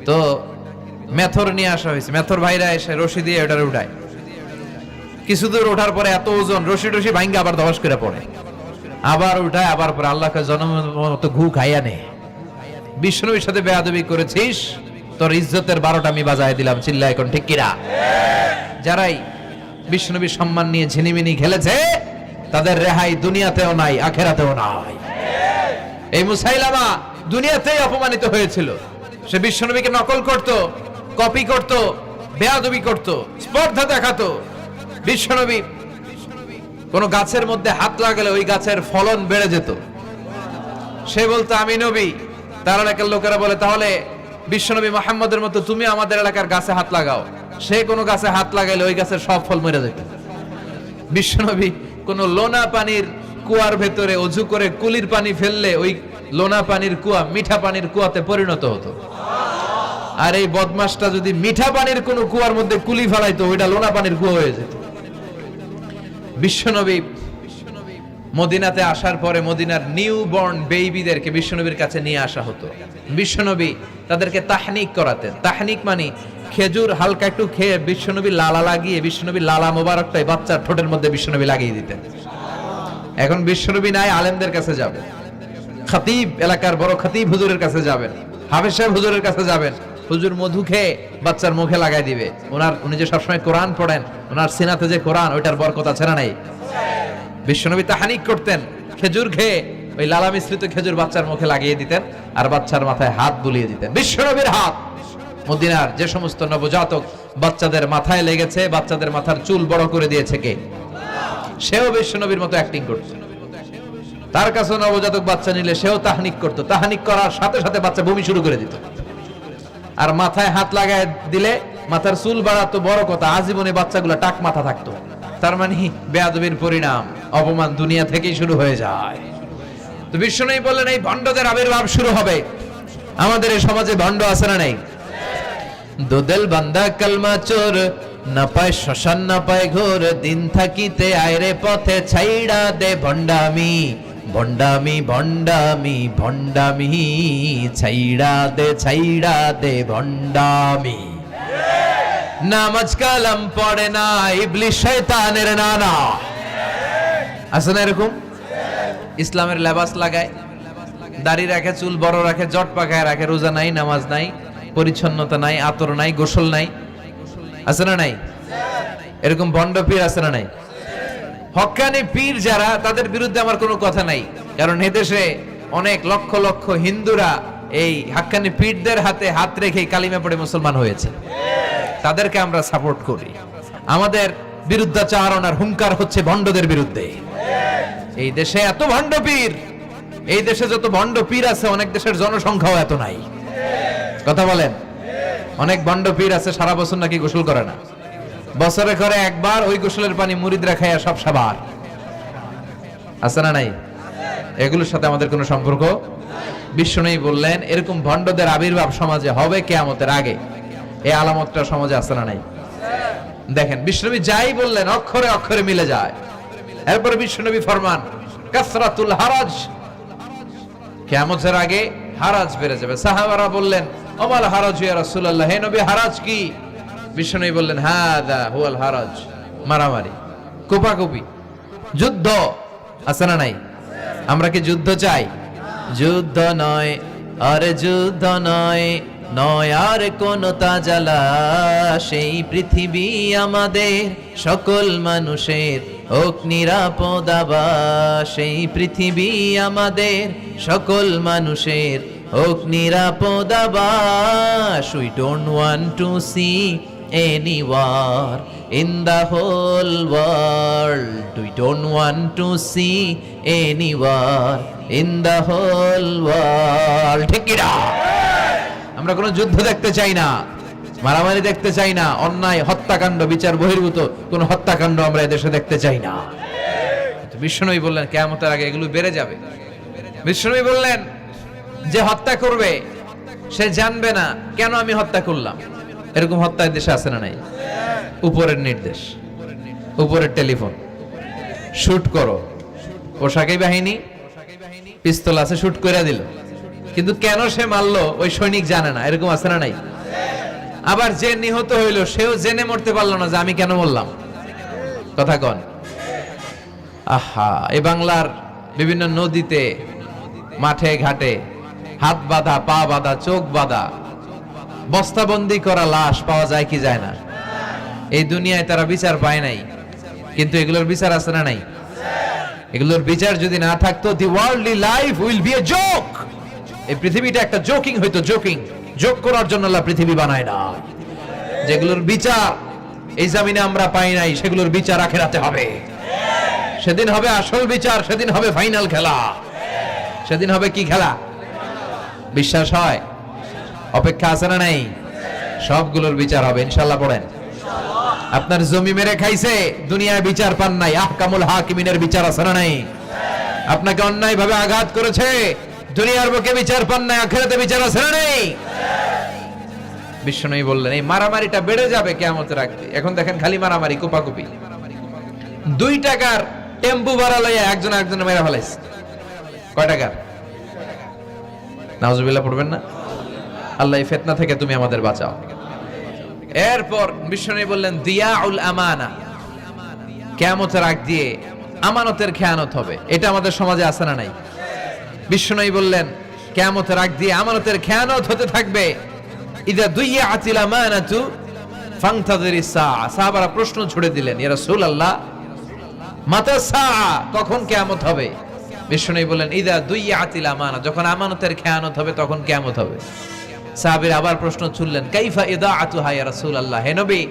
তো মেথর নিয়ে আসা হয়েছে, মেথর ভাইরা এসে রশি দিয়ে ওটারে উঠায়। কিছু দূর ওঠার পরে এত ওজন, রশি টশি ভাঙ্গা আবার ধস করে পড়ে, আবার উঠায়, আবার পরে আল্লাহকে জনমের মতো ঘু খাইয়া নে। বিষ্ণুর সাথে বেয়াদবি করেছিস, তোর ইজ্জতের 12টা আমি বাজায় দিলাম। চিল্লায় এখন ঠিক কিনা? যারাই বিষ্ণুবীর সম্মান নিয়ে ঝিনিমিনি খেলেছে, তাদের রেহাই দুনিয়াতেও নাই, আখেরাতেও নাই। এই মুসাইলামা দুনিয়াতেই অপমানিত হয়েছিল। সে বিশ্বনবীকে নকল করত, কপি করত, বেয়াদবি করত, স্পর্ধা দেখাতো। বিশ্বনবী কোন গাছের মধ্যে হাত লাগালে ওই গাছের ফলন বেড়ে যেত। সে বলতো আমি নবী, তার এলাকার লোকেরা বলে তাহলে বিশ্বনবী মুহাম্মদের মতো তুমি আমাদের এলাকার গাছে হাত লাগাও। সে কোনো গাছে হাত লাগাইলে ওই গাছের সব ফল মরে যেত। বিশ্বনবী কোন লোনা পানির কুয়ার ভেতরে অজু করে কুলির পানি ফেললে ওই লোনা পানির কুয়া মিঠা পানির কুয়াতে পরিণত হতো। আর এই বদমাসটা যদি মিঠা পানির কোন কুয়ার মধ্যে কুলি ফেলাইতো, ওইটা লোনা পানির কুয়া হয়ে যেত। বিশ্বনবী মদিনাতে আসার পরে মদিনার নিউ বর্ন বেবিদেরকে বিশ্বনবীর কাছে নিয়ে আসা হতো। বিশ্বনবী তাদেরকে তাহনিক করাতেন। তাহনিক মানে খেজুর হালকা একটু খেয়ে বিশ্বনবী লালা লাগিয়ে, বিশ্বনবী লালা মোবারকটাই বাচ্চার ঠোঁটের মধ্যে বিশ্বনবী লাগিয়ে দিতেন। এখন বিশ্বনবী নাই, আলেমদের কাছে যাবেন, খতিব এলাকার বড় খতিব হুজুরের কাছে যাবেন, হাফেজ সাহেব হুজুরের কাছে যাবেন। হুজুর মধু খেয়ে বাচ্চার মুখে লাগাই দিবে। উনি যে সবসময় কোরআন পড়েন, ওনার সিনাতে যে কোরআন, ওইটার বরকত আছে না নাই? বিশ্বনবী তাহনিক করতেন, খেজুর খেয়ে ওই লালা মিশ্রিত খেজুর বাচ্চার মুখে লাগিয়ে দিতেন, আর বাচ্চার মাথায় হাত বুলিয়ে দিতেন। বিশ্বনবীর হাত মদিনার যে সমস্ত নবজাতক বাচ্চাদের মাথায় লেগেছে, বাচ্চাদের মাথার চুল বড় করে দিয়েছে কে? সেও বিশ্বনবীর মতো অ্যাক্টিং করত। তার কাছে নবজাতক বাচ্চা নিলে সেও তাহনিক করত। তাহনিক করার সাথে সাথে বাচ্চা বমি শুরু করে দিত। আর মাথায় হাত লাগায় দিলে মাথার চুল বাড়াতো, বড় কথা, আজীবনে বাচ্চাগুলো টাক মাথা থাকতো। তার মানে বেয়াদবির পরিণাম, অপমান দুনিয়া থেকেই শুরু হয়ে যায়। তো বিশ্বনবী বললেন এই ভণ্ডদের আবির্ভাব শুরু হবে। আমাদের এই সমাজে ভণ্ড আছে না নাই? দুদেল বান্দা কালমা চোর, না পায় শ্মশান না পায় ঘোর, দিন থাকিতে আয়রে পথে ছাইড়া দে ভণ্ডামি, ভণ্ডামি ভণ্ডামি ভণ্ডামি, ছাইড়া দে ভণ্ডামি। নামাজ কালাম পড়ে না, ইবলিস শয়তানের নানা। আছে না এরকম? ইসলামের লেবাস লাগায়, দাড়ি রাখে, চুল বড় রাখে, জট পাকায় রাখে, রোজা নাই, নামাজ নাই, পরিচ্ছন্নতা নাই, আতর নাই, গোসল নাই। আছে না নাই? এরকম ভণ্ড পীর আছে না নাই? হক্কানি পীর যারা, তাদের বিরুদ্ধে আমার কোনো কথা নাই। কারণ এদেশে অনেক লক্ষ লক্ষ হিন্দুরা এই হক্কানি পীরদের হাতে হাত রেখে কালিমা পড়ে মুসলমান হয়েছে। তাদেরকে আমরা সাপোর্ট করি। আমাদের বিরুদ্ধাচারণ আর হুঙ্কার হচ্ছে ভণ্ডদের বিরুদ্ধে। এই দেশে এত ভণ্ড পীর, এই দেশে যত ভণ্ড পীর আছে, অনেক দেশের জনসংখ্যাও এত নাই। কথা বলেন? অনেক ভণ্ড পীর আছে সারা বছর নাকি গোসল করে না, বছরে করে একবার, ওই গোসলের পানি মুরিদরা খাইয়া সব সাবার। আছে না নাই? এগুলোর সাথে আমাদের কোনো সম্পর্ক। বিশ্বনবী বললেন এরকম ভণ্ডদের আবির্ভাব সমাজে হবে কিয়ামতের আগে। এই আলামতটা সমাজে আছে না নাই? দেখেন বিশ্বনবী যাই বললেন অক্ষরে অক্ষরে মিলে যায়। এরপরে বিশ্বনবী ফরমান কাসরাতুল হারাজ, কিয়ামতের আগে হারাজ বেড়ে যাবে। সাহাবারা বললেন ওমাল হারাজ ইয়া রাসূলুল্লাহ, হে নবী হারাজ কি? বিষ্ণু বললেন হাদা হুয়াল হারাজ, মারামারি, কোপাকুপি, যুদ্ধ আছে না নাই? আমরা কি যুদ্ধ চাই? যুদ্ধ নয়, আরে যুদ্ধ নয়, নয় আর কোন তাজালা, সেই পৃথিবী আমাদের সকল মানুষের হোক নিরাপদ আবাস, সেই পৃথিবী আমাদের সকল মানুষের হোক নিরাপদ আবাস। We don't want to see any war in the whole world. We don't want to see any war in the whole world. ঠিক কি না? আমরা কোনো যুদ্ধ দেখতে চাই না, মারামারি দেখতে চাই না, অন্যায় হত্যাকাণ্ড বিচার বহির্ভূত কোন হত্যাকাণ্ড আমরা এদেশে দেখতে চাই না। বিষ্ণুই বললেন কিয়ামতের আগে এগুলো বেড়ে যাবে। বিষ্ণুই বললেন যে হত্যা করবে সে জানবে না কেন আমি হত্যা করলাম। এরকম হত্যা দেশে আছে না নাই? উপরের নির্দেশ, উপরের টেলিফোন, শুট করো, পোশাকি বাহিনী পিস্তল আছে, শুট করে দিল, কিন্তু কেন সে মারলো ওই সৈনিক জানে না। এরকম আছে না নাই? আবার যে নিহত হইল সেও জেনে মরতে পারলো না যে আমি কেন মরলাম। কথা কন। আহা, এই বাংলার বিভিন্ন নদীতে, মাঠে ঘাটে হাত বাঁধা, পা বাঁধা, চোখ বাঁধা, বস্তাবন্দি করা লাশ পাওয়া যায় কি যায় না? এই দুনিয়ায় তারা বিচার পায় নাই, কিন্তু এগুলোর বিচার আছে না নাই? এগুলোর বিচার যদি না থাকতো, the worldly life will be a joke. এই পৃথিবীটা একটা জোকিং হইতো, জোকিং। জোক করার জন্য আল্লাহ পৃথিবী বানায় না। যেগুলোর বিচার এই জমিনে আমরা পাই নাই, সেগুলোর বিচার আখিরাতে হবে। সেদিন হবে আসল বিচার, সেদিন হবে ফাইনাল খেলা। সেদিন হবে কি খেলা? বিশ্বাস হয়? অপেক্ষা আছে না নাই? সবগুলোর বিচার হবে ইনশাআল্লাহ। পড়েন। আপনার জমি মেরে খাইছে, দুনিয়ায় বিচার পান নাই, আহকামুল হাকিমিনের বিচার আছে না নাই? আপনাকে অন্যায় ভাবে আঘাত করেছে, দুনিয়ার বুকে বিচার পান নাই, আখিরাতে বিচার আছে না নাই? বিষ্ণু বললেন এই মারামারিটা বেড়ে যাবে কিয়ামতের আগে। এখন দেখেন খালি মারামারি, কোপাকুপি। 2 টাকার টেম্পু ভাড়া লইয়া একজন একজনের মেরে ফেলাইছে। কয় টাকার? নাউজুবিল্লাহ পড়বেন না? আল্লাহ এই ফিতনা থেকে তুমি আমাদের বাঁচাও। এরপর বিষ্ণু বললেন দিয়াউল আমানা, কিয়ামতের আগ দিয়ে আমানতের খেয়ানত হবে। এটা আমাদের সমাজে আছে না নাই? বিষ্ণু বললেন কিয়ামতের আগ দিয়ে আমানতের খেয়ানত হতে থাকবে। ইদা দুইয়াতিল আমানাতু ফান্তাযিরিস সাআ। সাহাবারা প্রশ্ন ছুড়ে দিলেন, ইয়া রাসূলুল্লাহ মাতা সাআ, কখন কিয়ামত হবে? বিষ্ণু বললেন ইদা দুইয়াতিল আমানা, যখন আমানতের খেয়ানত হবে তখন কিয়ামত হবে। সাহাবীরা আবার প্রশ্ন ছুড়লেন, কাইফা ইদাআতুহা ইয়া রাসূলুল্লাহ, হে নবী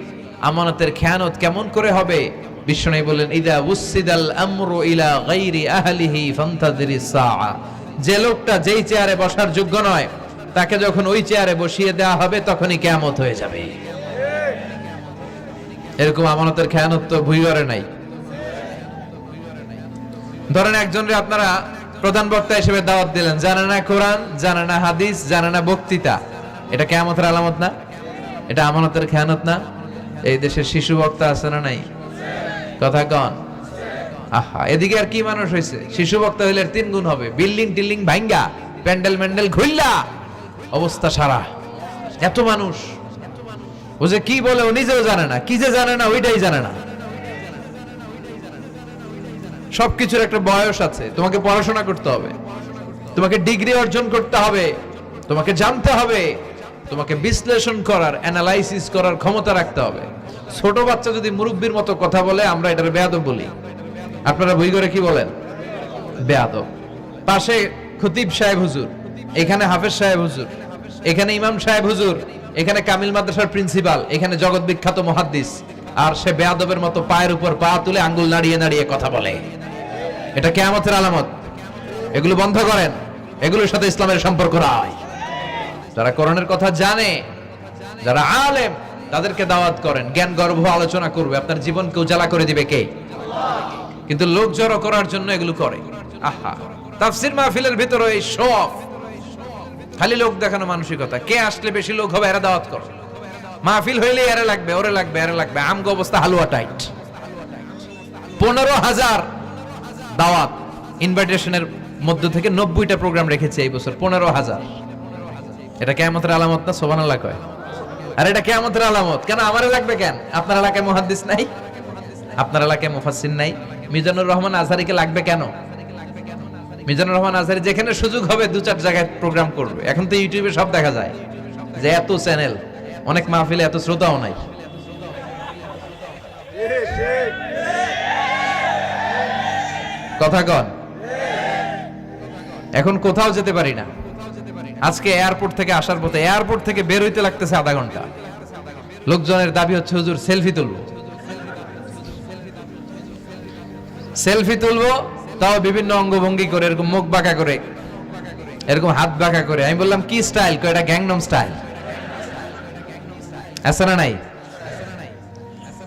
আমানতের খেয়ানত কেমন করে হবে? বিষ্ণু বললেন ইদা উসিদাল আমরু ইলা গায়রি আহলিহি ফান্তাযিরিস সাআ, যে লোকটা যেই চেয়ারে বসার যোগ্য নয় তাকে যখন ওই চেয়ারে বসিয়ে দেওয়া হবে তখনই কিয়ামত হয়ে যাবে। এরকম আমানতের খেয়ানত তো ভুইগরে নাই। ধরেন একজনরে আপনারা প্রধান বক্তা হিসেবে দাওয়াত দিলেন, জানে না কোরআন, জানে না হাদিস, জানে না বক্তৃতা। এটা কিয়ামতের আলামত না? এটা আমানতের খেয়ানত না? এই দেশের শিশু বক্তা আছে না নাই? কথা কন। আহা, এদিকে আর কি মানুষ হয়েছে? শিশু বক্তা হইলে 3 গুণ হবে। বিল্ডিং টিল্ডিং ভাঙ্গা, প্যান্ডেল ম্যান্ডেল খুইল্লা, অবস্থা সারা। এত মানুষ, ও যে কি বলে ও নিজেও জানে না, কি যে জানে না ওইটাই জানে না। সবকিছুর একটা বয়স আছে। তোমাকে পড়াশোনা করতে হবে, তোমাকে ডিগ্রি অর্জন করতে হবে, তোমাকে জানতে হবে, তোমাকে বিশ্লেষণ করার, অ্যানালাইসিস করার ক্ষমতা রাখতে হবে। ছোট বাচ্চা যদি মুরব্বির মতো কথা বলে আমরা এটার বেয়াদব বলি। আপনারা বই করে কি বলেন? বেয়াদব। পাশে খতিব সাহেব হুজুর, এখানে হাফেজ সাহেব হুজুর, এখানে ইমাম সাহেব হুজুর, এখানে কামিল মাদ্রাসার প্রিন্সিপাল, এখানে জগৎ বিখ্যাত মুহাদ্দিস, আর সে বেয়াদবের মতো পায়ের উপর পা তুলে আঙ্গুল নাড়িয়ে নাড়িয়ে কথা বলে। এটা কিয়ামতের আলামত। এগুলো বন্ধ করেন, এগুলোর সাথে ইসলামের সম্পর্ক নাই। যারা কোরআনের কথা জানে, যারা আলেম, তাদেরকে দাওয়াত করেন, জ্ঞান গর্ভ আলোচনা করবে, আপনার জীবনকে উজালা করে দিবে কে? কিন্তু লোক জড়ো করার জন্য এগুলো করে। আহা, তাফসীর মাহফিলের ভিতরে এই শো অফ, খালি লোক দেখানো মানসিকতা। কে আসলে বেশি লোক হবে এরা দাওয়াত করে। মাহফিল হইলে এরা লাগবে, ওরে লাগবে, এরা লাগবে। আমগো অবস্থা হালুয়া টাইট। 15,000 দাওয়াত ইনভাইটেশনের মধ্য থেকে 90টা প্রোগ্রাম রেখেছে এই বছর। 15,000। এটা কিয়ামতের আলামত না? সুবহানাল্লাহ কয়। আর এটা কিয়ামতের আলামত। কেন আমারে লাগবে কেন? আপনার এলাকায় মুহাদ্দিস নাই, আপনার এলাকায় মুফাসসির নাই, মিজানুর রহমান আজহারীকে লাগবে কেন? মিজানুর রহমান আজহারী যেখানে সুযোগ হবে 2-4 জায়গায় প্রোগ্রাম করবে। এখন তো ইউটিউবে সব দেখা যায় যে এত চ্যানেল, অনেক মাহফিলে এত শ্রোতাও নাই। কথা কন, এখন কোথাও যেতে পারি না। আজকে এয়ারপোর্ট থেকে আসার পথে, এয়ারপোর্ট থেকে বের হইতে লাগতেছে আধা ঘন্টা। লোকজনের দাবি হচ্ছে হুজুর সেলফি তুলবো, সেলফি তুলবো, তাও বিভিন্ন অঙ্গভঙ্গি করে, এরকম মুখ বাঁকা করে, এরকম হাত বাঁকা করে। আমি বললাম কি স্টাইল? এটা গ্যাংনম স্টাইল। আছে না নাই?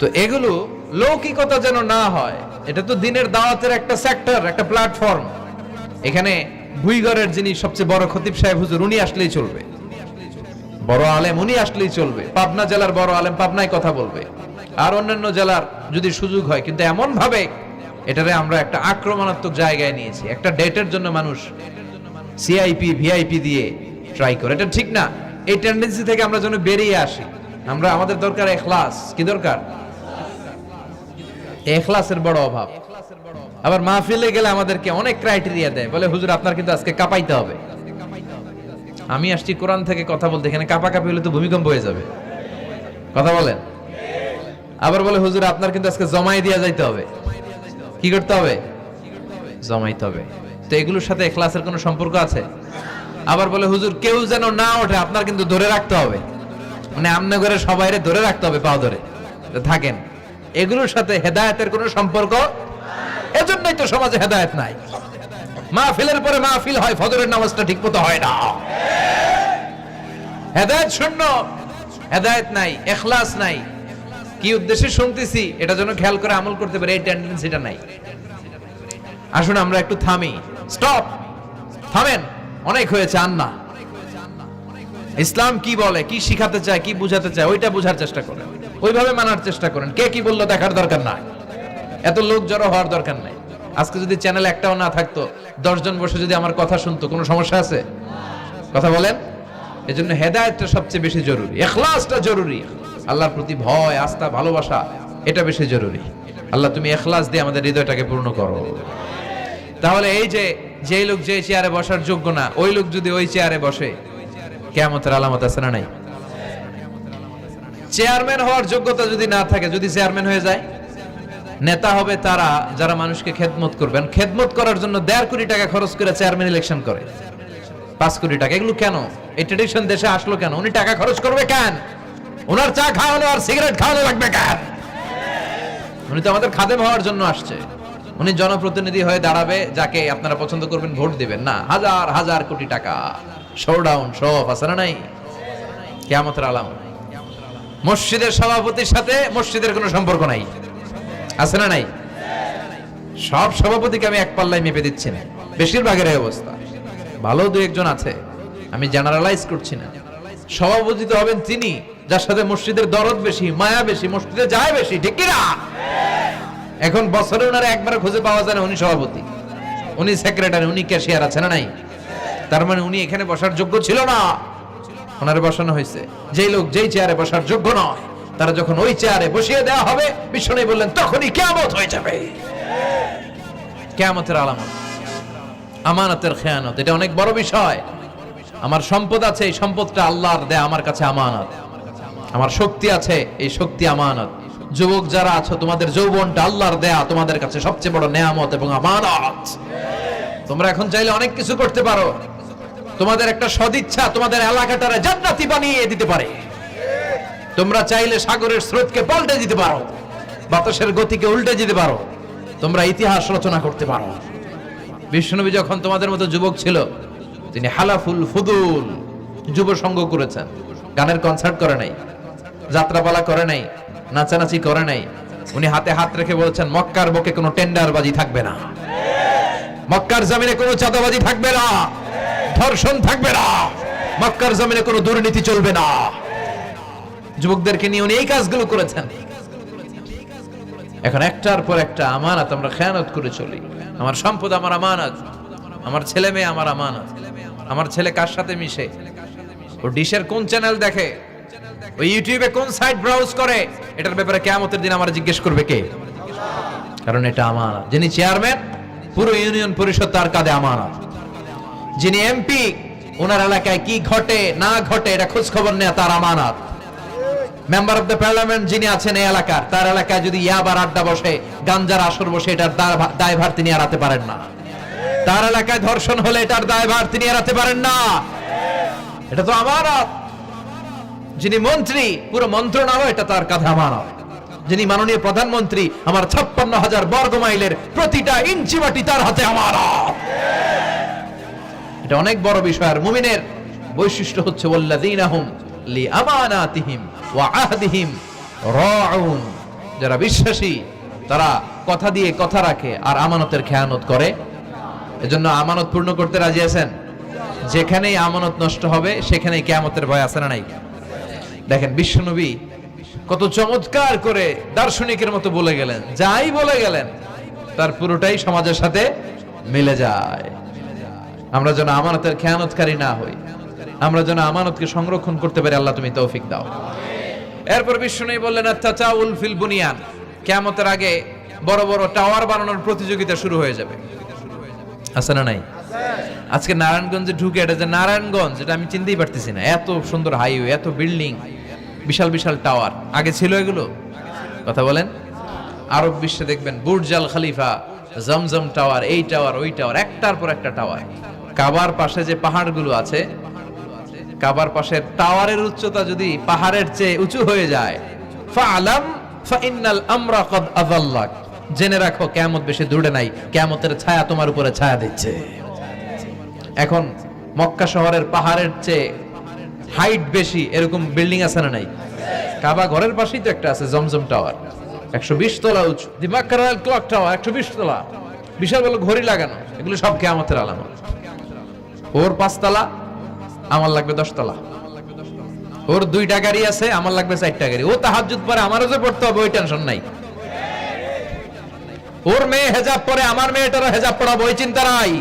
তো এগুলো লৌকিকতা যেন না হয়। এটা তো দিনের দাওয়াতের একটা সেক্টর, একটা প্ল্যাটফর্ম। এখানে ভুইগড়ের যিনি সবচেয়ে বড় খতিব সাহেব হুজুর, উনি আসলেই চলবে, বড় আলেম উনি আসলেই চলবে, পাবনা জেলার বড় আলেম পাবনায় কথা বলবে, আর অন্যান্য জেলার যদি সুযোগ হয়। কিন্তু এমন ভাবে এটারে আমরা একটা আক্রমণাত্মক জায়গায় নিয়েছি। একটা ডেটের জন্য মানুষ সিআইপি ভিআইপি দিয়ে ট্রাই করে, এটা ঠিক না। এই টেন্ডেন্সি থেকে আমরা যেন বেরিয়ে আসি। আমরা, আমাদের দরকার ইখলাস। কি দরকার? ইখলাসের বড় অভাব। আবার মাহফিলে গেলে আমাদেরকে অনেক ক্রাইটেরিয়া দেয়, বলে হুজুর আপনার কিন্তু আজকে কাঁপাইতে হবে। আমি আসছি কোরআন থেকে কথা বলতে, এখানে কাঁপাকাঁপি হলে তো ভূমিকম্প হয়ে যাবে। কথা বলেন। আবার বলে হুজুর আপনার কিন্তু আজকে জমাই দিয়া যাইতে হবে। কি করতে হবে? জমাইতে হবে। তো এগুলোর সাথে ইখলাসের কোনো সম্পর্ক আছে? আবার বলে হুজুর কেউ যেন না ওঠে, আপনার কিন্তু ধরে রাখতে হবে, মানে আমনে করে সবাইরে ধরে রাখতে হবে, পাও ধরে থাকেন। এগুলোর সাথে হেদায়েতের কোনো সম্পর্ক। এজন্যই তো সমাজে হেদায়েত নাই। মাহফিলের পরে মাহফিল হয়, ফজরের নামাজটা ঠিকমতো হয় না। হেদায়েত শূন্য, হেদায়েত নাই, ইখলাস নাই। কি উদ্দেশ্যে শুনতেছি এটা যেন খেয়াল করে আমল করতে পারে, এই টেন্ডেন্সিটা নাই। আসুন আমরা একটু থামি। স্টপ, থামেন, অনেক হয়েছে। আন্না ইসলাম কি বলে, কি শিখাতে চায়, কি বুঝাতে চায়, ওইটা বোঝার চেষ্টা করেন, ওইভাবে মানার চেষ্টা করেন। কে কি বললো দেখার দরকার নাই, এত লোক জড়ো হওয়ার দরকার নাই। আজকে যদি চ্যানেল একটাও না থাকতো, 10 জন বসে যদি আমার কথা শুনতো, কোনো সমস্যা আছে? কথা বলেন। এজন্য হেদায়েতটা সবচেয়ে বেশি জরুরি, ইখলাসটা জরুরি। আল্লাহর প্রতি ভয়, আস্থা, ভালোবাসা, এটা বেশি জরুরি। আল্লাহ তুমি ইখলাস দিয়ে আমাদের হৃদয়টাকে পূর্ণ করো। তাহলে এই যে যেই লোক যে চেয়ারে বসার যোগ্য না, ওই লোক যদি ওই চেয়ারে বসে, কিয়ামতের আলামত আছে না নাই? চেয়ারম্যান হওয়ার যোগ্যতা যদি না থাকে, যদি চেয়ারম্যান হয়ে যায়, নেতা হবে তারা যারা মানুষকে খেদমত করবেন। খেদমত করার জন্য 1.5 কোটি টাকা খরচ করে চেয়ারম্যান ইলেকশন করে, 5 কোটি টাকা। এগুলো কেন? এই ট্রেডিশন দেশে আসলো কেন? উনি টাকা খরচ করবে কেন? ওনার চা খাওয়ানো আর সিগারেট খাওয়ানো লাগবে কেন? উনি তো আমাদের খাদেম হওয়ার জন্য আসছে। উনি জনপ্রতিনিধি হয়ে দাঁড়াবে, যাকে আপনারা পছন্দ করবেন ভোট দিবেন না। হাজার হাজার কোটি টাকা, শোডাউন, শো অফ আছে না নাই? কিয়ামতের আলামত। মসজিদের সভাপতির সাথে মসজিদের কোনো সম্পর্ক নাই, আছে না নাই? সব সভাপতিকে আমি এক পাল্লায় মেপে দিচ্ছি না, বেশিরভাগের এই অবস্থা। ভালো 2-1 জন আছে, আমি জেনারেলাইজ করছি না। সভাপতি তো হবেন তিনি যার সাথে মসজিদের দরদ বেশি, মায়া বেশি, মসজিদে যায় বেশি, ঠিক কি না? এখন বছরে ওনারা একবার খুঁজে পাওয়া যায় না উনি সভাপতি, উনি সেক্রেটারি, উনি ক্যাশিয়ার, আছে না নাই? তার মানে উনি এখানে বসার যোগ্য ছিল না, ওনারে বসানো হয়েছে। যেই লোক যেই চেয়ারে বসার যোগ্য নয়, তারা যখন ওই চেয়ারে বসিয়ে দেওয়া হবে, বিষ্ণু বললেন তখনই কিয়ামত হয়ে যাবে। কিয়ামতের আলামত আমানতের খেয়ানত, এটা অনেক বড় বিষয়। আমার সম্পদ আছে, এই সম্পদটা আল্লাহর দেয়া আমার কাছে আমানত। আমার শক্তি আছে, এই শক্তি আমানত। যুবক যারা আছো, তোমাদের যৌবনটা আল্লাহর দেয়া তোমাদের কাছে সবচেয়ে বড় নেয়ামত এবং আমানত। তোমরা এখন চাইলে অনেক কিছু করতে পারো। তোমাদের একটা সদিচ্ছা তোমাদের এলাকাটারে জান্নাতি বানিয়ে দিতে পারে। তোমরা চাইলে সাগরের স্রোতকে পাল্টে দিতে পারো, বাতাসের গতিকে উল্টে দিতে পারো, তোমরা ইতিহাস রচনা করতে পারো। বিশ্বনবী যখন তোমাদের মতো যুবক ছিল, তিনি হালাফুল ফুদুল যুব সংঘ করেছেন। গানের কনসার্ট করে নাই, যাত্রাপালা করে নাই, নাচানাচি করে নাই। উনি হাতে হাত রেখে বলেছেন মক্কার বুকে কোনো টেন্ডারবাজি থাকবে না, মক্কার জমিনে কোনো চাঁদাবাজি থাকবে না, ধর্ষণ থাকবে না, মক্কার জমিনে কোনো দুর্নীতি চলবে না। যুবকদেরকে নিয়ে উনি এই কাজগুলো করেছেন। এখন একটার পর একটা আমানত আমরা খেয়ানত করে চলি। আমার সম্পদ আমার আমানত, আমার ছেলে মেয়ে আমার আমানত। আমার ছেলে কার সাথে মিশে, ও ডিশের কোন চ্যানেল দেখে, ওই ইউটিউবে কোন সাইট ব্রাউজ করে এটার ব্যাপারে কিয়ামতের দিন আমার জিজ্ঞেস করবে কে? কারণ এটা আমানত। যিনি চেয়ারম্যান পুরো ইউনিয়ন পরিষদ তার কাঁধে আমানত। যিনি এমপি ওনার এলাকায় কি ঘটে না ঘটে এটা খোঁজ খবর নেওয়া তার আমানত। মেম্বার অফ দ্য পার্লামেন্ট যিনি আছেন এই এলাকার, তার এলাকায় যদি ইয়াবার আড্ডা বসে, গাঞ্জার আসর বসে, এটার দায়ভার তিনি এড়াতে পারেন না। তার এলাকায় ধর্ষণ হলে এটার দায়ভার তিনি এড়াতে পারেন না। এটা তো আমানত। যিনি মন্ত্রী পুরো মন্ত্রণালয় এটা তার কাঁধে আমানত। যিনি মাননীয় প্রধানমন্ত্রী আমার 56,000 বর্গ মাইলের প্রতিটা ইঞ্চি মাটি তার হাতে আমানত। এটা অনেক বড় বিষয়। আর মুমিনের বৈশিষ্ট্য হচ্ছে ওয়াল্লাযীনা হুম লিআমানাতিহিম ওয়া আহদিহিম রাউন। যারা বিশ্বাসী তারা কথা দিয়ে কথা রাখে আর আমানতের খেয়ানত করে। এজন্য আমানত পূর্ণ করতে রাজি আছেন? যেখানেই আমানত নষ্ট হবে সেখানেই কিয়ামতের ভয় আছে না নাই? দেখেন বিশ্বনবী কত চমৎকার করে দার্শনিকের মতো বলে গেলেন, যাই বলে গেলেন তার পুরোটাই সমাজের সাথে মিলে যায়। আমরা যেন আমানতের খেয়ানতকারী না হই, আমরা যেন আমানতকে সংরক্ষণ করতে পারি। আল্লাহ তুমি তৌফিক দাও। এরপর বিশ্বনবী বললেন আত-তাতাউল ফিল বুনিয়ান, কিয়ামতের আগে বড় বড় টাওয়ার বানানোর প্রতিযোগিতা শুরু হয়ে যাবে। আছে না নাই? আজকে নারায়ণগঞ্জে ঢুকে, এটা যে নারায়ণগঞ্জ এটা আমি চিনতেই পারতেছি না। এত সুন্দর হাইওয়ে, এত বিল্ডিং, বিশাল বিশাল টাওয়ার, আগে ছিল এগুলো? কথা বলেন। আরব বিশ্বে দেখবেন বুর্জ আল খলিফা, জমজম টাওয়ার, এই টাওয়ার ওই টাওয়ার, একটার পর একটা টাওয়ার। কাবার পাশে যে পাহাড়গুলো আছে, কাবার পাশের টাওয়ারের উচ্চতা যদি পাহাড়ের চেয়ে উঁচু হয়ে যায়, ফাআলাম ফাইন্নাল আমরা কদ আযাল্লাক, জেনে রাখো কিয়ামত বেশি দূরে নাই, কিয়ামতের ছায়া তোমার উপরে ছায়া দিচ্ছে। এখন মক্কা শহরের পাহাড়ের চেয়ে হাইট বেশি এরকম বিল্ডিং আছে না নাই? কাবা ঘরের পাশেই তো একটা আছে জমজম টাওয়ার, 120 তলা উঁচু। দি মক্কা রয়্যাল ক্লক টাওয়ার 120 তলা, বিশাল বড় ঘড়ি লাগানো। এগুলো সব কিয়ামতের আলামত। ওর 5 তলা, আমার লাগবে 10 তলা। ওর 2টা গাড়ি আছে, আমার লাগবে 4টা গাড়ি। ও তাহাজ্জুদ পরে আমারও যে পড়তে হবে ওই টেনশন নাই। ওর মেয়ে হেজাব পরে আমার মেয়েটারও হেজাব পড়াবো ওই চিন্তা নাই।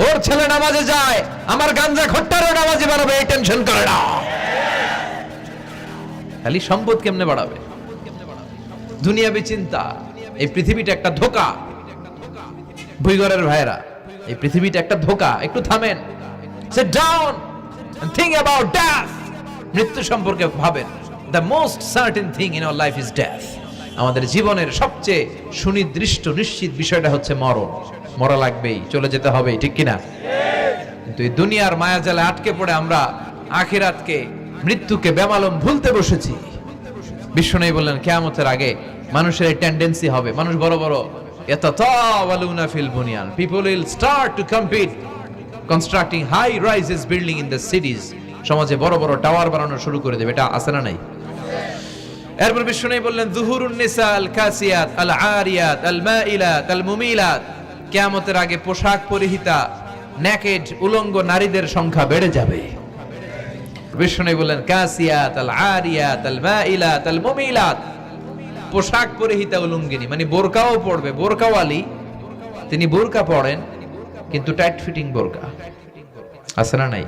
ওর ছেলে নামাজে যায়, আমার গাঞ্জা খট্টারও নামাজি বানাবে এই টেনশন করে না। খালি সম্পদ কেমনে বাড়াবে, দুনিয়াবি চিন্তা। এই পৃথিবীটা একটা ধোঁকা। ভুইগরের ভাইরা, এই পৃথিবীটা একটা ধোঁকা। একটু থামেন, sit down and think about death. মৃত্যু সম্পর্কে ভাবেন। The most certain thing in our life is death. আমাদের জীবনের সবচেয়ে সুনির্দিষ্ট নিশ্চিত বিষয়টা হচ্ছে মরণ। মরা লাগবেই, চলে যেতে হবে, ঠিক কিনা? কিন্তু এই দুনিয়ার মায়াজালে আটকে পড়ে আমরা আখিরাতকে, মৃত্যুকে বেমালুম ভুলতে বসেছি। বিশ্বনবী বললেন কিয়ামতের আগে মানুষের এই টেন্ডেন্সি হবে, মানুষ বড় বড় ইয়াতাতাওয়ালুনা ফিল বুনিয়ান, people will start to compete constructing high rises building in the cities. সমাজে বড় বড় টাওয়ার বানানো শুরু করে দেবে। এটা আছে না নাই? এরপর বিশ্বনবী বললেন যুহুরুন নিসা আল কাসিয়াত আল আরিয়াত আল মাইলাত আল মুমিলাত, কিয়ামতের আগে পোশাক পরিহিতা নেকেড উলঙ্গ নারীদের সংখ্যা বেড়ে যাবে। বিশ্বনবী বললেন কাসিয়াত আল আরিয়াত আল মাইলাত আল মুমিলাত, পোশাক পরিহিতা উলঙ্গিনী, মানে বোরকাও পড়বে। বোরকাওয়ালি, তিনি বোরকা পড়েন কিন্তু টাইট ফিটিং বোরকা। আছে না নাই?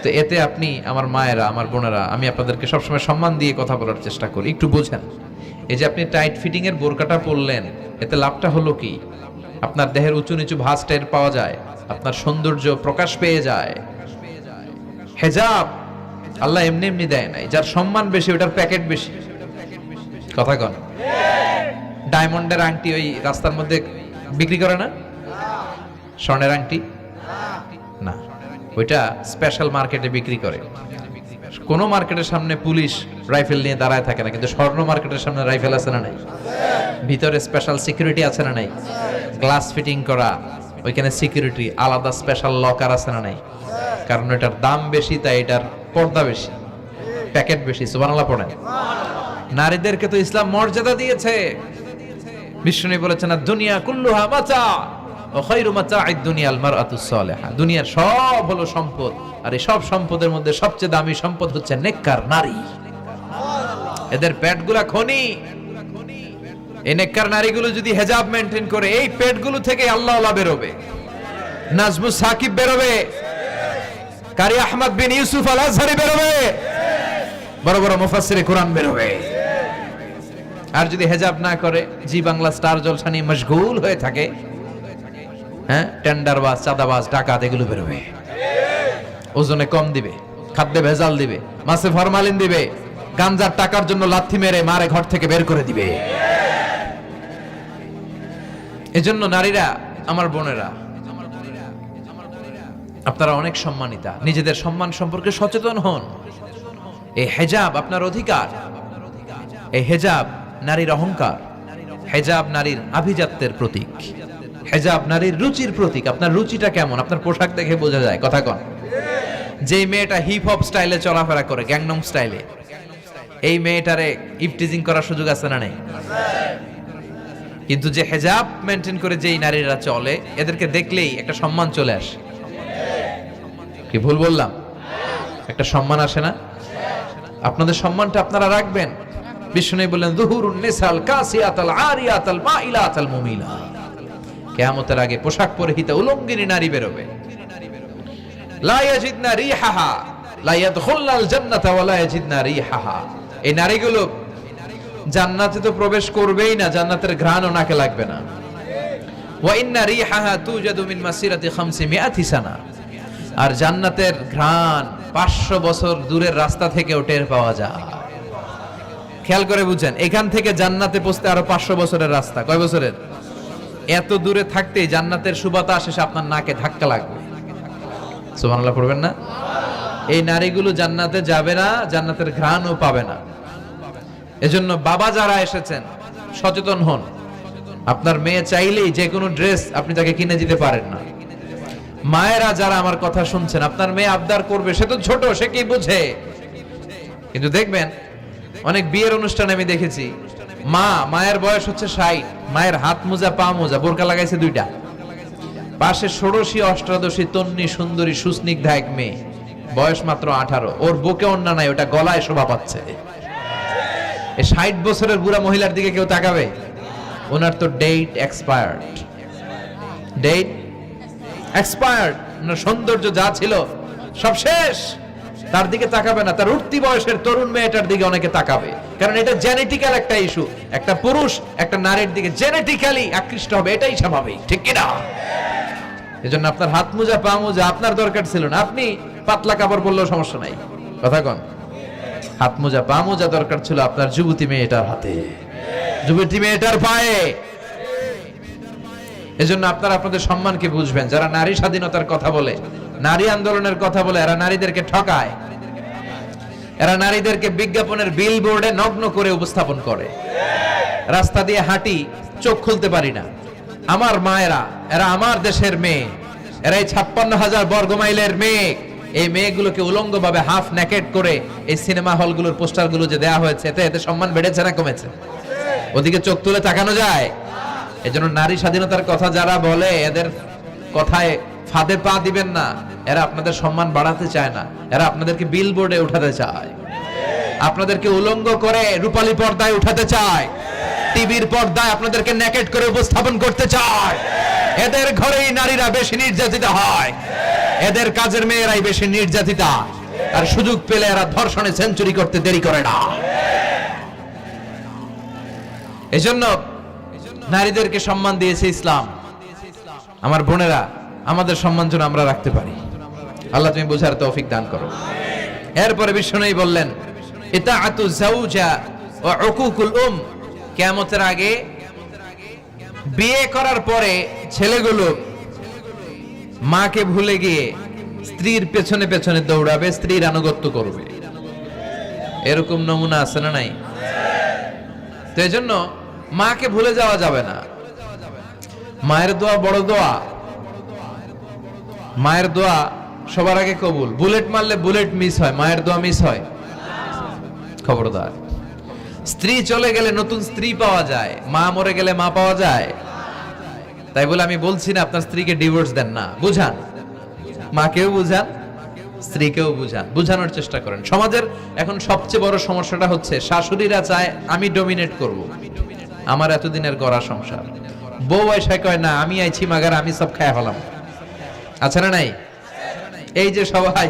তো এতে আপনি, আমার মায়েরা, আমার বোনেরা, আমি আপনাদেরকে সবসময় সম্মান দিয়ে কথা বলার চেষ্টা করি, একটু বোঝেন। এই যে আপনি টাইট ফিটিং এর বোরকাটা পরলেন, এতে লাভটা হলো কি? আপনার দেহের উঁচু নিচু ভাঁজ টের পাওয়া যায়, আপনার সৌন্দর্য প্রকাশ পেয়ে যায়। হেজাব আল্লাহ এমনি এমনি দেয় নাই। যার সম্মান বেশি ওটার প্যাকেট বেশি। কথা কন। ডায়মন্ডের আংটি ওই রাস্তার মধ্যে বিক্রি করে না? স্বর্ণের আংটি না, ওইটা স্পেশাল মার্কেটে বিক্রি করে। কোন মার্কেটের সামনে পুলিশ রাইফেল নিয়ে দাঁড়ায় থাকে না, কিন্তু স্বর্ণ মার্কেটের সামনে রাইফেল আছে না নাই? ভিতরে স্পেশাল সিকিউরিটি আছে না নাই? গ্লাস ফিটিং করা, ওইখানে সিকিউরিটি আলাদা, স্পেশাল লকার আছে না নাই? কারণ এটার দাম বেশি, তাই এটার পর্দা বেশি, প্যাকেট বেশি। সুবহানাল্লাহ পড়েন। নারীদেরকে তো ইসলাম মর্যাদা দিয়েছে। বিষ্ণু বলেছেন দুনিয়া কুল্লুহা মাতা ওয়া খায়রু মাতা'আদ দুনিয়াল মারআতুস সালিহা। দুনিয়ার সব হলো সম্পদ, আর এই সব সম্পদের মধ্যে সবচেয়ে দামি সম্পদ হচ্ছে নেককার নারী। এদের পেটগুলা খনি। এই নেককার নারীগুলো যদি হেজাব মেইনটেইন করে, এই পেটগুলো থেকে আল্লাহ ওয়ালা বেরোবে, নাজমুস সাকিব বেরোবে, কারি আহমদ বিন ইউসুফ আল আজহারি বেরোবে। বড় বড় মুফাসসিরে কোরআন বের হবে। আর যদি হেজাব না করে, জি বাংলা স্টার জলসা নিয়ে মশগুল হয়ে থাকে, হ্যাঁ, টেন্ডারবাজ, চাঁদাবাজ, ডাকাত, এগুলো বের হবে। ওজনে কম দিবে, খাদ্যে ভেজাল দিবে, মাছে ফরমালিন দিবে, গাঞ্জার টাকার জন্য লাথি মেরে মারে ঘর থেকে বের করে দিবে। এজন্য নারীরা, আমার বোনেরা, আপনারা অনেক সম্মানিতা, নিজেদের সম্মান সম্পর্কে সচেতন হন। এই হেজাব আপনার অধিকার, এই হেজাব নারীর অহংকার, হেজাব নারীর আভিজাত্যের প্রতীক, হেজাব নারীর রুচির প্রতীক। আপনার রুচিটা কেমন আপনার পোশাক দেখে বোঝা যায়। কথা কন। যে মেয়েটা হিপ হপ স্টাইলে চলাফেরা করে, গ্যাংনম স্টাইলে, এই মেয়েটারে ইফটিজিং করার সুযোগ আছে না নেই? কিন্তু যে হেজাব মেনটেন করে যেই নারীরা চলে, এদেরকে দেখলেই একটা সম্মান চলে আসে। কি ভুল বললাম? একটা সম্মান আসে না? আপনাদের সম্মানটা আপনারা রাখবেন। বিষ্ণু বললেন, যুহুরুন নিসাল কাসিয়াতাল আরিয়াতাল মাইলাতাল মুমিলা। কিয়ামতের আগে পোশাক পরিহিত উলঙ্গিনী নারী বেরোবে। লা ইয়াজিদনা রিহাহা লা ইয়াদখুলনাল জান্নাতা ওয়া লা ইয়াজিদনা রিহাহা। এই নারীগুলো জান্নাতে তো প্রবেশ করবেই না, জান্নাতের ঘ্রাণও নাকে লাগবে না। ওয়া ইন্না রিহাহা তুজাদু মিন মাসিরাতি 500 সানা। আর জান্নাতের ঘ্রাণ 500 বছর দূরের রাস্তা থেকেও টের পাওয়া যায়। খেয়াল করে বুঝেন, এখান থেকে জান্নাতে পৌঁছতে আরো 500 বছরের রাস্তা। কয় বছরের? এত দূরে থাকতেই জান্নাতের সুবাতাস এসে আপনার নাকে ধাক্কা লাগবে। সুবহানাল্লাহ পড়বেন না? এই নারীগুলো জান্নাতে যাবে না, জান্নাতের ঘ্রাণও পাবে না। এজন্য বাবা যারা এসেছেন, সচেতন হন। আপনার মেয়ে চাইলেই যে কোনো ড্রেস আপনি তাকে কিনে দিতে পারেন না। মায়েরা যারা আমার কথা শুনছেন, আপনার মেয়ে আবদার করবে, সে তো ছোট, সে কি বুঝে। কিন্তু দেখবেন অনেক বিয়ের অনুষ্ঠানে আমি দেখেছি, মায়ের বয়স হচ্ছে 60, মায়ের হাত মোজা, পা মোজা, বোরকা লাগাইছে 2টা, পাশে ষোড়শী, অষ্টাদশী, তন্নি, সুন্দরী, সুস্নিগ্ধা এক মেয়ে, বয়স মাত্র 18, ওর বুকে ওন্না নাই, ওটা গলায় শোভা পাচ্ছে। এই 60 বছরের বুড়া মহিলার দিকে কেউ তাকাবে? ওনার তো ডেট এক্সপায়ার্ড, ডেট এক্সপায়ার্ড। ওনার সৌন্দর্য যা ছিল সব শেষ। তার দিকে তাকাবে না, তার উঠতি বয়সের তরুণ মেয়েটার দিকে অনেকে তাকাবে, কারণ এটা জেনেটিক্যাল একটা ইস্যু। একটা পুরুষ একটা নারীর দিকে জেনেটিক্যালি আকৃষ্ট হবে, এটাই স্বাভাবিক, ঠিক কিনা? এজন্য আপনার হাত মোজা, পা মোজা আপনার দরকার ছিল না, আপনি পাতলা কাপড় পরলেও সমস্যা নাই। কথা কন। হাত মোজা, পা মোজা দরকার ছিল আপনার যুবতী মেয়েটার হাতে, যুবতী মেয়েটার পায়ে। এজন্য আপনারা আপনাদের সম্মানকে বুঝবেন। যারা নারী স্বাধীনতার কথা বলে, নারী আন্দোলনের কথা বলে, এরা নারীদেরকে ঠকায়। এরা নারীদেরকে বিজ্ঞাপনের বিলবোর্ডে নগ্ন করে উপস্থাপন করে। রাস্তা দিয়ে হাঁটি, চোখ খুলতে পারি না। আমার মায়েরা, এরা আমার দেশের মেয়ে, এরা এই 56,000 বর্গমাইলের মেয়ে। এই মেয়েগুলোকে উলঙ্গভাবে হাফ নেকেড করে এই সিনেমা হলগুলোর পোস্টারগুলো যে দেয়া হয়েছে, এতে এতে সম্মান বেড়েছে না কমেছে? ওদিকে চোখ তুলে তাকানো যায়? এজন্য নারী স্বাধীনতার কথা যারা বলে, এদের কথায় ফাঁদে পা দিবেন না। এরা আপনাদের সম্মান বাড়াতে চায় না, এরা আপনাদেরকে বিলবোর্ডে উঠাতে চায়, আপনাদেরকে উলঙ্গ করে রূপালী পর্দায় উঠাতে চায়, টিভির পর্দায় আপনাদেরকে নেকেড করে উপস্থাপন করতে চায়। এদের ঘরেই নারীরা বেশি নির্যাতিত হয়, এদের কাজের মেয়েরাই বেশি নির্যাতিতা। আর সুযোগ পেলে এরা ধর্ষণে সেঞ্চুরি করতে দেরি করে না। এজন্য নারীদেরকে সম্মান দিয়েছে ইসলাম। আমার বোনেরা, আমাদের সম্মান যেন আমরা রাখতে পারি। আল্লাহ তুমি বোঝার তৌফিক দান করো। এরপরে বিষ্ণু বললেন, ইতাআতু যাওজা ওয়া উকুকুল কিয়ামতের আগে বিয়ে করার পরে ছেলেগুলো মাকে ভুলে গিয়ে স্ত্রীর পেছনে পেছনে দৌড়াবে, স্ত্রীর আনুগত্য করবে। এরকম নমুনা আছে না নাই? তো এজন্য মাকে ভুলে যাওয়া যাবে না। মায়ের দোয়া বড় দোয়া। মায়ের দোয়া সবার আগে কবুল। বুলেট মারলে বুলেট মিস হয়, মায়ের দোয়া মিস হয়? খবরদার। স্ত্রী চলে গেলে নতুন স্ত্রী পাওয়া যায়, মা মরে গেলে মা পাওয়া যায়? তাই বলে আমি বলছি না আপনার স্ত্রীকে ডিভোর্স দেন না, বুঝান, মাকেও বুঝান, স্ত্রীকেও বুঝান, বুঝানোর চেষ্টা করেন। সমাজের এখন সবচেয়ে বড় সমস্যাটা হচ্ছে শাশুড়িরা চায় আমি ডমিনেট করব, আমার এতদিনের গড়া সংসার। বউ এসে কয় না, আমি আইছি মাগার, আমি সব খায় ফেলাম। আছে না নাই? এই যে সবাই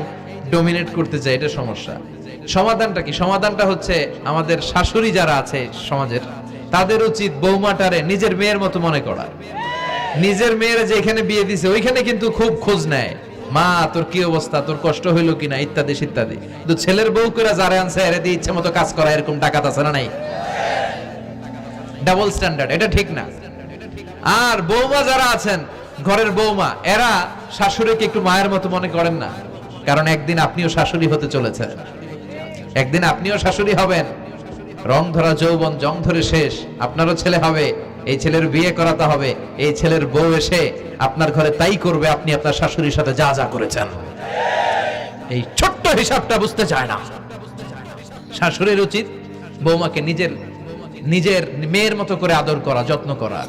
ডমিনেট করতে চায়, এটা সমস্যা। সমাধানটা কি? সমাধানটা হচ্ছে আমাদের শাশুড়ি যারা আছে সমাজের, তাদের উচিত বৌমাটারে নিজের মেয়ের মতো মনে করা। নিজের মেয়ের যে এখানে বিয়ে দিছে ওইখানে কিন্তু খুব খোঁজ নেয়, মা তোর কি অবস্থা, তোর কষ্ট হইলো কিনা, ইত্যাদি ইত্যাদি। কিন্তু ছেলের বউ করে যারা আনছে এর দিয়ে ইচ্ছে মতো কাজ করা, এরকম ডাকাত আছে না নাই? ডাবল স্ট্যান্ডার্ড, এটা ঠিক না। আর বৌমা যারা আছেন, ঘরের বৌমা, এরা শাশুড়িকে একটু মায়ের মতো মনে করেন না, কারণ একদিন আপনিও শাশুড়ি হতে চলেছেন, একদিন আপনিও শাশুড়ি হবেন। রং ধরা যৌবন জং ধরে শেষ, আপনারও ছেলে হবে, এই ছেলের বিয়ে করাতে হবে, এই ছেলের বউ এসে আপনার ঘরে তাই করবে আপনি আপনার শাশুড়ির সাথে যা যা করেছেন। এই ছোট্ট হিসাবটা বুঝতে চায় না। শাশুড়ির উচিত বৌমাকে নিজের মেয়ের মতো করে আদর করা, যত্ন করা,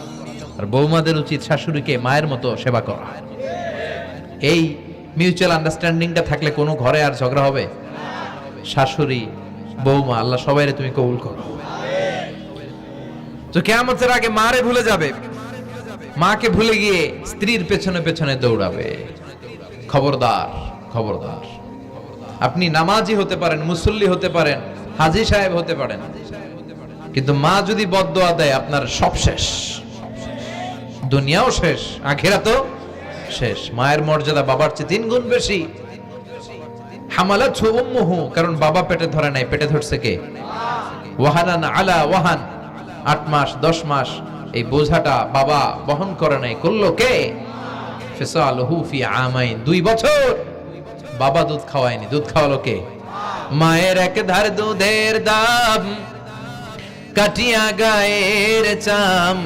আর বৌমাদের উচিত শাশুড়িকে মায়ের মতো সেবা করা। এই মিউচুয়াল আন্ডারস্ট্যান্ডিংটা থাকলে কোনো ঘরে আর ঝগড়া হবে? শাশুড়ি বৌমা, আল্লাহ সবাইরে তুমি কবুল করো। তো কিয়ামতের আগে মারে ভুলে যাবে, মাকে ভুলে গিয়ে স্ত্রীর পেছনে পেছনে দৌড়াবে। খবরদার, খবরদার। আপনি নামাজি হতে পারেন, মুসল্লি হতে পারেন, হাজী সাহেব হতে পারেন, কিন্তু মা যদি বদদোয়া দেয় আপনার সব শেষ, দুনিয়াও শেষ, আখিরাতও শেষ। মায়ের মর্যাদা বাবার চেয়ে 3 গুণ বেশি। হামালাতহু উম্মুহু, কারণ বাবা পেটে ধরে নাই, পেটে ধরছে কে? ওয়াহানান আলা ওয়াহান, 8 মাস 10 মাস এই বোঝাটা বাবা বহন করে নাই, করলো কে? ফিসালহু ফি আমাইন, 2 বছর বাবা দুধ খাওয়ায়নি, দুধ খাওয়ালো কে? মায়ের এক ধার দুধের দাম, কাটিয়া গায়ের চাম,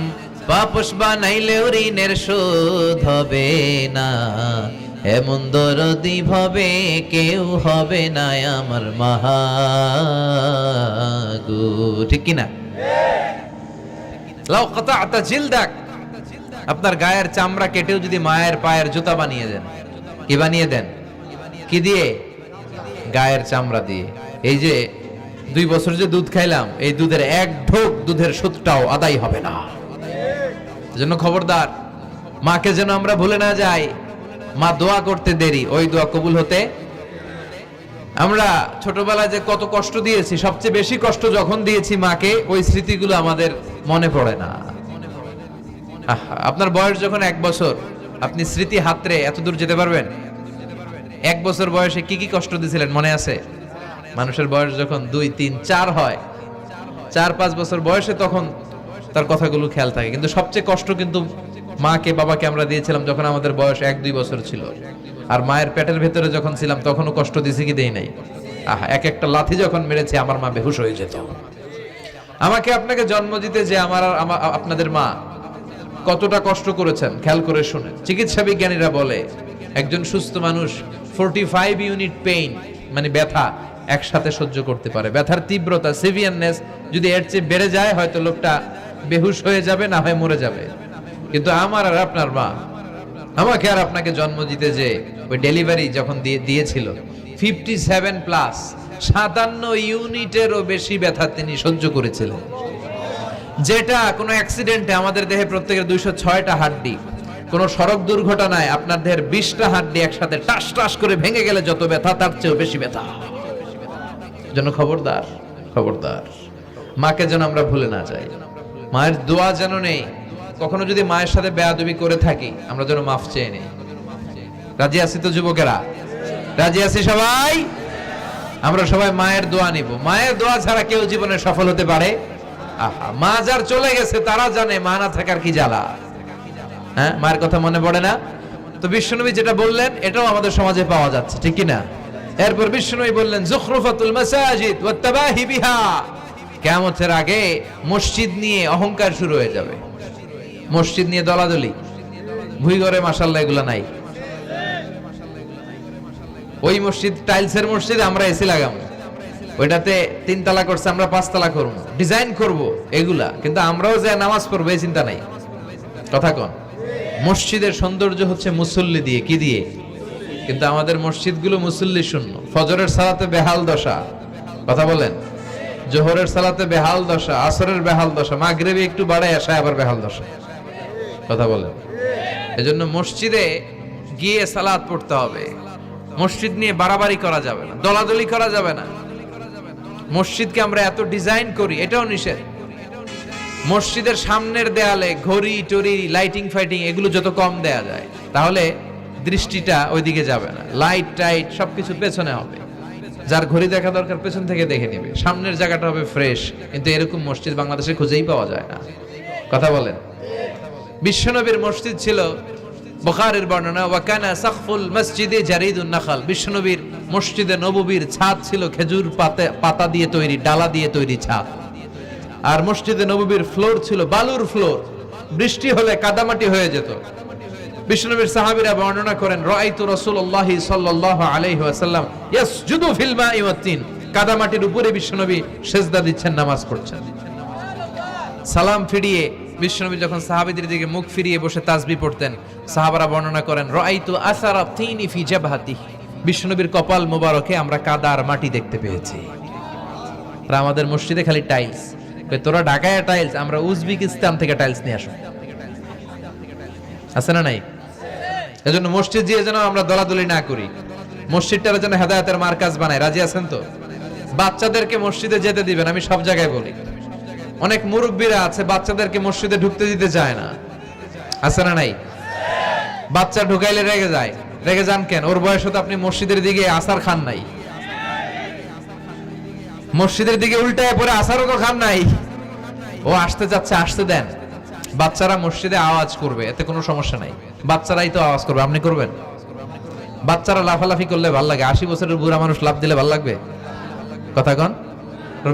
পাপস বানাইলেও ঋণের শোধ হবে না, এমন দরদি ভাবে কেউ হবে না আমার মাগো। ঠিক কিনা? লাউ কাতা'তা জিলদাক, আপনার গায়ের চামড়া কেটেও যদি মায়ের পায়ের জুতা বানিয়ে দেন, কি বানিয়ে দেন? কি দিয়ে? গায়ের চামড়া দিয়ে। এই যে 2 বছর যে দুধ খাইলাম, এই দুধের 1 ঢোক দুধের সুদটাও আদায় হবে না। এজন্য খবরদার, মাকে যেন আমরা ভুলে না যাই। মা দোয়া করতে দেরি, ওই দোয়া কবুল হতে। আমরা ছোটবেলায় যে কত কষ্ট দিয়েছি, সবচেয়ে বেশি কষ্ট যখন দিয়েছি মাকে, ওই স্মৃতিগুলো আমাদের মনে পড়ে না। আপনার বয়স যখন 1 বছর, আপনি স্মৃতি হাতরে এত দূর যেতে পারবেন? 1 বছর বয়সে কি কি কষ্ট দিয়েছিলেন মনে আছে? মানুষের বয়স যখন 2, 3, 4 হয়, 4-5 বছর বয়সে, তখন তার কথাগুলো খেয়াল থাকে। কিন্তু সবচেয়ে কষ্ট কিন্তু মাকে বাবাকে আমরা দিয়েছিলাম যখন আমাদের বয়স 1-2 বছর ছিল। আর মায়ের পেটের ভেতরে যখন ছিলাম তখনও কষ্ট দিয়েছি কি দেই নাই? এক একটা লাথি যখন মেরেছে আমার মা বেহুশ হয়ে যেত। আমাকে আপনাকে জন্ম দিতে যে আপনাদের মা কতটা কষ্ট করেছেন খেয়াল করে শুনেন। চিকিৎসা বিজ্ঞানীরা বলে একজন সুস্থ মানুষ 45 ইউনিট পেইন, মানে ব্যথা, একসাথে সহ্য করতে পারে। ব্যথার তীব্রতা, সিভিয়ারনেস যদি এর চেয়ে বেড়ে যায়, হয়তো লোকটা বেহুশ হয়ে যাবে, না হয় মরে যাবে। কিন্তু আমার আর আপনার মা আমাকে আর আপনাকে জন্ম দিতে যে ওই ডেলিভারি যখন দিয়েছিল, 57+, 57 ইউনিটেরও বেশি ব্যথা তিনি সহ্য করেছিলেন। যেটা কোনো অ্যাক্সিডেন্টে আমাদের দেহে প্রত্যেকের 206টা হাড্ডি, কোন সড়ক দুর্ঘটনায় আপনার দেহের 20টা হাড্ডি একসাথে টাস টাস করে ভেঙে গেলে যত ব্যথা, তার চেয়েও বেশি ব্যথা। জন্য খবরদার, খবরদার, মাকে যেন আমরা ভুলে না যাই। মায়ের দোয়া যেন নেই। কখনো যদি মায়ের সাথে বেয়াদবি করে থাকি, আমরা যেন মাফ চেয়ে নেই। রাজি আছি তো যুবকেরা? রাজি আছি সবাই? আমরা সবাই মায়ের দোয়া নিব। মায়ের দোয়া ছাড়া কেউ জীবনে সফল হতে পারে? মা যার চলে গেছে তারা জানে মা না থাকার কি জ্বালা। হ্যাঁ, মায়ের কথা মনে পড়ে না? তো বিশ্বনবী যেটা বললেন এটাও আমাদের সমাজে পাওয়া যাচ্ছে, ঠিক কি না? এরপর বিশ্বনবী বললেন যুখরুফাতুল মাসাজিদ ওয়াত তাবাহি বিহা, কিয়ামতের আগে মসজিদ নিয়ে অহংকার শুরু হয়ে যাবে। মসজিদ নিয়ে দলাদলি, ভুইঘরে মাশাআল্লাহ এগুলা নাই। ওই মসজিদ টাইলসের মসজিদ, আমরা এসি লাগাবো, ওইটাতে 3 তালা করছে, আমরা 5 তালা করবো, ডিজাইন করব এগুলা, কিন্তু আমরাও যে নামাজ পড়বো এই চিন্তা নাই। কথা কোন? মসজিদের সৌন্দর্য হচ্ছে মুসল্লি দিয়ে, কি দিয়ে? কিন্তু আমাদের মসজিদগুলো মুসল্লি শূন্য। ফজরের সালাতে বেহাল দশা, কথা বলেন। জোহরের সালাতে বেহাল দশা, আসরের বেহাল দশা, মাগরিবে একটু বাড়ায় আসে আবার বেহাল দশা, কথা বলেন। এজন্য মসজিদে গিয়ে সালাত পড়তে হবে। মসজিদ নিয়ে বাড়াবাড়ি করা যাবে না, দলাদলি করা যাবে না। মসজিদকে আমরা এত ডিজাইন করি, এটাও নিষেধ। মসজিদের সামনের দেয়ালে ঘড়ি টড়ি লাইটিং ফাইটিং এগুলো যত কম দেয়া যায়, তাহলে দৃষ্টিটা ওইদিকে যাবে না। লাইট টাইট সবকিছু পেছনে হবে, যার ঘড়ি দেখা দরকার পেছন থেকে দেখে নিবে, সামনের জায়গাটা হবে ফ্রেশ। কিন্তু এরকম মসজিদ বাংলাদেশে খুঁজেই পাওয়া যায় না। কথা বলেন। বিশ্বনবীর মসজিদ ছিল, বুখারীর বর্ণনা, ওয়াকানা সাকফুল মসজিদে জারিদুন নাখাল, বিশ্বনবীর মসজিদে নববীর ছাদ ছিল খেজুর পাতা দিয়ে তৈরি, ডালা দিয়ে তৈরি ছাদ। আর মসজিদে নববীর ফ্লোর ছিল বালুর ফ্লোর, বৃষ্টি হলে কাদামাটি হয়ে যেত। বিশ্বনবীর সাহাবীরা বর্ণনা করেন, রাআইতু রাসূলুল্লাহি সাল্লাল্লাহু আলাইহি ওয়াসাল্লাম ইয়াসজুদু ফিল মাই ওয়াত তিন, কাদামাটির উপরে বিশ্বনবী সিজদা দিচ্ছেন, নামাজ পড়ছেন। সালাম ফিরিয়ে বিশ্বনবী যখন সাহাবীদের দিকে মুখ ফিরিয়ে বসে তাসবিহ পড়তেন, সাহাবারা বর্ণনা করেন, রাআইতু আসারা তিনি ফি জাবহাতিহি, বিশ্বনবীর কপাল মোবারকে আমরা কাদা আর মাটি দেখতে পেয়েছি। আর আমাদের মসজিদে খালি টাইলস। তোরা ঢাকায় টাইলস, আমরা উজবেকিস্তান থেকে টাইলস নিয়ে আসো, আছে না নাই? এজন্য মসজিদ দিয়ে যেন আমরা দলাদলি না করি, মসজিদটার যেন হেদায়েতের মার্কাজ বানায়। রাজি আছেন তো? বাচ্চাদেরকে মসজিদে যেতে দিবেন, আমি সব জায়গায় বলি। অনেক মুরব্বীরা আছে বাচ্চাদেরকে মসজিদে ঢুকতে দিতে চায় না, আছে না নাই? বাচ্চা ঢুকাইলে রেগে যায়। রেগে যান কেন? ওর বয়স হতো আপনি মসজিদের দিকে আসার খান নাই, মসজিদের দিকে উল্টায় পরে আসারও তো খান নাই। ও আসতে যাচ্ছে, আসতে দেন। বাচ্চারা মসজিদে আওয়াজ করবে, এতে কোনো সমস্যা নাই, বাচ্চারাই তো আওয়াজ করবে, আপনি করবেন? বাচ্চারা লাফালাফি করলে ভাল লাগে, 80 বছরের বুড়া মানুষ লাফ দিলে ভাল লাগবে? কথা কন,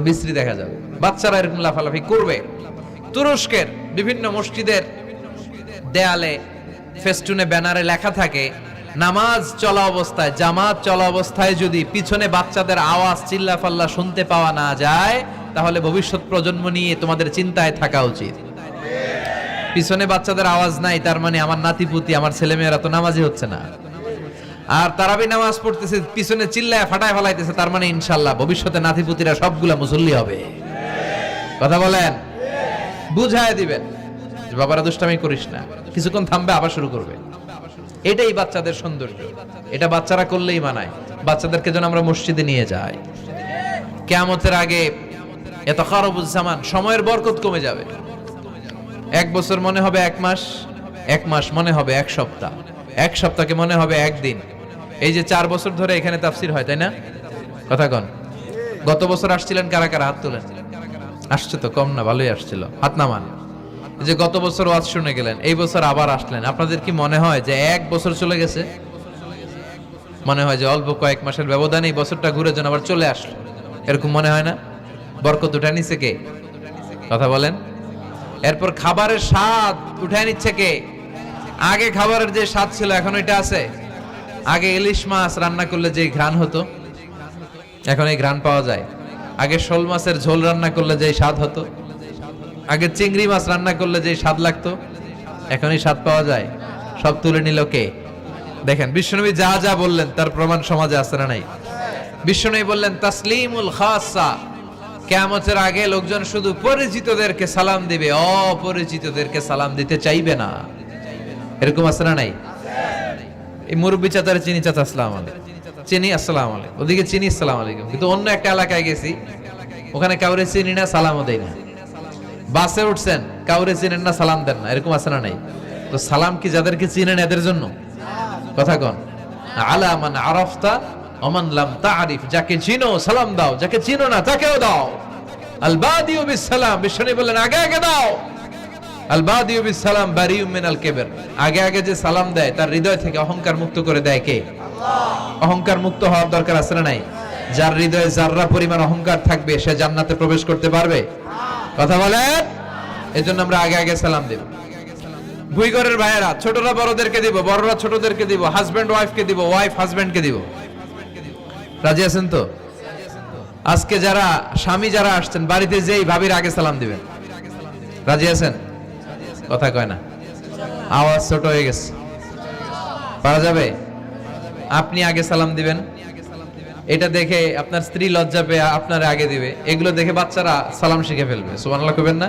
বিশ্রী দেখা যাবে। বাচ্চারা এরকম লাফালাফি করবে। তুরস্কের বিভিন্ন মসজিদের দেয়ালে ফেস্টুনে ব্যানারে লেখা থাকে, নামাজ চলা অবস্থায়, জামাত চলা অবস্থায় যদি পিছনে বাচ্চাদের আওয়াজ চিল্লাফাল্লা শুনতে পাওয়া না যায়, তাহলে ভবিষ্যৎ প্রজন্ম নিয়ে তোমাদের চিন্তায় থাকা উচিত। পিছনে বাচ্চাদের আওয়াজ নাই, তার মানে আমার নাতিপুতি, আমার ছেলেমেয়েরা তো নামাজি হচ্ছে না। আর তারাবি নামাজ পড়তেছে, পিছনে চিল্লায় ফাটায় ফেলাইতেছে, তার মানে ইনশাল্লাহ ভবিষ্যতে নাতিপুতিরা সবগুলা মুসল্লি হবে। কথা বলেন, বুঝায় দিবেন যে বাবারা দুষ্টামি করিস না, কিছুক্ষণ থামবে আবার শুরু করবে। এটাই বাচ্চাদের সৌন্দর্য, এটা বাচ্চারা করলেই মানায়। বাচ্চাদেরকে যেন আমরা মসজিদে নিয়ে যাই। কিয়ামতের আগে ইয়াতাকারাবুজ জামান, সময়ের বরকত কমে যাবে। 1 বছর মনে হবে 1 মাস, 1 মাস মনে হবে 1 সপ্তাহ, 1 সপ্তাহকে মনে হবে 1 দিন। এই যে 4 বছর ধরে এখানে তাফসীর হয়, তাই না? কথা কন। গত বছর আসছিলেন কারা কারা? হাত তোলেন। আসছে তো, কম না, ভালোই আসছিল, হাত নামান। যে গত বছর ওয়াজ শুনে গেলেন, এই বছর আবার আসলেন, আপনাদের কি মনে হয় যে 1 বছর চলে গেছে? মনে হয় যে অল্প কয়েক মাসের ব্যবধানে এই বছরটা ঘুরে যেন আবার চলে আসলো, এরকম মনে হয় না? বরকত উঠায় নিচ্ছে কে? কথা বলেন। এরপর খাবারের স্বাদ উঠায় নিচ্ছে কে? আগে খাবারের যে স্বাদ ছিল এখন ওইটা আছে? আগে ইলিশ মাছ রান্না করলে যে ঘ্রাণ হতো, এখন এই ঘ্রাণ পাওয়া যায়? আগে শোল মাছের ঝোল রান্না করলে যে স্বাদ হতো, আগে চিংড়ি মাছ রান্না করলে যে স্বাদ লাগতো, এখন এই স্বাদ পাওয়া যায়? সব তুলে নিল কে? দেখেন বিশ্বনবী যা যা বললেন তার প্রমাণ সমাজে আছে না নাই? বিশ্বনবী বললেন তাসলিমুল খাসা, কিয়ামতের আগে লোকজন শুধু পরিচিতদেরকে সালাম দিবে, অপরিচিতদেরকে সালাম দিতে চাইবে না। এরকম আছে না নাই? এই মুরব্বী চাচারে চিনি, চাচা আসসালামু আলাইকুম, চিনি আসসালামু আলাইকুম, ওদিকে চিনি আসসালামু আলাইকুম। কিন্তু অন্য একটা এলাকায় গেছি, ওখানে কাউরে চিনি না, সালামও দেই না। বাসে উঠছেন, কাউরে চিনেন না, সালাম দেন না, এরকম আছে না নাই? তো সালাম কি যাদেরকে চিনেন এদের জন্য? কথা কন। আলা মান আরাফতা ওমান লাম তারিফ, যাকে চিনো সালাম দাও, যাকে চিনো না তাকেও দাও। আল বাদিউ বিস সালাম, বিশ্বনবী বললেন আগে আগে দাও। আল বাদিউ বিস সালাম বারিউম মিনাল কিবর, আগে আগে যে সালাম দেয় তার হৃদয় থেকে অহংকার মুক্ত করে দেয় কে? আল্লাহ। অহংকার মুক্ত হওয়ার দরকার আছে না নাই? যার হৃদয়ে যাররা পরিমাণ অহংকার থাকবে সে জান্নাতে প্রবেশ করতে পারবে? কথা বলেন। এজন্য আমরা আগে আগে সালাম দেব। ভুইগরের ভাইয়েরা ছোটরা বড়দেরকে দিব, বড়রা ছোটদেরকে দিব, হাজবেন্ড ওয়াইফকে দিব, ওয়াইফ হাজবেন্ডকে দিব। রাজি আছেন তো? আজকে যারা স্বামী যারা আসছেন, বাড়িতে যেই ভাবির আগে সালাম দিবেন। রাজি আছেন? কথা কয় না, আওয়াজ ছোট হয়ে গেছে, পারা যাবে? আপনি আগে সালাম দিবেন, এটা দেখে আপনার স্ত্রী লজ্জা পেয়ে আপনার আগে দিবে, এগুলো দেখে বাচ্চারা সালাম শিখে ফেলবে। সুবহানাল্লাহ কইবেন না?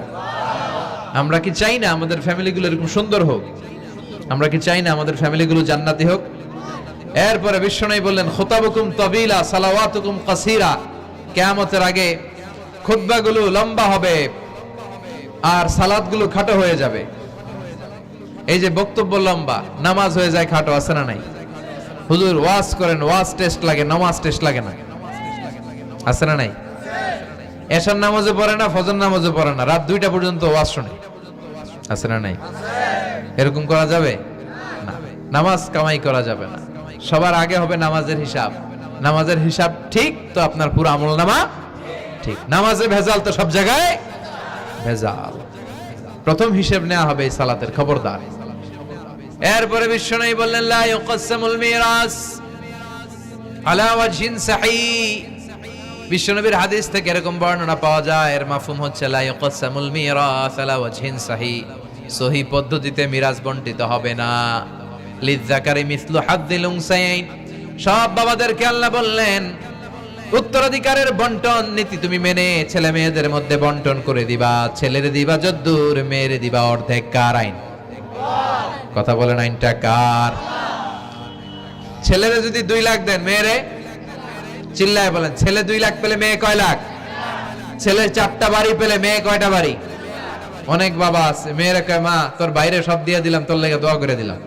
আমরা কি চাই না আমাদের ফ্যামিলিগুলো এরকম সুন্দর হোক? আমরা কি চাই না আমাদের ফ্যামিলিগুলো জান্নাতি হোক? এরপরে বিশ্বনবী বললেন খুতাবুকুম তাবিলা সালাওয়াতুকুম কাসীরা, কিয়ামতের আগে খুতবাগুলো লম্বা হবে আর সালাতগুলো খাটো হয়ে যাবে। এই যে বক্তব্য লম্বা, নামাজ হয়ে যায় খাটো, আছে না নাই? হুজুর ওয়াজ করেন, ওয়াজ টেস্ট লাগে, নামাজ টেস্ট লাগে না, আছে না নাই? এশার নামাজে পড়ে না, ফজর নামাজে পড়ে না, রাত 2টা পর্যন্ত ওয়াজ শুনে, আছে না নাই? এরকম করা যাবে না। নামাজ কামাই করা যাবে না। সবার আগে হবে নামাজের হিসাব। নামাজের হিসাব ঠিক তো আপনার পুরো আমলনামা ঠিক। নামাজে ভেজাল তো সব জায়গায় ভেজাল। প্রথম হিসাব নেওয়া হবে এই সালাতের, খবরদার। এরপরে বিশ্বনবী বললেন লা ইউকসামুল মিরাস আলা ওয়াজহিন সাহিহ। বিশ্বনবীর হাদিস থেকে এরকম বর্ণনা পাওয়া যায়, এর মাফহুম হচ্ছে লা ইউকসামুল মিরাস আলা ওয়াজহিন সাহিহ, সহিহ পদ্ধতিতে মিরাজ বণ্টিত হবে না। লিযযাকারি মিসলু হাদ্দিল উনসায়াইন, সব বাবাদেরকে আল্লাহ বললেন উত্তরাধিকারের বন্টন নীতি তুমি মেনে ছেলে মেয়েদের মধ্যে বন্টন করে দিবা। ছেলেরে দিবা যদ্দুর, মেয়েরে দিবা অর্ধেক। কার আইন? কথা বলেন, আইনটা কার? ছেলেরে যদি 2 লাখ দেন, মেয়েরে চিল্লায় বলেন, ছেলে 2 লাখ পেলে মেয়ে কয় লাখ? ছেলে 4টা বাড়ি পেলে মেয়ে কয়টা বাড়ি? অনেক বাবা আছে মেয়েরা কয় মা তোর বাইরে সব দিয়ে দিলাম, তোর লেগে দোয়া করে দিলাম।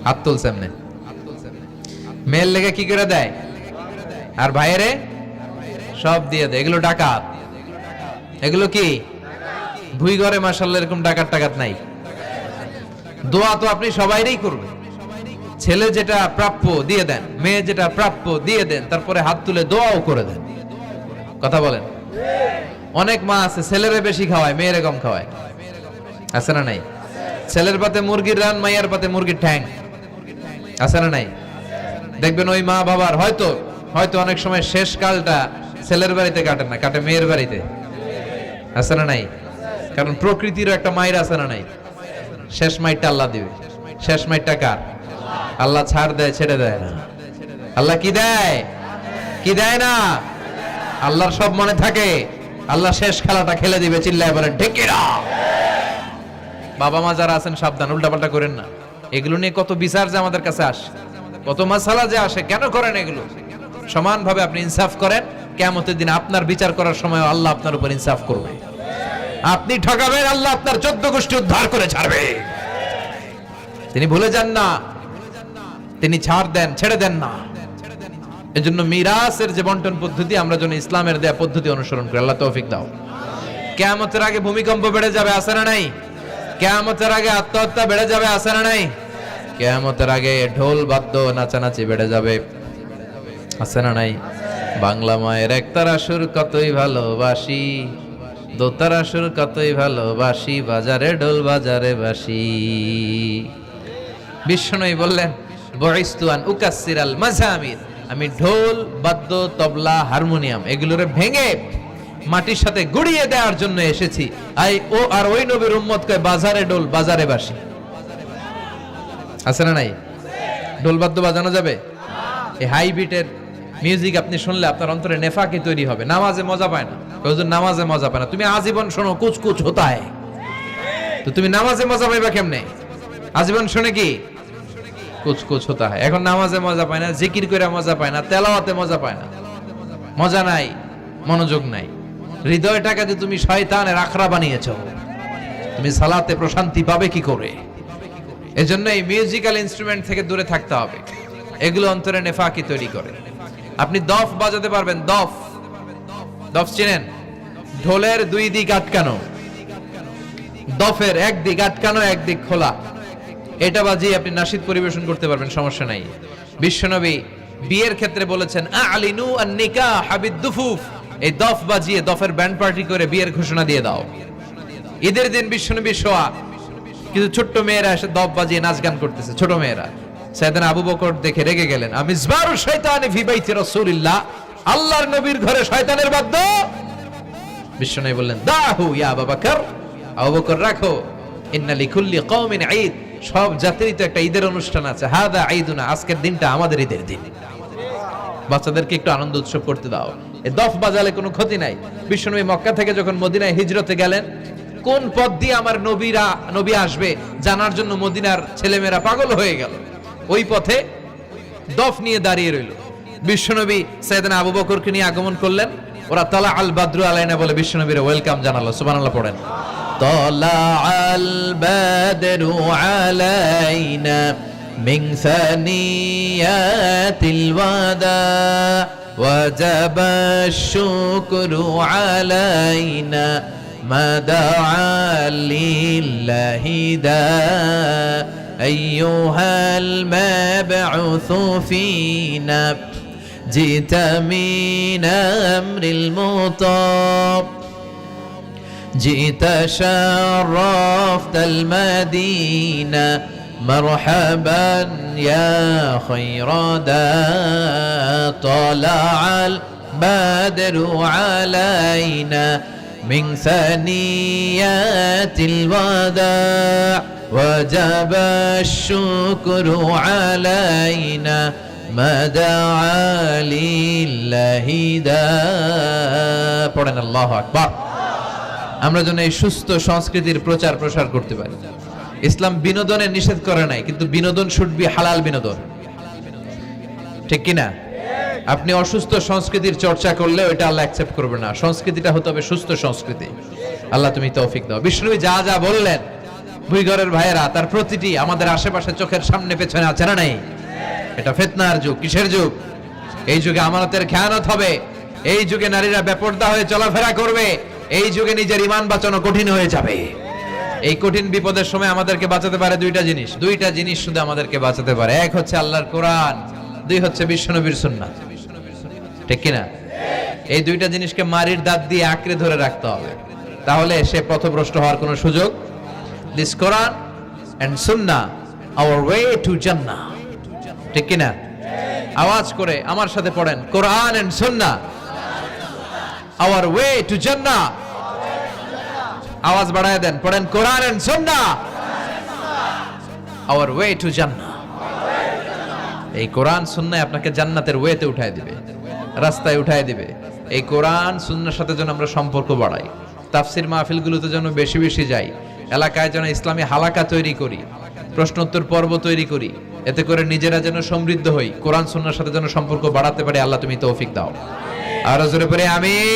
হাত তুলছে এমনি। মেয়ের লেগে কি করে দেয়? আর ভাইয়েরে সব দিয়ে দেয়। এগুলো ডাকাত। এগুলো কি ভুই ঘরে মাশাআল্লাহ এরকম ডাকাত টাকাত নাই। দোয়া তো আপনি সবাইরই করবেন। ছেলে যেটা প্রাপ্য দিয়ে দেন, মেয়ে যেটা প্রাপ্য দিয়ে দেন, তারপরে হাত তুলে দোয়াও করে দেন। কথা বলেন। অনেক মা আছে ছেলেরে বেশি খাওয়ায়, মেয়েরে কম খাওয়ায়, আছে না নাই? ছেলের পাতে মুরগির রান, মায়ের পাতে মুরগির ঠ্যাং, আছে না নাই? দেখবেন ওই মা বাবার হয়তো অনেক সময় শেষ কালটা ছেলের বাড়িতে কাটে না, কাটে মেয়ের বাড়িতে, আছে না নাই? কারণ প্রকৃতিরও একটা মায়ের আছে না নাই? শেষ মাইরটা আল্লাহ দিবে। শেষ মাইরটা কার? আল্লাহ ছাড় দেয়, ছেড়ে দেয় না। আল্লাহ কি দেয়? কি দেয় না? আল্লাহর সব মনে থাকে। আল্লাহ শেষ খেলাটা খেলে দিবে। চিল্লায় বলেন ঠিক কিনা? বাবা মা যারা আছেন সাবধান, উল্টাপাল্টা করেন না। এগুলো নিয়ে কত বিচার যে আমাদের কাছে আসে, কত মাসালা যে আসে। কেন করেন এগুলো? সমানভাবে আপনি ইনসাফ করেন, কিয়ামতের দিন আপনার বিচার করার সময় আল্লাহ আপনার উপর ইনসাফ করবে। আপনি ঠকাবেন, আল্লাহ আপনার 14 গোষ্ঠী উদ্ধার করে ছাড়বে। তিনি ভুলে যান না, তিনি ছাড় দেন, ছেড়ে দেন না। এজন্য মিরাসের যে বন্টন পদ্ধতি, আমরা যেন ইসলামের দেয়া পদ্ধতি অনুসরণ করি। আল্লাহ তৌফিক দাও। কিয়ামতের আগে ভূমিকম্প বেড়ে যাবে, আছে না নাই? কিয়ামতের আগে আত্মহত্যা বেড়ে যাবে, আছে না নাই? কিয়ামতের আগে ঢোল বাদ্য নাচানাচি বেড়ে যাবে, আছে না নাই? বাংলা মায়ের একতারা সুর কতই ভালোবাসি, দোতারা সুর কতই ভালোবাসি, বাজারে ঢোল বাজারে বাসি। বিশ্বনবী বললেন বুইস্তু আন উকাসসিরাল মাযামির, আমি ঢোল বাদ্য তবলা হারমোনিয়াম এগুলোরে ভেঙে মাটির সাথে গুড়িয়ে দেওয়ার জন্য এসেছি। আর ওই নবীর উম্মত কয় বাজারে ঢোল বাজারে বাসি, আছে না নাই? ঢোল বাদ্য বাজানো যাবে? এই হাই বিটের মিউজিক আপনি শুনলে আপনার অন্তরে নেফাকি তৈরি হবে। নামাজে মজা পায় না, হুজুর নামাজে মজা পায় না। তুমি আজীবন শোনো কুচ কুচ হোতা হ্যায়, তো তুমি নামাজে মজা পাইবা কেমনে? আজীবন শুনে কি কুচ কুচ হোতা হ্যায়। এখন নামাজে মজা পায় না, জিকির করে মজা পায় না, তেলাওয়াতে মজা পায় না, মজা নাই, মনোযোগ নাই। হৃদয়টাকে যে তুমি শয়তানের আখড়া বানিয়েছো, তুমি সালাতে প্রশান্তি পাবে কি করে? এজন্য এই মিউজিক্যাল ইনস্ট্রুমেন্ট থেকে দূরে থাকতে হবে। এগুলো অন্তরে নেফাকি তৈরি করে। আপনি দফ বাজাতে পারবেন? দফ চিনেন? ঢোলের 2 দিক আটকানো, দফের এক দিক আটকানো, এক দিক খোলা। এটা বাজিয়ে আপনি নাশিদ পরিবেশন করতে পারবেন, সমস্যা নাই। বিশ্বনবী বিয়ের ক্ষেত্রে বলেছেন আলিনু আন নিকাহ বিদ-দুফুফ, এই দফ বাজিয়ে দফের ব্যান্ড পার্টি করে বিয়ের ঘোষণা দিয়ে দাও। ঈদের দিন বিশ্বনবী শোয়া কিছু ছোট্ট মেয়েরা এসে দফ বাজিয়ে নাচ গান করতেছে, ছোট মেয়েরা। সাইয়েদনা আবু বকর দেখে রেগে গেলেন, আমিজবারু শাইতানি ফি বাইতি রাসূলিল্লাহ, আল্লাহর নবীর ঘরে শয়তানের বাদ্য। বিশ্বনবী বললেন দাহু ইয়া আবু বকর, আবু বকর রাখো, ইন্না লিকুল্লি কওমিন ঈদ, সব জাতিরই তো একটা ঈদের অনুষ্ঠান আছে। হাদা ঈদুনা, আজকের দিনটা আমাদের ঈদের দিন, বাচ্চাদেরকে একটু আনন্দ উৎসব করতে দাও। এই দফ বাজালে কোনো ক্ষতি নাই। বিশ্বনবী মক্কা থেকে যখন মদিনায় হিজরতে গেলেন, কোন পথ দিয়ে আমার নবী আসবে জানার জন্য মদিনার ছেলেমেয়েরা পাগল হয়ে গেল। ওই পথে দফ নিয়ে দাঁড়িয়ে রইল। বিশ্বনবী সাইয়েদনা আবু বকরকে নিয়ে আগমন করলেন, ওরা তালা আল বাদরু আলাইনা বলে বিশ্বনবীর ওয়েলকাম জানালো। সুবহানাল্লাহ পড়েন। তালা আল বাদরু আলাইনা মিন সানিয়াতিল ওয়াদা وجب الشكر علينا ما دعا لله دا أيها المبعوث فينا جئت من أمر المطاب جئت شرفت المدينة مرحبا يا خير دا طلع البدر علينا من ثنيات الوداع وجب الشكر علينا ما دعا لله دا পড়েন আল্লাহু আকবার। আমরা যেন এই সুস্থ সংস্কৃতির প্রচার প্রসার করতে পারি। ইসলাম বিনোদনের নিষেধ করে নাই, কিন্তু বিনোদন শুড বি হালাল বিনোদন, ঠিক কিনা? আপনি অসুস্থ সংস্কৃতির চর্চা করলে ওইটা আল্লাহ অ্যাকসেপ্ট করবে না। সংস্কৃতিটা হতে হবে সুস্থ সংস্কৃতি। আল্লাহ তুমি তৌফিক দাও। বিষ্ণুবী যা যা বললেন, ভুইঘরের ভাইয়েরা, তার প্রতিটি আমাদের আশেপাশে চোখের সামনে পেছনে আছে না নাই? এটা ফিতনার যুগ। কিসের যুগ? এই যুগে আমানতের খেয়ানত হবে, এই যুগে নারীরা বেপরদা হয়ে চলাফেরা করবে, এই যুগে নিজের ঈমান বাঁচানো কঠিন হয়ে যাবে। এই কঠিন বিপদের সময় আমাদেরকে বাঁচাতে পারে দুইটা জিনিস শুধু আমাদেরকে বাঁচাতে পারে। এক হচ্ছে আল্লাহর কোরআন, দুই হচ্ছে বিশ্বনবীর সুন্নাহ, ঠিক কিনা? এই দুইটা জিনিসকে মারির দাঁত দিয়ে আঁকড়ে ধরে রাখতে হবে, তাহলে সে পথভ্রষ্ট হওয়ার কোনো সুযোগ। This Quran and Sunnah hour way to জান্নাহ, ঠিক কিনা? আওয়াজ করে আমার সাথে পড়েন, কোরআন and Sunnah hour way to জান্নাহ। আওয়াজ বাড়ায় দেন, পড়েন, কোরআন and Sunnah hour way to জান্নাহ। এই কোরআন সুন্নাহ আপনাকে জান্নাতের ওয়েতে উঠায় দিবে, রাস্তায় উঠায় দিবে। এই কোরআন সুন্নাহর সাথে যেন আমরা সম্পর্ক বাড়াই, তাফসির মাহফিলগুলোতে যেন বেশি বেশি যাই, এলাকায় যেন ইসলামী হালাকা তৈরি করি, প্রশ্নোত্তর পর্ব তৈরি করি, এতে করে নিজেরা যেন সমৃদ্ধ হই, কোরআন সুন্নাহর সাথে যেন সম্পর্ক বাড়াতে পারি। আল্লাহ তুমি তৌফিক দাও। আর জোরে পড়ে আমিন।